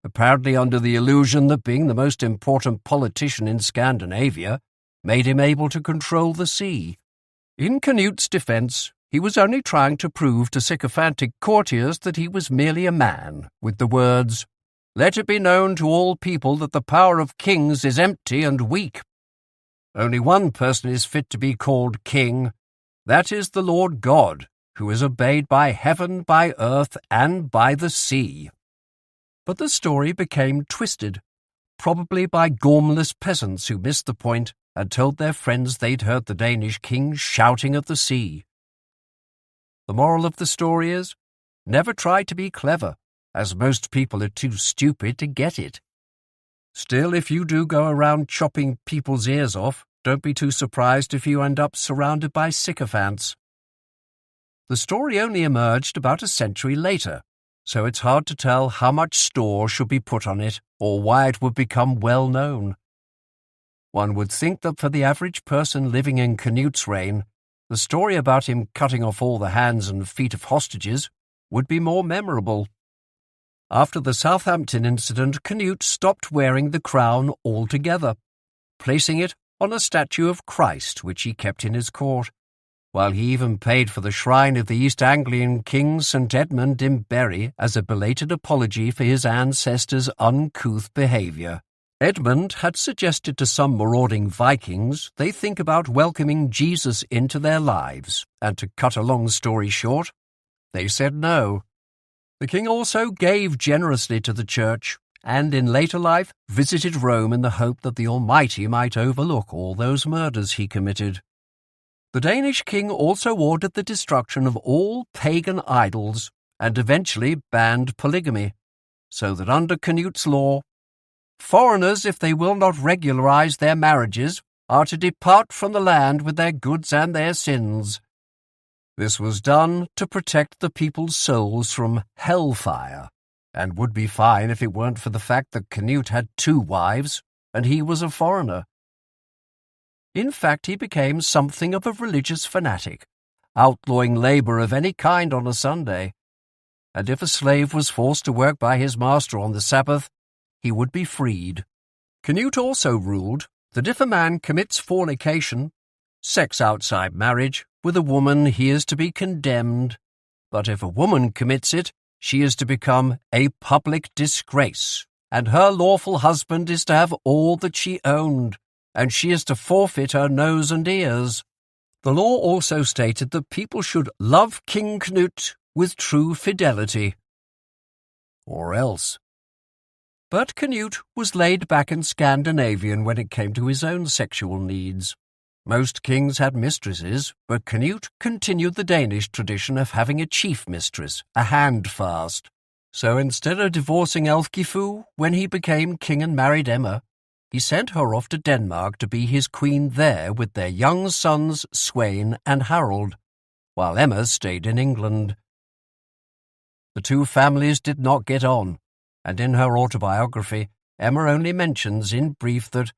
apparently under the illusion that being the most important politician in Scandinavia made him able to control the sea. In Canute's defence, he was only trying to prove to sycophantic courtiers that he was merely a man, with the words, "Let it be known to all people that the power of kings is empty and weak." Only one person is fit to be called king. That is the Lord God, who is obeyed by heaven, by earth, and by the sea." But the story became twisted, probably by gormless peasants who missed the point and told their friends they'd heard the Danish king shouting at the sea. The moral of the story is, never try to be clever, as most people are too stupid to get it. Still, if you do go around chopping people's ears off, don't be too surprised if you end up surrounded by sycophants. The story only emerged about a century later, so it's hard to tell how much store should be put on it or why it would become well known. One would think that for the average person living in Canute's reign, the story about him cutting off all the hands and feet of hostages would be more memorable. After the Southampton incident, Canute stopped wearing the crown altogether, placing it on a statue of Christ which he kept in his court, while he even paid for the shrine of the East Anglian King St. Edmund in Bury as a belated apology for his ancestors' uncouth behaviour. Edmund had suggested to some marauding Vikings they think about welcoming Jesus into their lives, and to cut a long story short, they said no. The king also gave generously to the church, and in later life visited Rome in the hope that the Almighty might overlook all those murders he committed. The Danish king also ordered the destruction of all pagan idols and eventually banned polygamy, so that under Canute's law, foreigners, if they will not regularize their marriages, are to depart from the land with their goods and their sins. This was done to protect the people's souls from hellfire, and would be fine if it weren't for the fact that Canute had 2 wives, and he was a foreigner. In fact, he became something of a religious fanatic, outlawing labour of any kind on a Sunday, and if a slave was forced to work by his master on the Sabbath, he would be freed. Canute also ruled that if a man commits fornication, sex outside marriage, with a woman, he is to be condemned, but if a woman commits it, she is to become a public disgrace, and her lawful husband is to have all that she owned, and she is to forfeit her nose and ears. The law also stated that people should love King Canute with true fidelity, or else. But Canute was laid back and Scandinavian when it came to his own sexual needs. Most kings had mistresses, but Canute continued the Danish tradition of having a chief mistress, a handfast. So instead of divorcing Elfgifu when he became king and married Emma, he sent her off to Denmark to be his queen there with their young sons Sweyn and Harold, while Emma stayed in England. The 2 families did not get on, and in her autobiography, Emma only mentions in brief that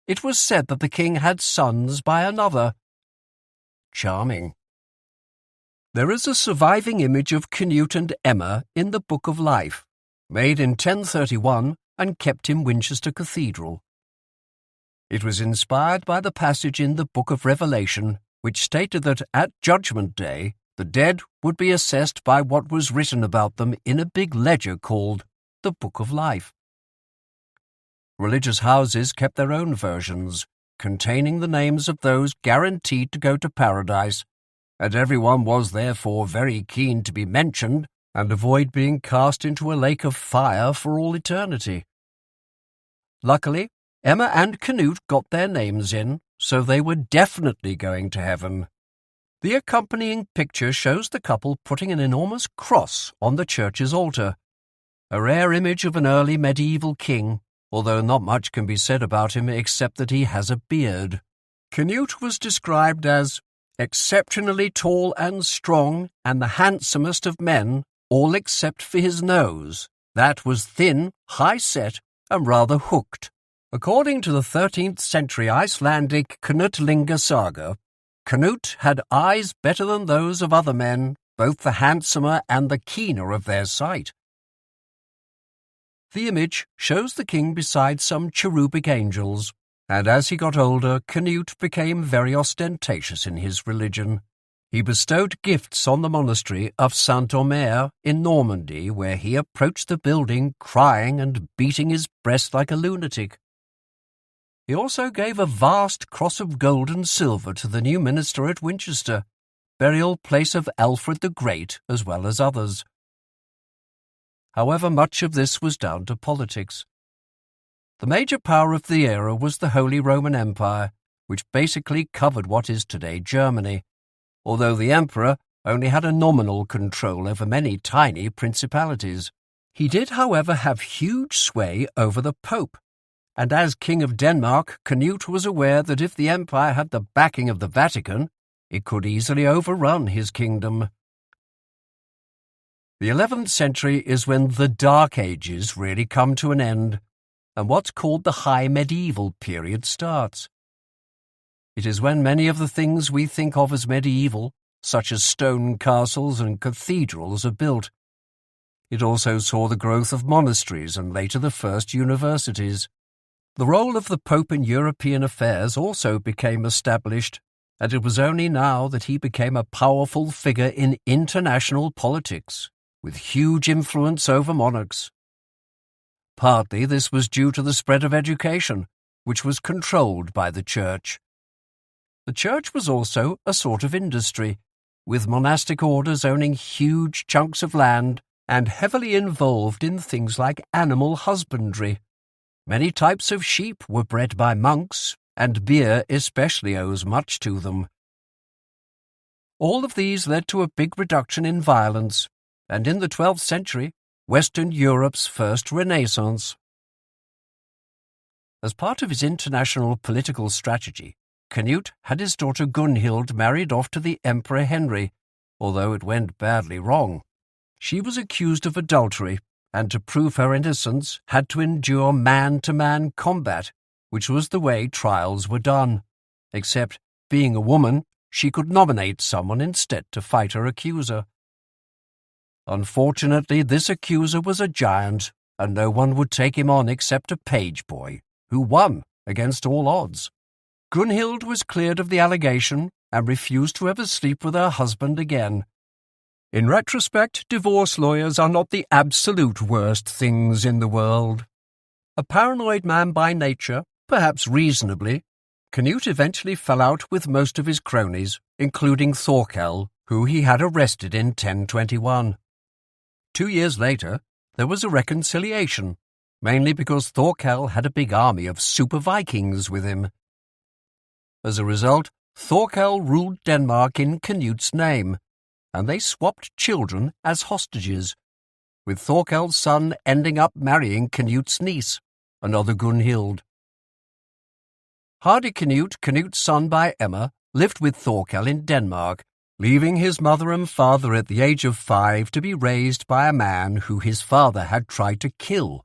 it was said that the king had sons by another. Charming. There is a surviving image of Canute and Emma in the Book of Life, made in 1031 and kept in Winchester Cathedral. It was inspired by the passage in the Book of Revelation, which stated that at Judgment Day, the dead would be assessed by what was written about them in a big ledger called the Book of Life. Religious houses kept their own versions, containing the names of those guaranteed to go to paradise, and everyone was therefore very keen to be mentioned and avoid being cast into a lake of fire for all eternity. Luckily, Emma and Canute got their names in, so they were definitely going to heaven. The accompanying picture shows the couple putting an enormous cross on the church's altar, a rare image of an early medieval king, although not much can be said about him except that he has a beard. Canute was described as exceptionally tall and strong and the handsomest of men, all except for his nose. That was thin, high-set, and rather hooked. According to the 13th century Icelandic Knutlinga saga, Canute had eyes better than those of other men, both the handsomer and the keener of their sight. The image shows the king beside some cherubic angels, and as he got older, Canute became very ostentatious in his religion. He bestowed gifts on the monastery of Saint-Omer in Normandy, where he approached the building crying and beating his breast like a lunatic. He also gave a vast cross of gold and silver to the new minister at Winchester, burial place of Alfred the Great as well as others. However, much of this was down to politics. The major power of the era was the Holy Roman Empire, which basically covered what is today Germany, although the emperor only had a nominal control over many tiny principalities. He did, however, have huge sway over the Pope, and as King of Denmark, Canute was aware that if the empire had the backing of the Vatican, it could easily overrun his kingdom. The 11th century is when the Dark Ages really come to an end, and what's called the High Medieval period starts. It is when many of the things we think of as medieval, such as stone castles and cathedrals, are built. It also saw the growth of monasteries and later the first universities. The role of the Pope in European affairs also became established, and it was only now that he became a powerful figure in international politics, with huge influence over monarchs. Partly this was due to the spread of education, which was controlled by the Church. The Church was also a sort of industry, with monastic orders owning huge chunks of land and heavily involved in things like animal husbandry. Many types of sheep were bred by monks, and beer especially owes much to them. All of these led to a big reduction in violence, and in the 12th century, Western Europe's first Renaissance. As part of his international political strategy, Canute had his daughter Gunhild married off to the Emperor Henry, although it went badly wrong. She was accused of adultery, and to prove her innocence had to endure man-to-man combat, which was the way trials were done, except, being a woman, she could nominate someone instead to fight her accuser. Unfortunately, this accuser was a giant, and no one would take him on except a page boy, who won against all odds. Gunhild was cleared of the allegation and refused to ever sleep with her husband again. In retrospect, divorce lawyers are not the absolute worst things in the world. A paranoid man by nature, perhaps reasonably, Canute eventually fell out with most of his cronies, including Thorkel, who he had arrested in 1021. 2 years later, there was a reconciliation, mainly because Thorkel had a big army of super Vikings with him. As a result, Thorkel ruled Denmark in Canute's name, and they swapped children as hostages, with Thorkel's son ending up marrying Canute's niece, another Gunhild. Hardy Canute, Canute's son by Emma, lived with Thorkel in Denmark, leaving his mother and father at the age of 5 to be raised by a man who his father had tried to kill.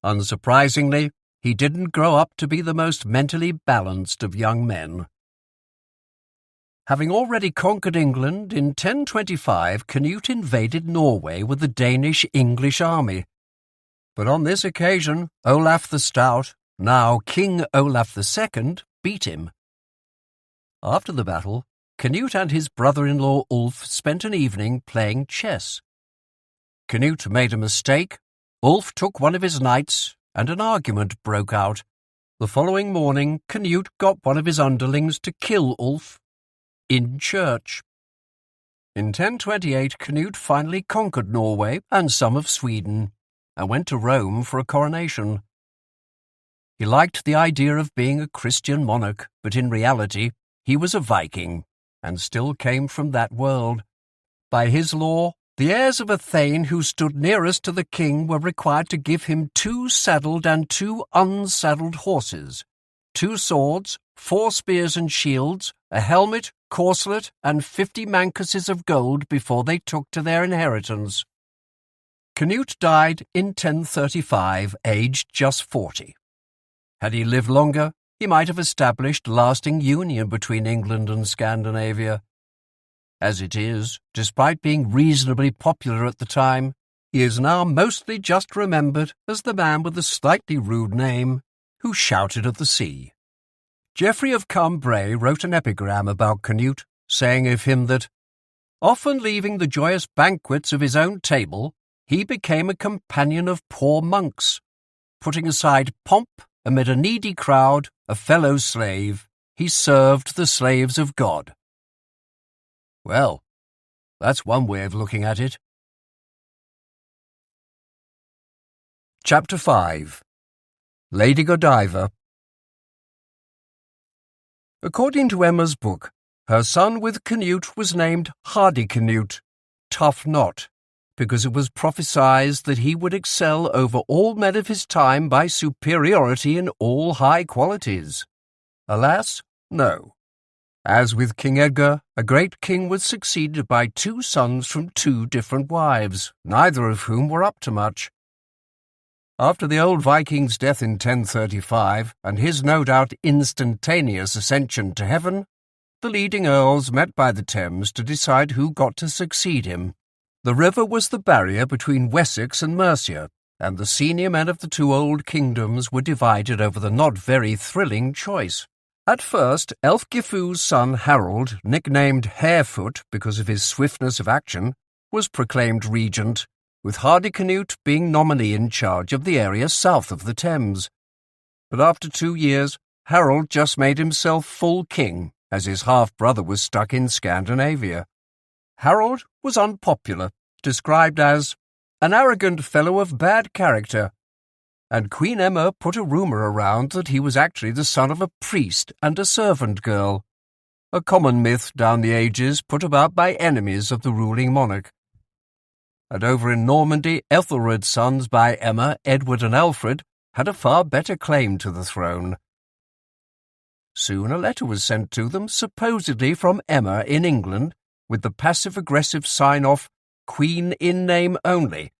Unsurprisingly, he didn't grow up to be the most mentally balanced of young men. Having already conquered England, in 1025 Canute invaded Norway with the Danish-English army. But on this occasion, Olaf the Stout, now King Olaf II, beat him. After the battle, Canute and his brother-in-law Ulf spent an evening playing chess. Canute made a mistake, Ulf took one of his knights, and an argument broke out. The following morning, Canute got one of his underlings to kill Ulf in church. In 1028, Canute finally conquered Norway and some of Sweden, and went to Rome for a coronation. He liked the idea of being a Christian monarch, but in reality, he was a Viking, and still came from that world. By his law, the heirs of a thane who stood nearest to the king were required to give him 2 saddled and 2 unsaddled horses, 2 swords, 4 spears and shields, a helmet, corselet, and 50 mancuses of gold before they took to their inheritance. Canute died in 1035, aged just 40. Had he lived longer, he might have established lasting union between England and Scandinavia. As it is, despite being reasonably popular at the time, he is now mostly just remembered as the man with the slightly rude name who shouted at the sea. Geoffrey of Cambrai wrote an epigram about Canute, saying of him that, often leaving the joyous banquets of his own table, he became a companion of poor monks, putting aside pomp, amid a needy crowd, a fellow slave, he served the slaves of God. Well, that's one way of looking at it. Chapter 5. Lady Godiva. According to Emma's book, her son with Canute was named Hardicanute, Tough Not, because it was prophesied that he would excel over all men of his time by superiority in all high qualities. Alas, no. As with King Edgar, a great king was succeeded by 2 sons from 2 different wives, neither of whom were up to much. After the old Viking's death in 1035, and his no doubt instantaneous ascension to heaven, the leading earls met by the Thames to decide who got to succeed him. The river was the barrier between Wessex and Mercia, and the senior men of the 2 old kingdoms were divided over the not very thrilling choice. At first, Elfgifu's son Harold, nicknamed Harefoot because of his swiftness of action, was proclaimed regent, with Hardicanute being nominally in charge of the area south of the Thames. But after 2 years, Harold just made himself full king, as his half-brother was stuck in Scandinavia. Harold was unpopular, described as an arrogant fellow of bad character, and Queen Emma put a rumour around that he was actually the son of a priest and a servant girl, a common myth down the ages put about by enemies of the ruling monarch. And over in Normandy, Ethelred's sons by Emma, Edward and Alfred, had a far better claim to the throne. Soon a letter was sent to them, supposedly from Emma in England, with the passive-aggressive sign-off, Queen in name only,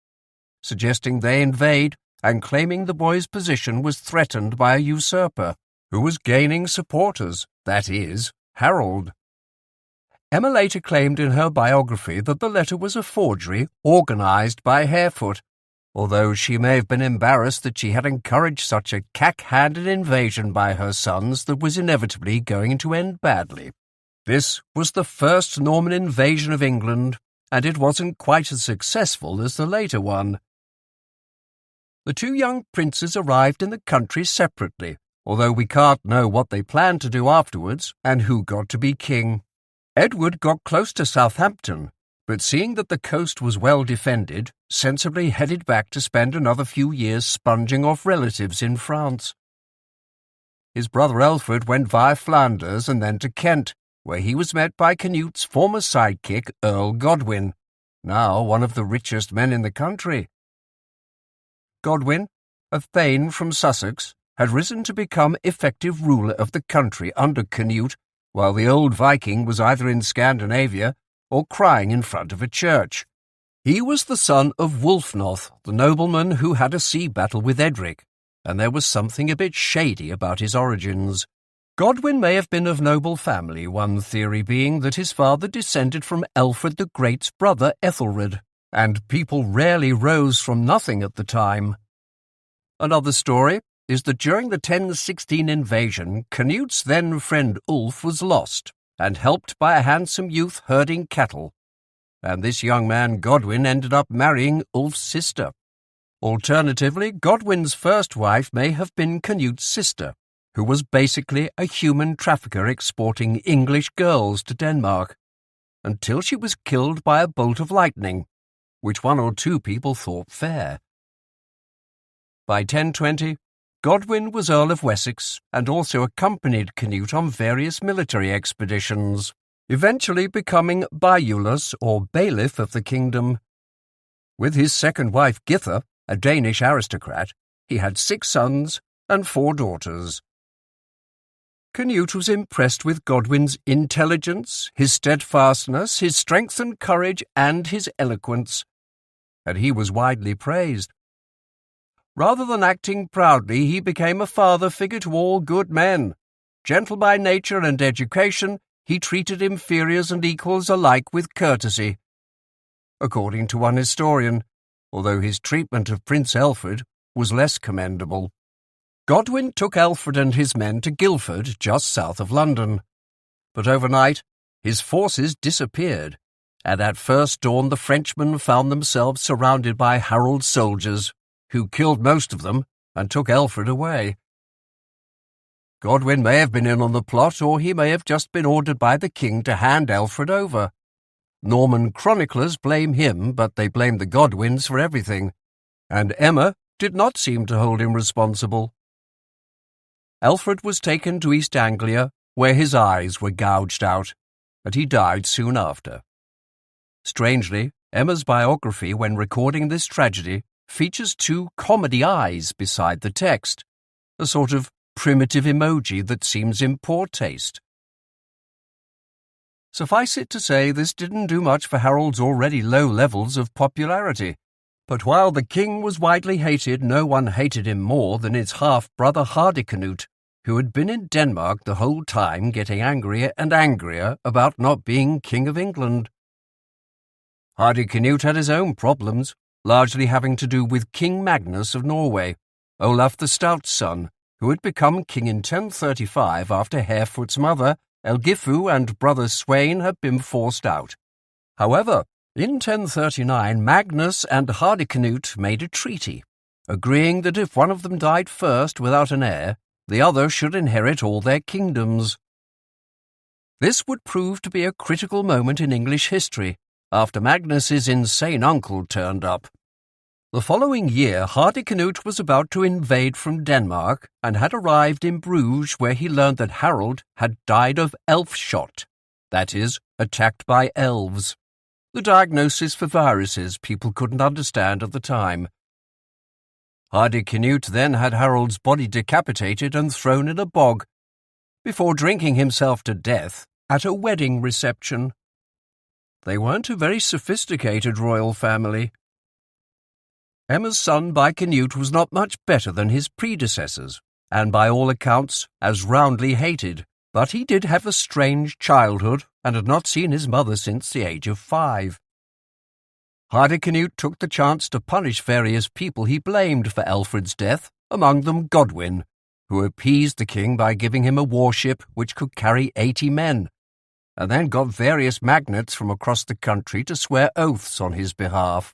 suggesting they invade and claiming the boy's position was threatened by a usurper, who was gaining supporters, that is, Harold. Emma later claimed in her biography that the letter was a forgery organised by Harefoot, although she may have been embarrassed that she had encouraged such a cack-handed invasion by her sons that was inevitably going to end badly. This was the first Norman invasion of England, and it wasn't quite as successful as the later one. The 2 young princes arrived in the country separately, although we can't know what they planned to do afterwards and who got to be king. Edward got close to Southampton, but seeing that the coast was well defended, sensibly headed back to spend another few years sponging off relatives in France. His brother Alfred went via Flanders and then to Kent, where he was met by Canute's former sidekick, Earl Godwin, now one of the richest men in the country. Godwin, a thane from Sussex, had risen to become effective ruler of the country under Canute, while the old Viking was either in Scandinavia or crying in front of a church. He was the son of Wulfnoth, the nobleman who had a sea battle with Edric, and there was something a bit shady about his origins. Godwin may have been of noble family, one theory being that his father descended from Alfred the Great's brother Ethelred, and people rarely rose from nothing at the time. Another story is that during the 1016 invasion, Canute's then friend Ulf was lost, and helped by a handsome youth herding cattle, and this young man Godwin ended up marrying Ulf's sister. Alternatively, Godwin's first wife may have been Canute's sister, who was basically a human trafficker exporting English girls to Denmark, until she was killed by a bolt of lightning, which 1 or 2 people thought fair. By 1020, Godwin was Earl of Wessex and also accompanied Canute on various military expeditions, eventually becoming Baeulus or bailiff of the kingdom. With his second wife Githa, a Danish aristocrat, he had 6 sons and 4 daughters. Canute was impressed with Godwin's intelligence, his steadfastness, his strength and courage, and his eloquence, and he was widely praised. Rather than acting proudly, he became a father figure to all good men. Gentle by nature and education, he treated inferiors and equals alike with courtesy. According to one historian, although his treatment of Prince Alfred was less commendable. Godwin took Alfred and his men to Guildford, just south of London. But overnight, his forces disappeared, and at first dawn the Frenchmen found themselves surrounded by Harold's soldiers, who killed most of them and took Alfred away. Godwin may have been in on the plot, or he may have just been ordered by the king to hand Alfred over. Norman chroniclers blame him, but they blame the Godwins for everything, and Emma did not seem to hold him responsible. Alfred was taken to East Anglia, where his eyes were gouged out, and he died soon after. Strangely, Emma's biography, when recording this tragedy, features 2 comedy eyes beside the text, a sort of primitive emoji that seems in poor taste. Suffice it to say, this didn't do much for Harold's already low levels of popularity. But while the king was widely hated, no one hated him more than his half-brother Hardicanute, who had been in Denmark the whole time, getting angrier and angrier about not being King of England. Hardicanute had his own problems, largely having to do with King Magnus of Norway, Olaf the Stout's son, who had become king in 1035 after Harefoot's mother, Elgifu, and brother Sweyn had been forced out. However, in 1039 Magnus and Hardicanute made a treaty, agreeing that if one of them died first without an heir, the other should inherit all their kingdoms. This would prove to be a critical moment in English history, after Magnus's insane uncle turned up. The following year, Hardicanute was about to invade from Denmark and had arrived in Bruges, where he learned that Harold had died of elf shot, that is, attacked by elves, the diagnosis for viruses people couldn't understand at the time. Hardicanute then had Harold's body decapitated and thrown in a bog, before drinking himself to death at a wedding reception. They weren't a very sophisticated royal family. Emma's son by Canute was not much better than his predecessors, and by all accounts as roundly hated, but he did have a strange childhood and had not seen his mother since the age of 5. Hardicanute took the chance to punish various people he blamed for Alfred's death, among them Godwin, who appeased the king by giving him a warship which could carry 80 men, and then got various magnates from across the country to swear oaths on his behalf.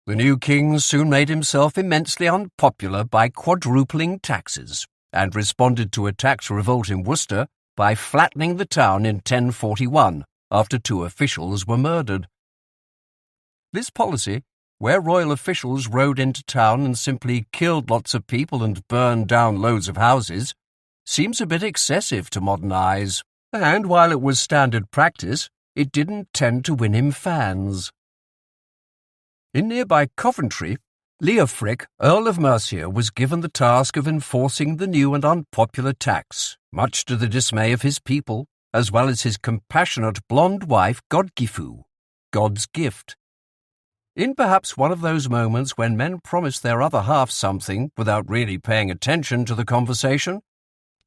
The new king soon made himself immensely unpopular by quadrupling taxes, and responded to a tax revolt in Worcester by flattening the town in 1041, after 2 officials were murdered. This policy, where royal officials rode into town and simply killed lots of people and burned down loads of houses, seems a bit excessive to modern eyes, and while it was standard practice, it didn't tend to win him fans. In nearby Coventry, Leofric, Earl of Mercia, was given the task of enforcing the new and unpopular tax, much to the dismay of his people, as well as his compassionate blonde wife Godgifu, God's gift. In perhaps one of those moments when men promise their other half something without really paying attention to the conversation,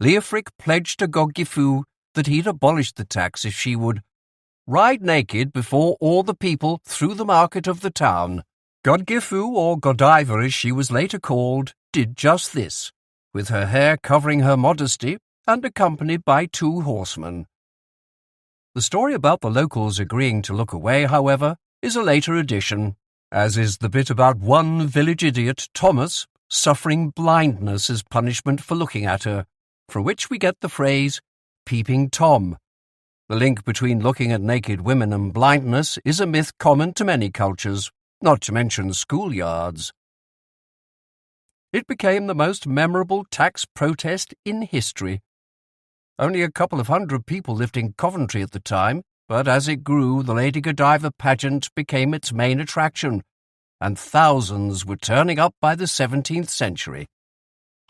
Leofric pledged to Godgifu that he'd abolish the tax if she would ride naked before all the people through the market of the town. Godgifu, or Godiva as she was later called, did just this, with her hair covering her modesty and accompanied by 2 horsemen. The story about the locals agreeing to look away, however, is a later addition, as is the bit about one village idiot, Thomas, suffering blindness as punishment for looking at her, from which we get the phrase, peeping Tom. The link between looking at naked women and blindness is a myth common to many cultures, not to mention schoolyards. It became the most memorable tax protest in history. Only a couple of hundred people lived in Coventry at the time, but as it grew, the Lady Godiva pageant became its main attraction, and thousands were turning up by the 17th century.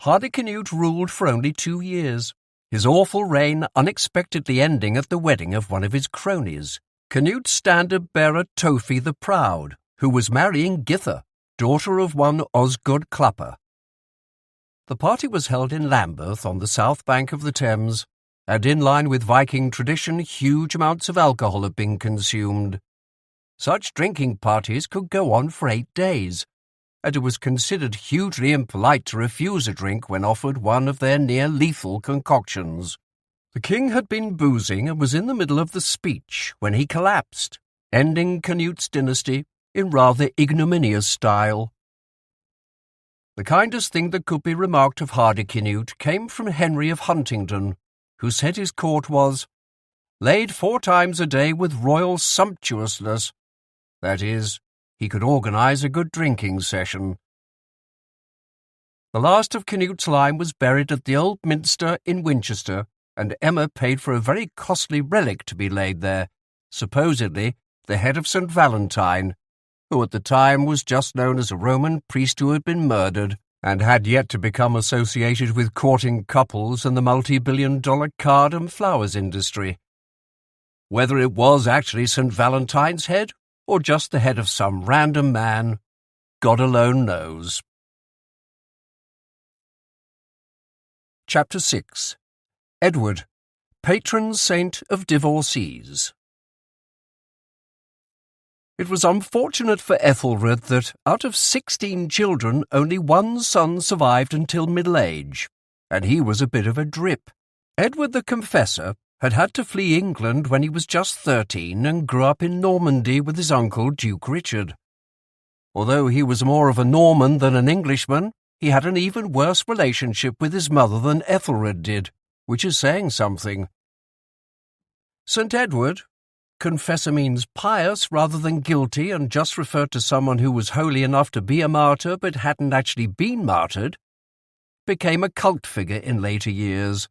Hardicanute ruled for only 2 years, his awful reign unexpectedly ending at the wedding of one of his cronies, Canute's standard-bearer Tofi the Proud, who was marrying Githa, daughter of one Osgood Clapper. The party was held in Lambeth on the south bank of the Thames, and in line with Viking tradition, huge amounts of alcohol had been consumed. Such drinking parties could go on for 8 days, and it was considered hugely impolite to refuse a drink when offered one of their near-lethal concoctions. The king had been boozing and was in the middle of the speech when he collapsed, ending Canute's dynasty in rather ignominious style. The kindest thing that could be remarked of Hardicanute came from Henry of Huntingdon, who said his court was laid 4 times a day with royal sumptuousness. That is, he could organise a good drinking session. The last of Canute's line was buried at the Old Minster in Winchester, and Emma paid for a very costly relic to be laid there, supposedly the head of St. Valentine, who at the time was just known as a Roman priest who had been murdered and had yet to become associated with courting couples and the multi-billion-dollar card and flowers industry. Whether it was actually St. Valentine's head or just the head of some random man, God alone knows. Chapter 6. Edward, Patron Saint of Divorcees. It was unfortunate for Ethelred that, out of 16 children, only 1 son survived until middle age, and he was a bit of a drip. Edward the Confessor had had to flee England when he was just 13 and grew up in Normandy with his uncle Duke Richard. Although he was more of a Norman than an Englishman, he had an even worse relationship with his mother than Ethelred did, which is saying something. St. Edward, confessor means pious rather than guilty and just referred to someone who was holy enough to be a martyr but hadn't actually been martyred, became a cult figure in later years,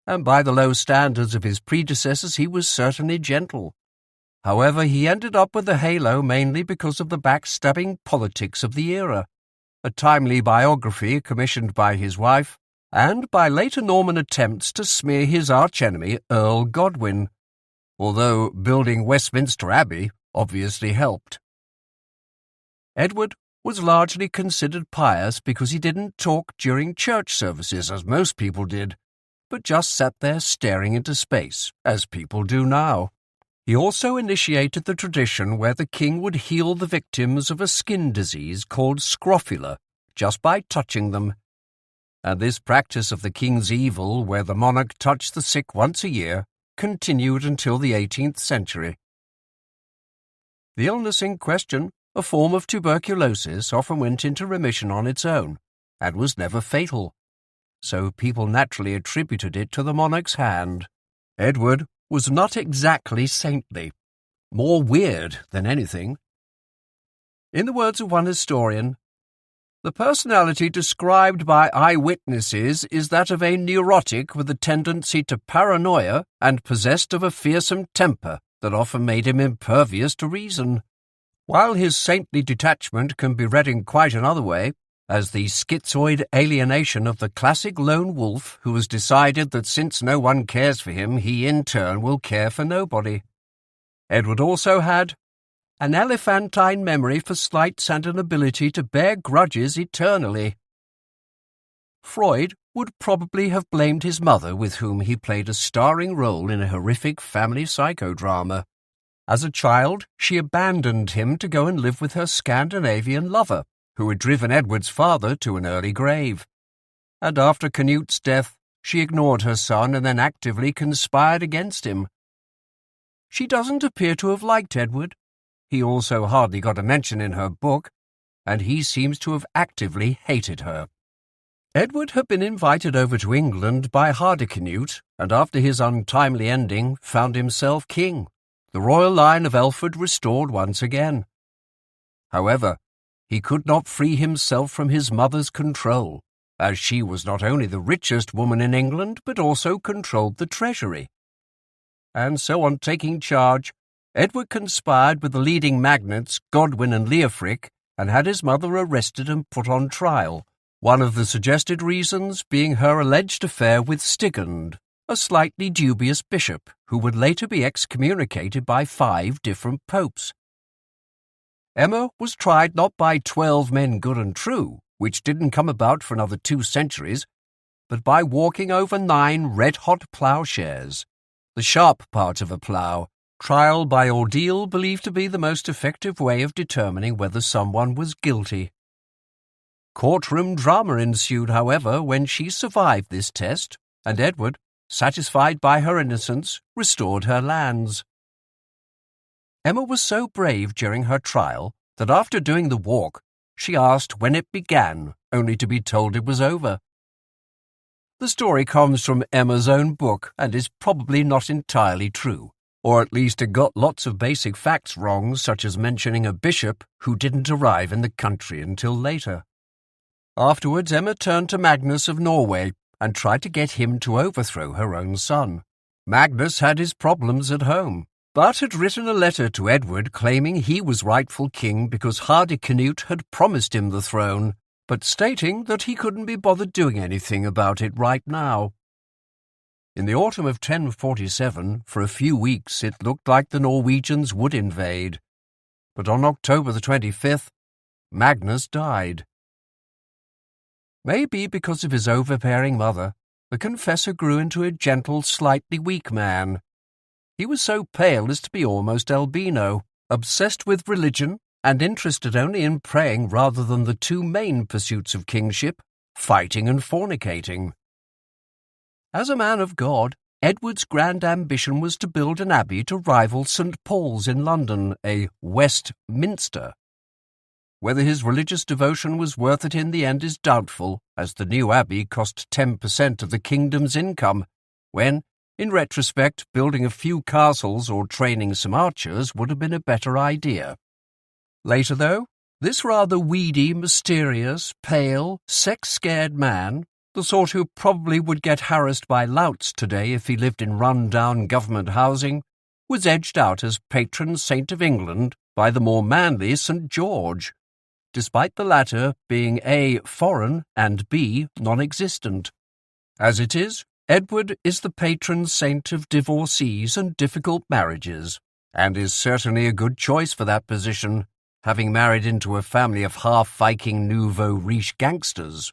and by the low standards of his predecessors he was certainly gentle. However, he ended up with a halo mainly because of the backstabbing politics of the era, a timely biography commissioned by his wife, and by later Norman attempts to smear his archenemy Earl Godwin, although building Westminster Abbey obviously helped. Edward was largely considered pious because he didn't talk during church services, as most people did, but just sat there staring into space, as people do now. He also initiated the tradition where the king would heal the victims of a skin disease called scrofula just by touching them, and this practice of the king's evil, where the monarch touched the sick once a year, continued until the 18th century. The illness in question, a form of tuberculosis, often went into remission on its own, and was never fatal, so people naturally attributed it to the monarch's hand. Edward was not exactly saintly, more weird than anything. In the words of one historian, the personality described by eyewitnesses is that of a neurotic with a tendency to paranoia and possessed of a fearsome temper that often made him impervious to reason. While his saintly detachment can be read in quite another way, as the schizoid alienation of the classic lone wolf who has decided that since no one cares for him, he in turn will care for nobody. Edward also had an elephantine memory for slights and an ability to bear grudges eternally. Freud would probably have blamed his mother, with whom he played a starring role in a horrific family psychodrama. As a child, she abandoned him to go and live with her Scandinavian lover, who had driven Edward's father to an early grave. And after Canute's death, she ignored her son and then actively conspired against him. She doesn't appear to have liked Edward. He also hardly got a mention in her book, and he seems to have actively hated her. Edward had been invited over to England by Hardicanute, and after his untimely ending, found himself king, the royal line of Elford restored once again. However, he could not free himself from his mother's control, as she was not only the richest woman in England, but also controlled the treasury. And so on taking charge, Edward conspired with the leading magnates Godwin and Leofric and had his mother arrested and put on trial, one of the suggested reasons being her alleged affair with Stigand, a slightly dubious bishop who would later be excommunicated by 5 different popes. Emma was tried not by 12 men good and true, which didn't come about for another 2 centuries, but by walking over 9 red-hot ploughshares, the sharp part of a plough, trial by ordeal believed to be the most effective way of determining whether someone was guilty. Courtroom drama ensued, however, when she survived this test, and Edward, satisfied by her innocence, restored her lands. Emma was so brave during her trial that after doing the walk, she asked when it began only to be told it was over. The story comes from Emma's own book and is probably not entirely true, or at least it got lots of basic facts wrong, such as mentioning a bishop who didn't arrive in the country until later. Afterwards, Emma turned to Magnus of Norway and tried to get him to overthrow her own son. Magnus had his problems at home, but had written a letter to Edward claiming he was rightful king because Hardicanute had promised him the throne, but stating that he couldn't be bothered doing anything about it right now. In the autumn of 1047, for a few weeks it looked like the Norwegians would invade, but on October the 25th, Magnus died. Maybe because of his overbearing mother, the confessor grew into a gentle, slightly weak man. He was so pale as to be almost albino, obsessed with religion, and interested only in praying rather than the two main pursuits of kingship, fighting and fornicating. As a man of God, Edward's grand ambition was to build an abbey to rival St. Paul's in London, a Westminster. Whether his religious devotion was worth it in the end is doubtful, as the new abbey cost 10% of the kingdom's income, when, in retrospect, building a few castles or training some archers would have been a better idea. Later, though, this rather weedy, mysterious, pale, sex-scared man, the sort who probably would get harassed by louts today if he lived in run-down government housing, was edged out as patron saint of England by the more manly St. George, despite the latter being A, foreign, and B, non-existent. As it is, Edward is the patron saint of divorcees and difficult marriages, and is certainly a good choice for that position, having married into a family of half-Viking nouveau riche gangsters.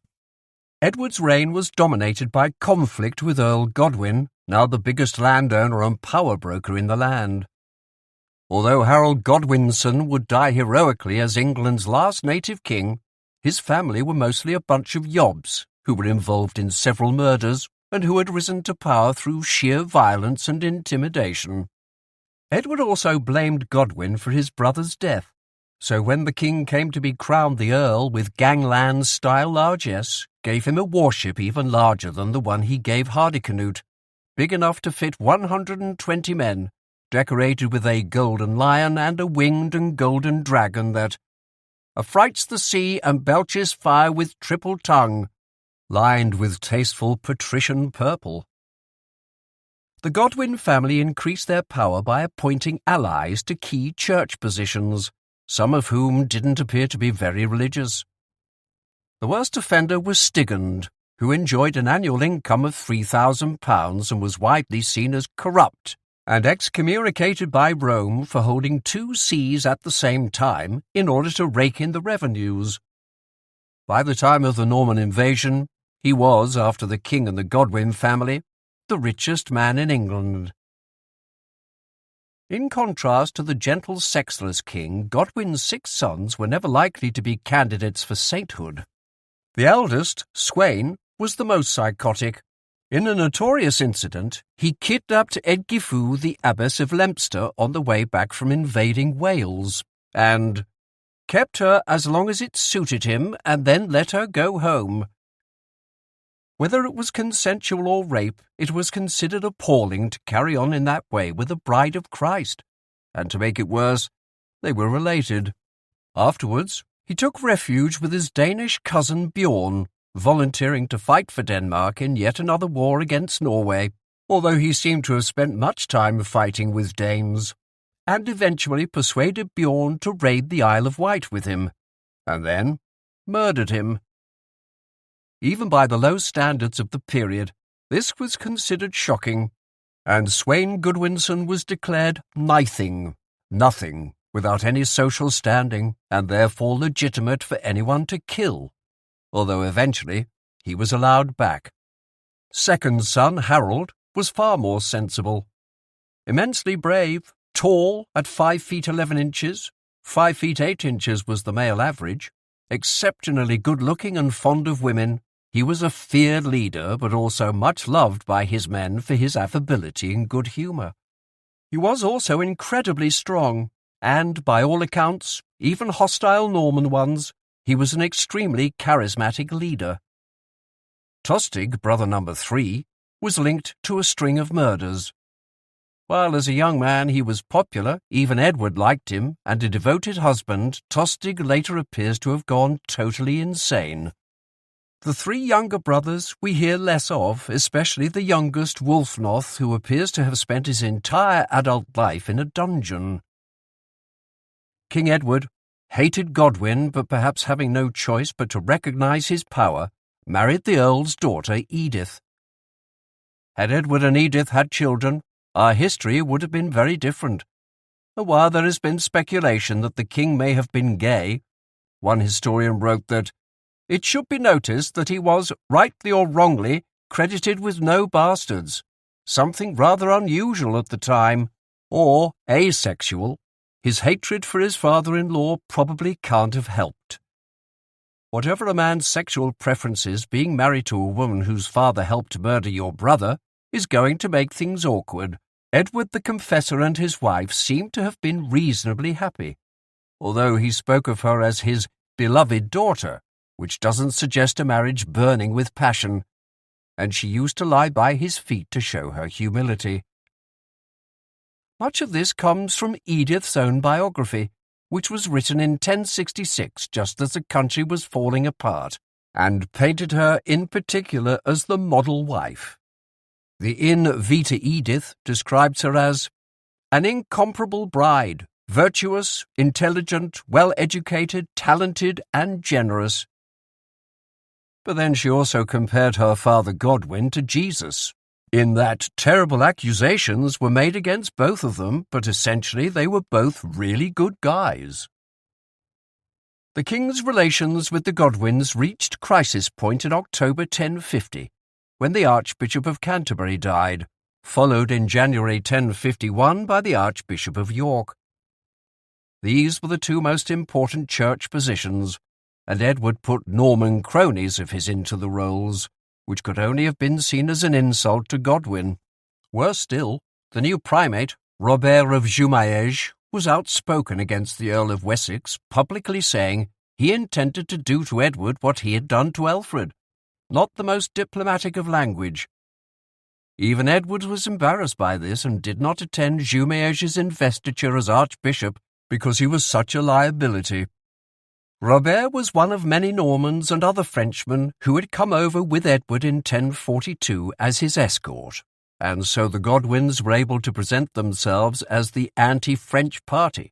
Edward's reign was dominated by conflict with Earl Godwin, now the biggest landowner and power broker in the land. Although Harold Godwinson would die heroically as England's last native king, his family were mostly a bunch of yobs who were involved in several murders and who had risen to power through sheer violence and intimidation. Edward also blamed Godwin for his brother's death, so when the king came to be crowned the Earl with gangland-style largesse, gave him a warship even larger than the one he gave Hardicanute, big enough to fit 120 men, decorated with a golden lion and a winged and golden dragon that affrights the sea and belches fire with triple tongue, lined with tasteful patrician purple. The Godwin family increased their power by appointing allies to key church positions, some of whom didn't appear to be very religious. The worst offender was Stigand, who enjoyed an annual income of £3,000 and was widely seen as corrupt and excommunicated by Rome for holding 2 sees at the same time in order to rake in the revenues. By the time of the Norman invasion, he was, after the king and the Godwin family, the richest man in England. In contrast to the gentle, sexless king, Godwin's 6 sons were never likely to be candidates for sainthood. The eldest, Sweyn, was the most psychotic. In a notorious incident, he kidnapped Edgifu, the abbess of Lempster, on the way back from invading Wales, and kept her as long as it suited him and then let her go home. Whether it was consensual or rape, it was considered appalling to carry on in that way with the bride of Christ, and to make it worse, they were related. Afterwards, he took refuge with his Danish cousin Bjorn, volunteering to fight for Denmark in yet another war against Norway, although he seemed to have spent much time fighting with Danes, and eventually persuaded Bjorn to raid the Isle of Wight with him, and then murdered him. Even by the low standards of the period, this was considered shocking, and Sweyn Godwinson was declared nothing, without any social standing, and therefore legitimate for anyone to kill, although eventually he was allowed back. Second son, Harold, was far more sensible. Immensely brave, tall at 5 feet 11 inches, 5 feet 8 inches was the male average, exceptionally good-looking and fond of women, he was a feared leader, but also much loved by his men for his affability and good humour. He was also incredibly strong, and, by all accounts, even hostile Norman ones, he was an extremely charismatic leader. Tostig, brother number 3, was linked to a string of murders. While as a young man he was popular, even Edward liked him, and a devoted husband, Tostig later appears to have gone totally insane. The 3 younger brothers we hear less of, especially the youngest, Wulfnoth, who appears to have spent his entire adult life in a dungeon. King Edward hated Godwin, but perhaps having no choice but to recognise his power, married the Earl's daughter Edith. Had Edward and Edith had children, our history would have been very different. And while there has been speculation that the king may have been gay, one historian wrote that it should be noticed that he was, rightly or wrongly, credited with no bastards, something rather unusual at the time, or asexual. His hatred for his father-in-law probably can't have helped. Whatever a man's sexual preferences, being married to a woman whose father helped murder your brother is going to make things awkward. Edward the Confessor and his wife seem to have been reasonably happy, although he spoke of her as his beloved daughter, which doesn't suggest a marriage burning with passion, and she used to lie by his feet to show her humility. Much of this comes from Edith's own biography, which was written in 1066 just as the country was falling apart, and painted her in particular as the model wife. The In Vita Edith describes her as an incomparable bride, virtuous, intelligent, well-educated, talented, and generous. But then she also compared her father Godwin to Jesus, in that terrible accusations were made against both of them, but essentially they were both really good guys. The king's relations with the Godwins reached crisis point in October 1050, when the Archbishop of Canterbury died, followed in January 1051 by the Archbishop of York. These were the 2 most important church positions, and Edward put Norman cronies of his into the roles, which could only have been seen as an insult to Godwin. Worse still, the new primate, Robert of Jumièges, was outspoken against the Earl of Wessex, publicly saying he intended to do to Edward what he had done to Alfred. Not the most diplomatic of language. Even Edward was embarrassed by this and did not attend Jumièges' investiture as archbishop because he was such a liability. Robert was one of many Normans and other Frenchmen who had come over with Edward in 1042 as his escort, and so the Godwins were able to present themselves as the anti-French party,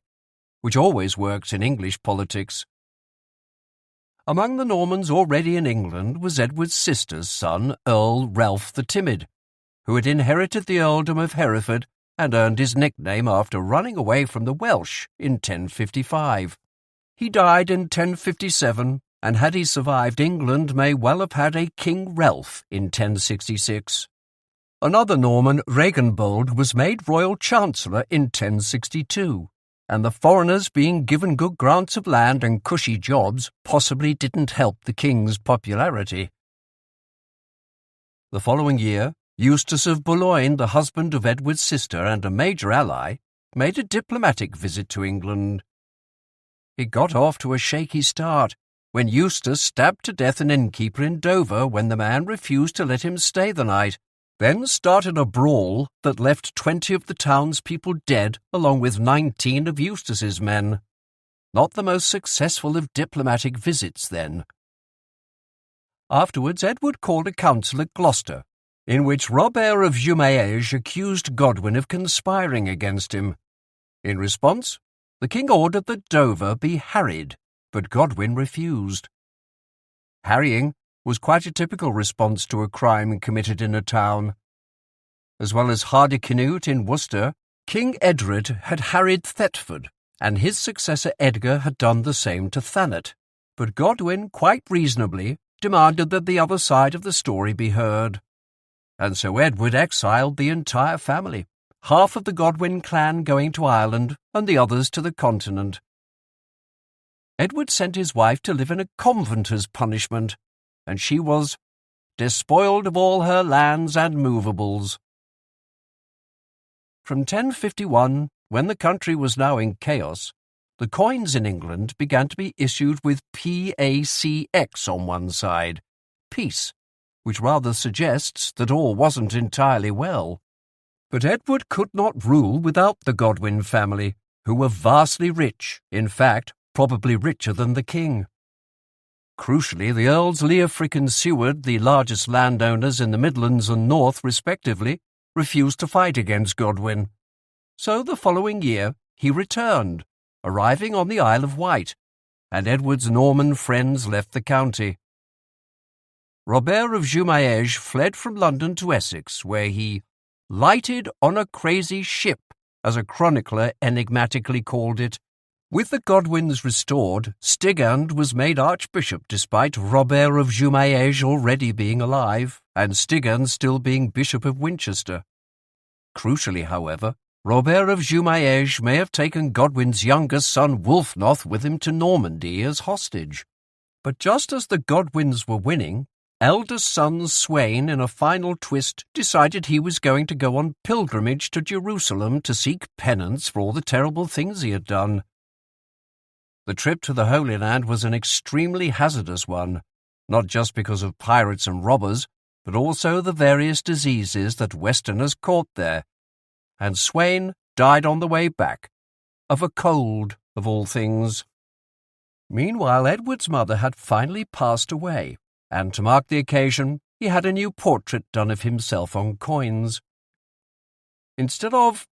which always works in English politics. Among the Normans already in England was Edward's sister's son, Earl Ralph the Timid, who had inherited the earldom of Hereford and earned his nickname after running away from the Welsh in 1055. He died in 1057, and had he survived, England may well have had a King Ralph in 1066. Another Norman, Reginbold, was made royal chancellor in 1062. And the foreigners being given good grants of land and cushy jobs possibly didn't help the king's popularity. The following year, Eustace of Boulogne, the husband of Edward's sister and a major ally, made a diplomatic visit to England. He got off to a shaky start when Eustace stabbed to death an innkeeper in Dover when the man refused to let him stay the night, then started a brawl that left 20 of the townspeople dead along with 19 of Eustace's men. Not the most successful of diplomatic visits, then. Afterwards, Edward called a council at Gloucester, in which Robert of Jumièges accused Godwin of conspiring against him. In response, the king ordered that Dover be harried, but Godwin refused. Harrying was quite a typical response to a crime committed in a town. As well as Hardicanute in Worcester, King Edred had harried Thetford, and his successor Edgar had done the same to Thanet. But Godwin, quite reasonably, demanded that the other side of the story be heard. And so Edward exiled the entire family, half of the Godwin clan going to Ireland and the others to the continent. Edward sent his wife to live in a convent as punishment, and she was despoiled of all her lands and movables. From 1051, when the country was now in chaos, the coins in England began to be issued with PACX on one side, peace, which rather suggests that all wasn't entirely well. But Edward could not rule without the Godwin family, who were vastly rich, in fact, probably richer than the king. Crucially, the Earls Leofric and Seward, the largest landowners in the Midlands and North respectively, refused to fight against Godwin. So the following year he returned, arriving on the Isle of Wight, and Edward's Norman friends left the county. Robert of Jumièges fled from London to Essex, where he lighted on a crazy ship, as a chronicler enigmatically called it. With the Godwins restored, Stigand was made archbishop despite Robert of Jumièges already being alive, and Stigand still being Bishop of Winchester. Crucially, however, Robert of Jumièges may have taken Godwin's youngest son Wulfnoth with him to Normandy as hostage. But just as the Godwins were winning, eldest son Sweyn, in a final twist, decided he was going to go on pilgrimage to Jerusalem to seek penance for all the terrible things he had done. The trip to the Holy Land was an extremely hazardous one, not just because of pirates and robbers, but also the various diseases that Westerners caught there. And Sweyn died on the way back, of a cold, of all things. Meanwhile, Edward's mother had finally passed away, and to mark the occasion, he had a new portrait done of himself on coins. Instead of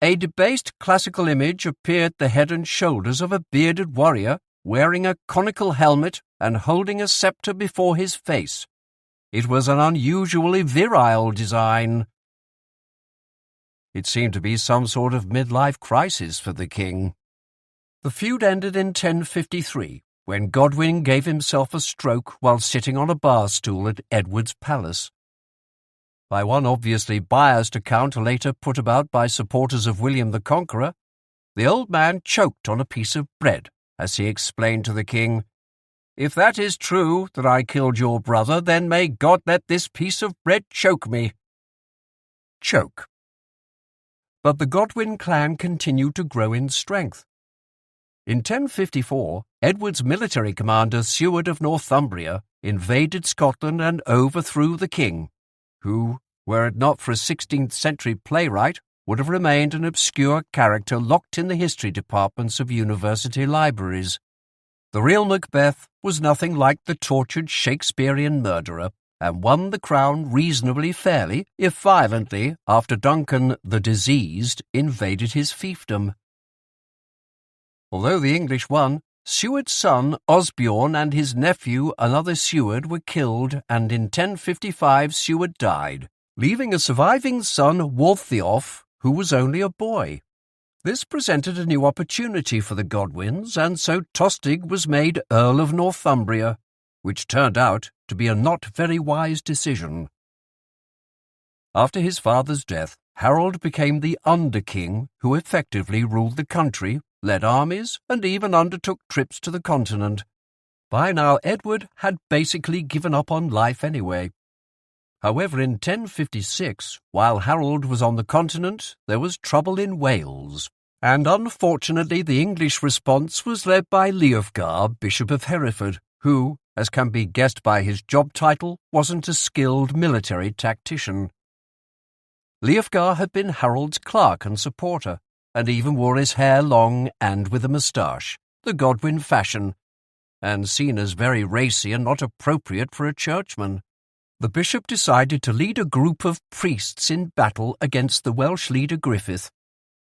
a debased classical image appeared the head and shoulders of a bearded warrior, wearing a conical helmet and holding a sceptre before his face. It was an unusually virile design. It seemed to be some sort of midlife crisis for the king. The feud ended in 1053, when Godwin gave himself a stroke while sitting on a bar stool at Edward's palace. By one obviously biased account later put about by supporters of William the Conqueror, the old man choked on a piece of bread as he explained to the king, "If that is true, that I killed your brother, then may God let this piece of bread choke me." Choke. But the Godwin clan continued to grow in strength. In 1054, Edward's military commander Seward of Northumbria invaded Scotland and overthrew the king, who, were it not for a 16th-century playwright, would have remained an obscure character locked in the history departments of university libraries. The real Macbeth was nothing like the tortured Shakespearean murderer, and won the crown reasonably fairly, if violently, after Duncan the Diseased invaded his fiefdom. Although the English won, Seward's son Osbjorn and his nephew, another Seward, were killed, and in 1055 Seward died, leaving a surviving son, Waltheof, who was only a boy. This presented a new opportunity for the Godwins, and so Tostig was made Earl of Northumbria, which turned out to be a not very wise decision. After his father's death, Harold became the under-king who effectively ruled the country, led armies, and even undertook trips to the continent. By now, Edward had basically given up on life anyway. However, in 1056, while Harold was on the continent, there was trouble in Wales, and unfortunately the English response was led by Leofgar, Bishop of Hereford, who, as can be guessed by his job title, wasn't a skilled military tactician. Leofgar had been Harold's clerk and supporter, and even wore his hair long and with a moustache, the Godwin fashion, and seen as very racy and not appropriate for a churchman. The bishop decided to lead a group of priests in battle against the Welsh leader Griffith,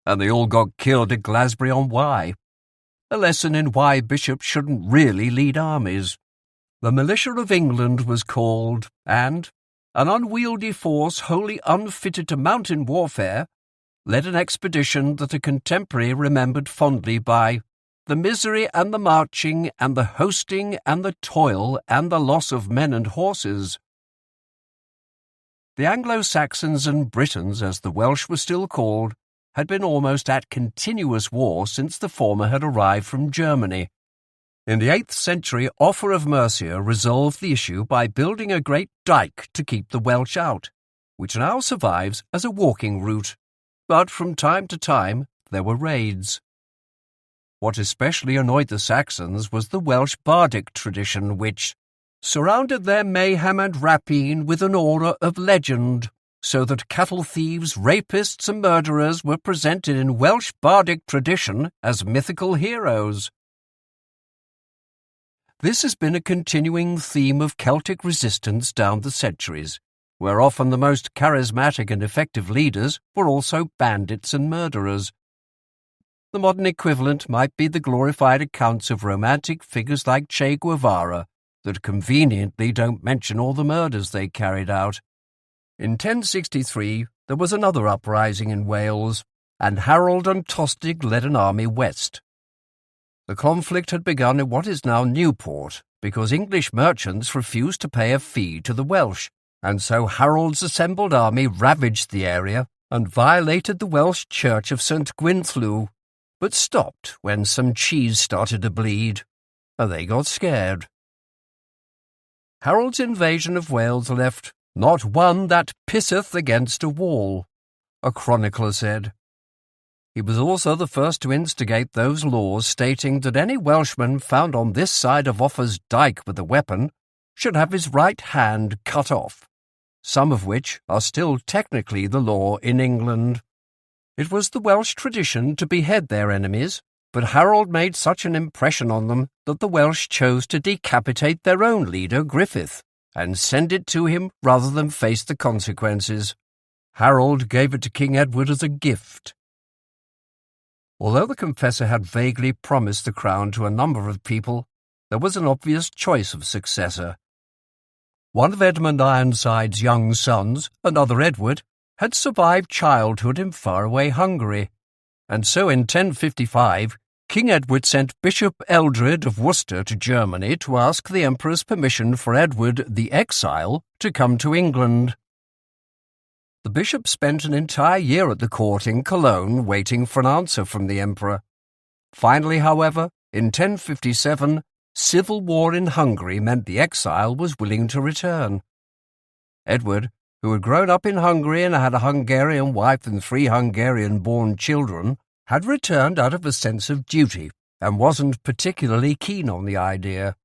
and they all got killed at Glasbury-on-Wye. A lesson in why bishops shouldn't really lead armies. The militia of England was called, and an unwieldy force wholly unfitted to mountain warfare led an expedition that a contemporary remembered fondly by the misery and the marching and the hosting and the toil and the loss of men and horses. The Anglo-Saxons and Britons, as the Welsh were still called, had been almost at continuous war since the former had arrived from Germany. In the 8th century, Offa of Mercia resolved the issue by building a great dike to keep the Welsh out, which now survives as a walking route. But from time to time there were raids. What especially annoyed the Saxons was the Welsh bardic tradition which surrounded their mayhem and rapine with an aura of legend, so that cattle thieves, rapists and murderers were presented in Welsh bardic tradition as mythical heroes. This has been a continuing theme of Celtic resistance down the centuries, where often the most charismatic and effective leaders were also bandits and murderers. The modern equivalent might be the glorified accounts of romantic figures like Che Guevara that conveniently don't mention all the murders they carried out. In 1063, there was another uprising in Wales, and Harold and Tostig led an army west. The conflict had begun in what is now Newport because English merchants refused to pay a fee to the Welsh, and so Harold's assembled army ravaged the area and violated the Welsh church of St. Gwynthlew, but stopped when some cheese started to bleed, and they got scared. Harold's invasion of Wales left "not one that pisseth against a wall," a chronicler said. He was also the first to instigate those laws stating that any Welshman found on this side of Offa's dyke with a weapon should have his right hand cut off, some of which are still technically the law in England. It was the Welsh tradition to behead their enemies, but Harold made such an impression on them that the Welsh chose to decapitate their own leader, Griffith, and send it to him rather than face the consequences. Harold gave it to King Edward as a gift. Although the Confessor had vaguely promised the crown to a number of people, there was an obvious choice of successor. One of Edmund Ironside's young sons, another Edward, had survived childhood in faraway Hungary, and so in 1055 King Edward sent Bishop Eldred of Worcester to Germany to ask the Emperor's permission for Edward the Exile to come to England. The bishop spent an entire year at the court in Cologne waiting for an answer from the Emperor. Finally, however, in 1057, civil war in Hungary meant the exile was willing to return. Edward, who had grown up in Hungary and had a Hungarian wife and 3 Hungarian-born children, had returned out of a sense of duty and wasn't particularly keen on the idea.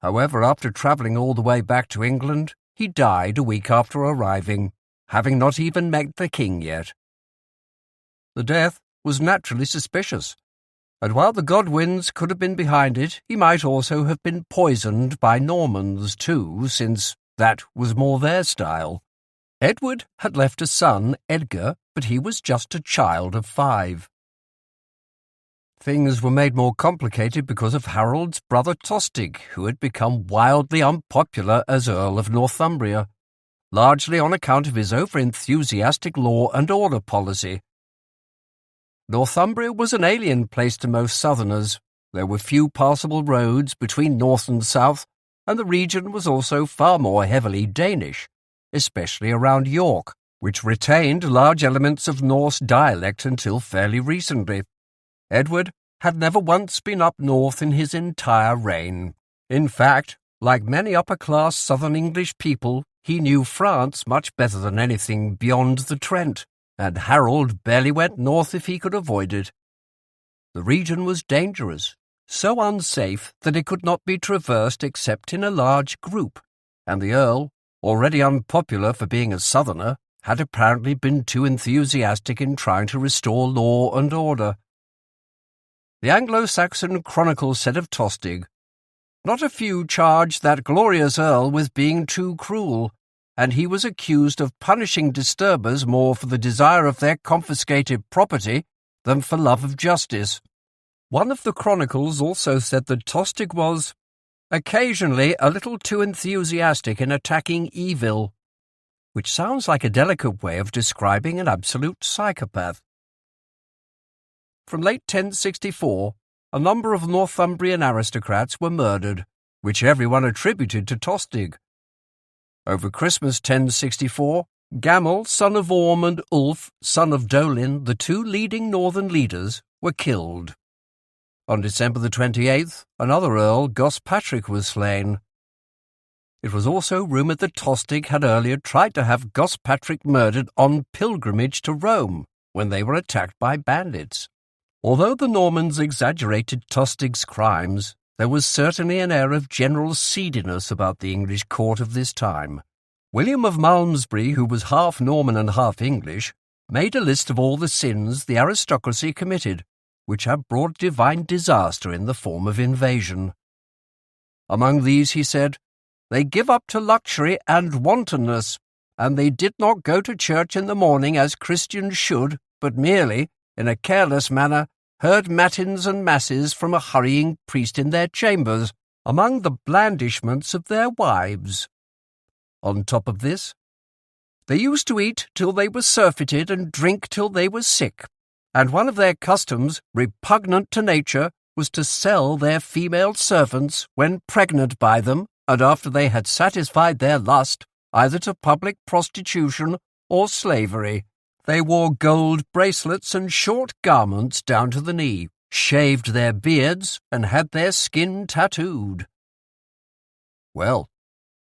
However, after travelling all the way back to England, he died a week after arriving, having not even met the king yet. The death was naturally suspicious, and while the Godwins could have been behind it, he might also have been poisoned by Normans too, since that was more their style. Edward had left a son, Edgar, but he was just a child of 5. Things were made more complicated because of Harold's brother Tostig, who had become wildly unpopular as Earl of Northumbria, largely on account of his over-enthusiastic law and order policy. Northumbria was an alien place to most southerners. There were few passable roads between north and south, and the region was also far more heavily Danish, especially around York, which retained large elements of Norse dialect until fairly recently. Edward had never once been up north in his entire reign. In fact, like many upper-class southern English people, he knew France much better than anything beyond the Trent, and Harold barely went north if he could avoid it. The region was dangerous, so unsafe that it could not be traversed except in a large group, and the Earl, already unpopular for being a southerner, had apparently been too enthusiastic in trying to restore law and order. The Anglo-Saxon Chronicle said of Tostig, "Not a few charged that glorious Earl with being too cruel, and he was accused of punishing disturbers more for the desire of their confiscated property than for love of justice." One of the chronicles also said that Tostig was occasionally a little too enthusiastic in attacking evil, which sounds like a delicate way of describing an absolute psychopath. From late 1064, a number of Northumbrian aristocrats were murdered, which everyone attributed to Tostig. Over Christmas 1064, Gamel, son of Orm, and Ulf, son of Dolin, the 2 leading northern leaders, were killed. On December the 28th, another Earl, Gospatrick, was slain. It was also rumoured that Tostig had earlier tried to have Gospatrick murdered on pilgrimage to Rome when they were attacked by bandits. Although the Normans exaggerated Tostig's crimes, there was certainly an air of general seediness about the English court of this time. William of Malmesbury, who was half Norman and half English, made a list of all the sins the aristocracy committed, which had brought divine disaster in the form of invasion. Among these, he said, "They give up to luxury and wantonness, and they did not go to church in the morning as Christians should, but merely, in a careless manner, heard matins and masses from a hurrying priest in their chambers, among the blandishments of their wives. On top of this, they used to eat till they were surfeited and drink till they were sick, and one of their customs, repugnant to nature, was to sell their female servants when pregnant by them, and after they had satisfied their lust, either to public prostitution or slavery. They wore gold bracelets and short garments down to the knee, shaved their beards, and had their skin tattooed." Well,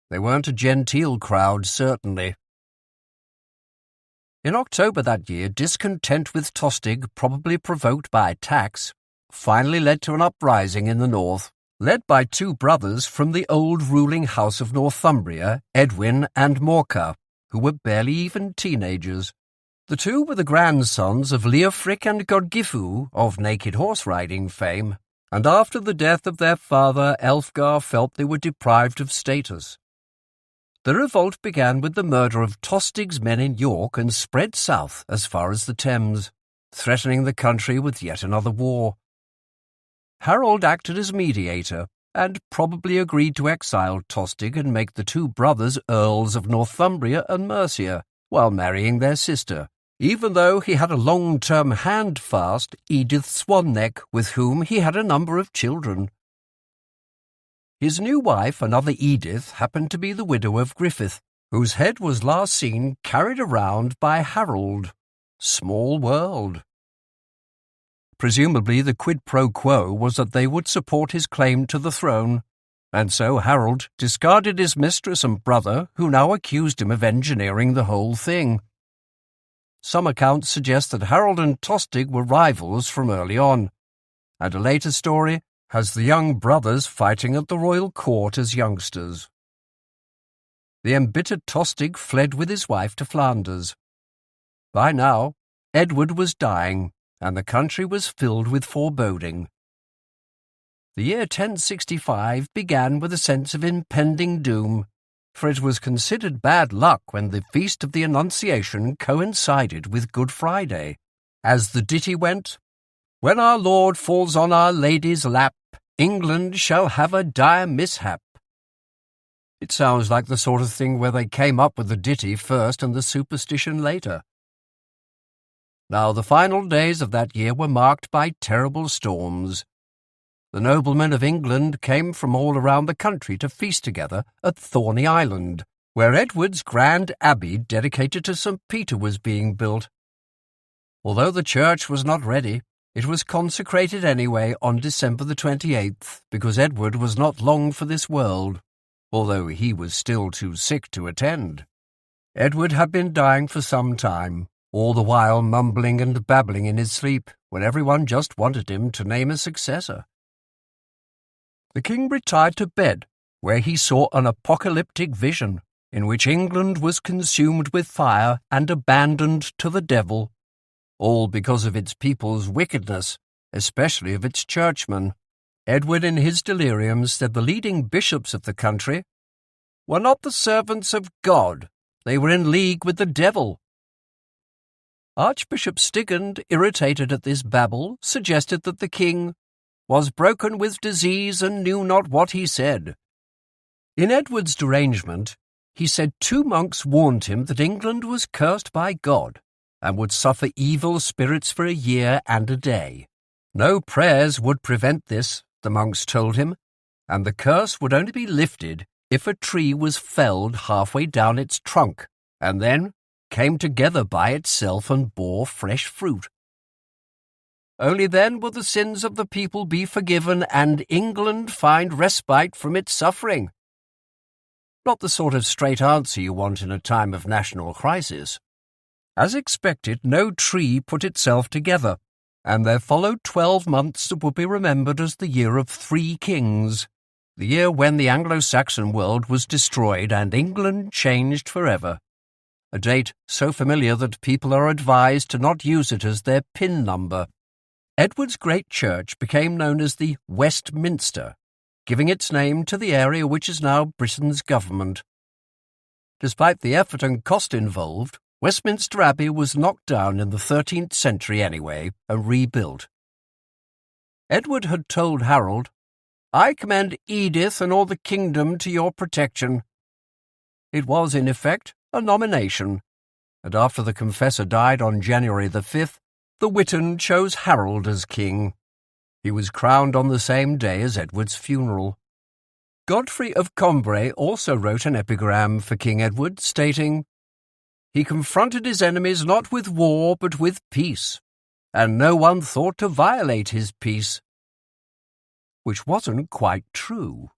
they weren't a genteel crowd, certainly. In October that year, discontent with Tostig, probably provoked by tax, finally led to an uprising in the north, led by two brothers from the old ruling house of Northumbria, Edwin and Morcar, who were barely even teenagers. The two were the grandsons of Leofric and Godgifu, of naked horse-riding fame, and after the death of their father, Elfgar felt they were deprived of status. The revolt began with the murder of Tostig's men in York and spread south as far as the Thames, threatening the country with yet another war. Harold acted as mediator, and probably agreed to exile Tostig and make the two brothers Earls of Northumbria and Mercia, while marrying their sister, even though he had a long-term hand-fast, Edith Swanneck, with whom he had a number of children. His new wife, another Edith, happened to be the widow of Griffith, whose head was last seen carried around by Harold. Small world. Presumably the quid pro quo was that they would support his claim to the throne, and so Harold discarded his mistress and brother, who now accused him of engineering the whole thing. Some accounts suggest that Harold and Tostig were rivals from early on, and a later story has the young brothers fighting at the royal court as youngsters. The embittered Tostig fled with his wife to Flanders. By now, Edward was dying, and the country was filled with foreboding. The year 1065 began with a sense of impending doom, for it was considered bad luck when the Feast of the Annunciation coincided with Good Friday. As the ditty went, "When our Lord falls on our Lady's lap, England shall have a dire mishap." It sounds like the sort of thing where they came up with the ditty first and the superstition later. Now, the final days of that year were marked by terrible storms. The noblemen of England came from all around the country to feast together at Thorney Island, where Edward's grand abbey dedicated to St. Peter was being built. Although the church was not ready, it was consecrated anyway on December the 28th, because Edward was not long for this world, although he was still too sick to attend. Edward had been dying for some time, all the while mumbling and babbling in his sleep, when everyone just wanted him to name a successor. The king retired to bed, where he saw an apocalyptic vision, in which England was consumed with fire and abandoned to the devil, all because of its people's wickedness, especially of its churchmen. Edward in his delirium said the leading bishops of the country were not the servants of God, they were in league with the devil. Archbishop Stigand, irritated at this babble, suggested that the king was broken with disease and knew not what he said. In Edward's derangement, he said 2 monks warned him that England was cursed by God and would suffer evil spirits for a year and a day. No prayers would prevent this, the monks told him, and the curse would only be lifted if a tree was felled halfway down its trunk, and then came together by itself and bore fresh fruit. Only then will the sins of the people be forgiven and England find respite from its suffering. Not the sort of straight answer you want in a time of national crisis. As expected, no tree put itself together, and there followed 12 months that would be remembered as the year of 3 kings, the year when the Anglo-Saxon world was destroyed and England changed forever. A date so familiar that people are advised to not use it as their pin number. Edward's great church became known as the Westminster, giving its name to the area which is now Britain's government. Despite the effort and cost involved, Westminster Abbey was knocked down in the 13th century anyway and rebuilt. Edward had told Harold, "I commend Edith and all the kingdom to your protection." It was, in effect, a nomination, and after the confessor died on January the 5th, the Witan chose Harold as king. He was crowned on the same day as Edward's funeral. Godfrey of Cambrai also wrote an epigram for King Edward, stating, "He confronted his enemies not with war but with peace, and no one thought to violate his peace," which wasn't quite true.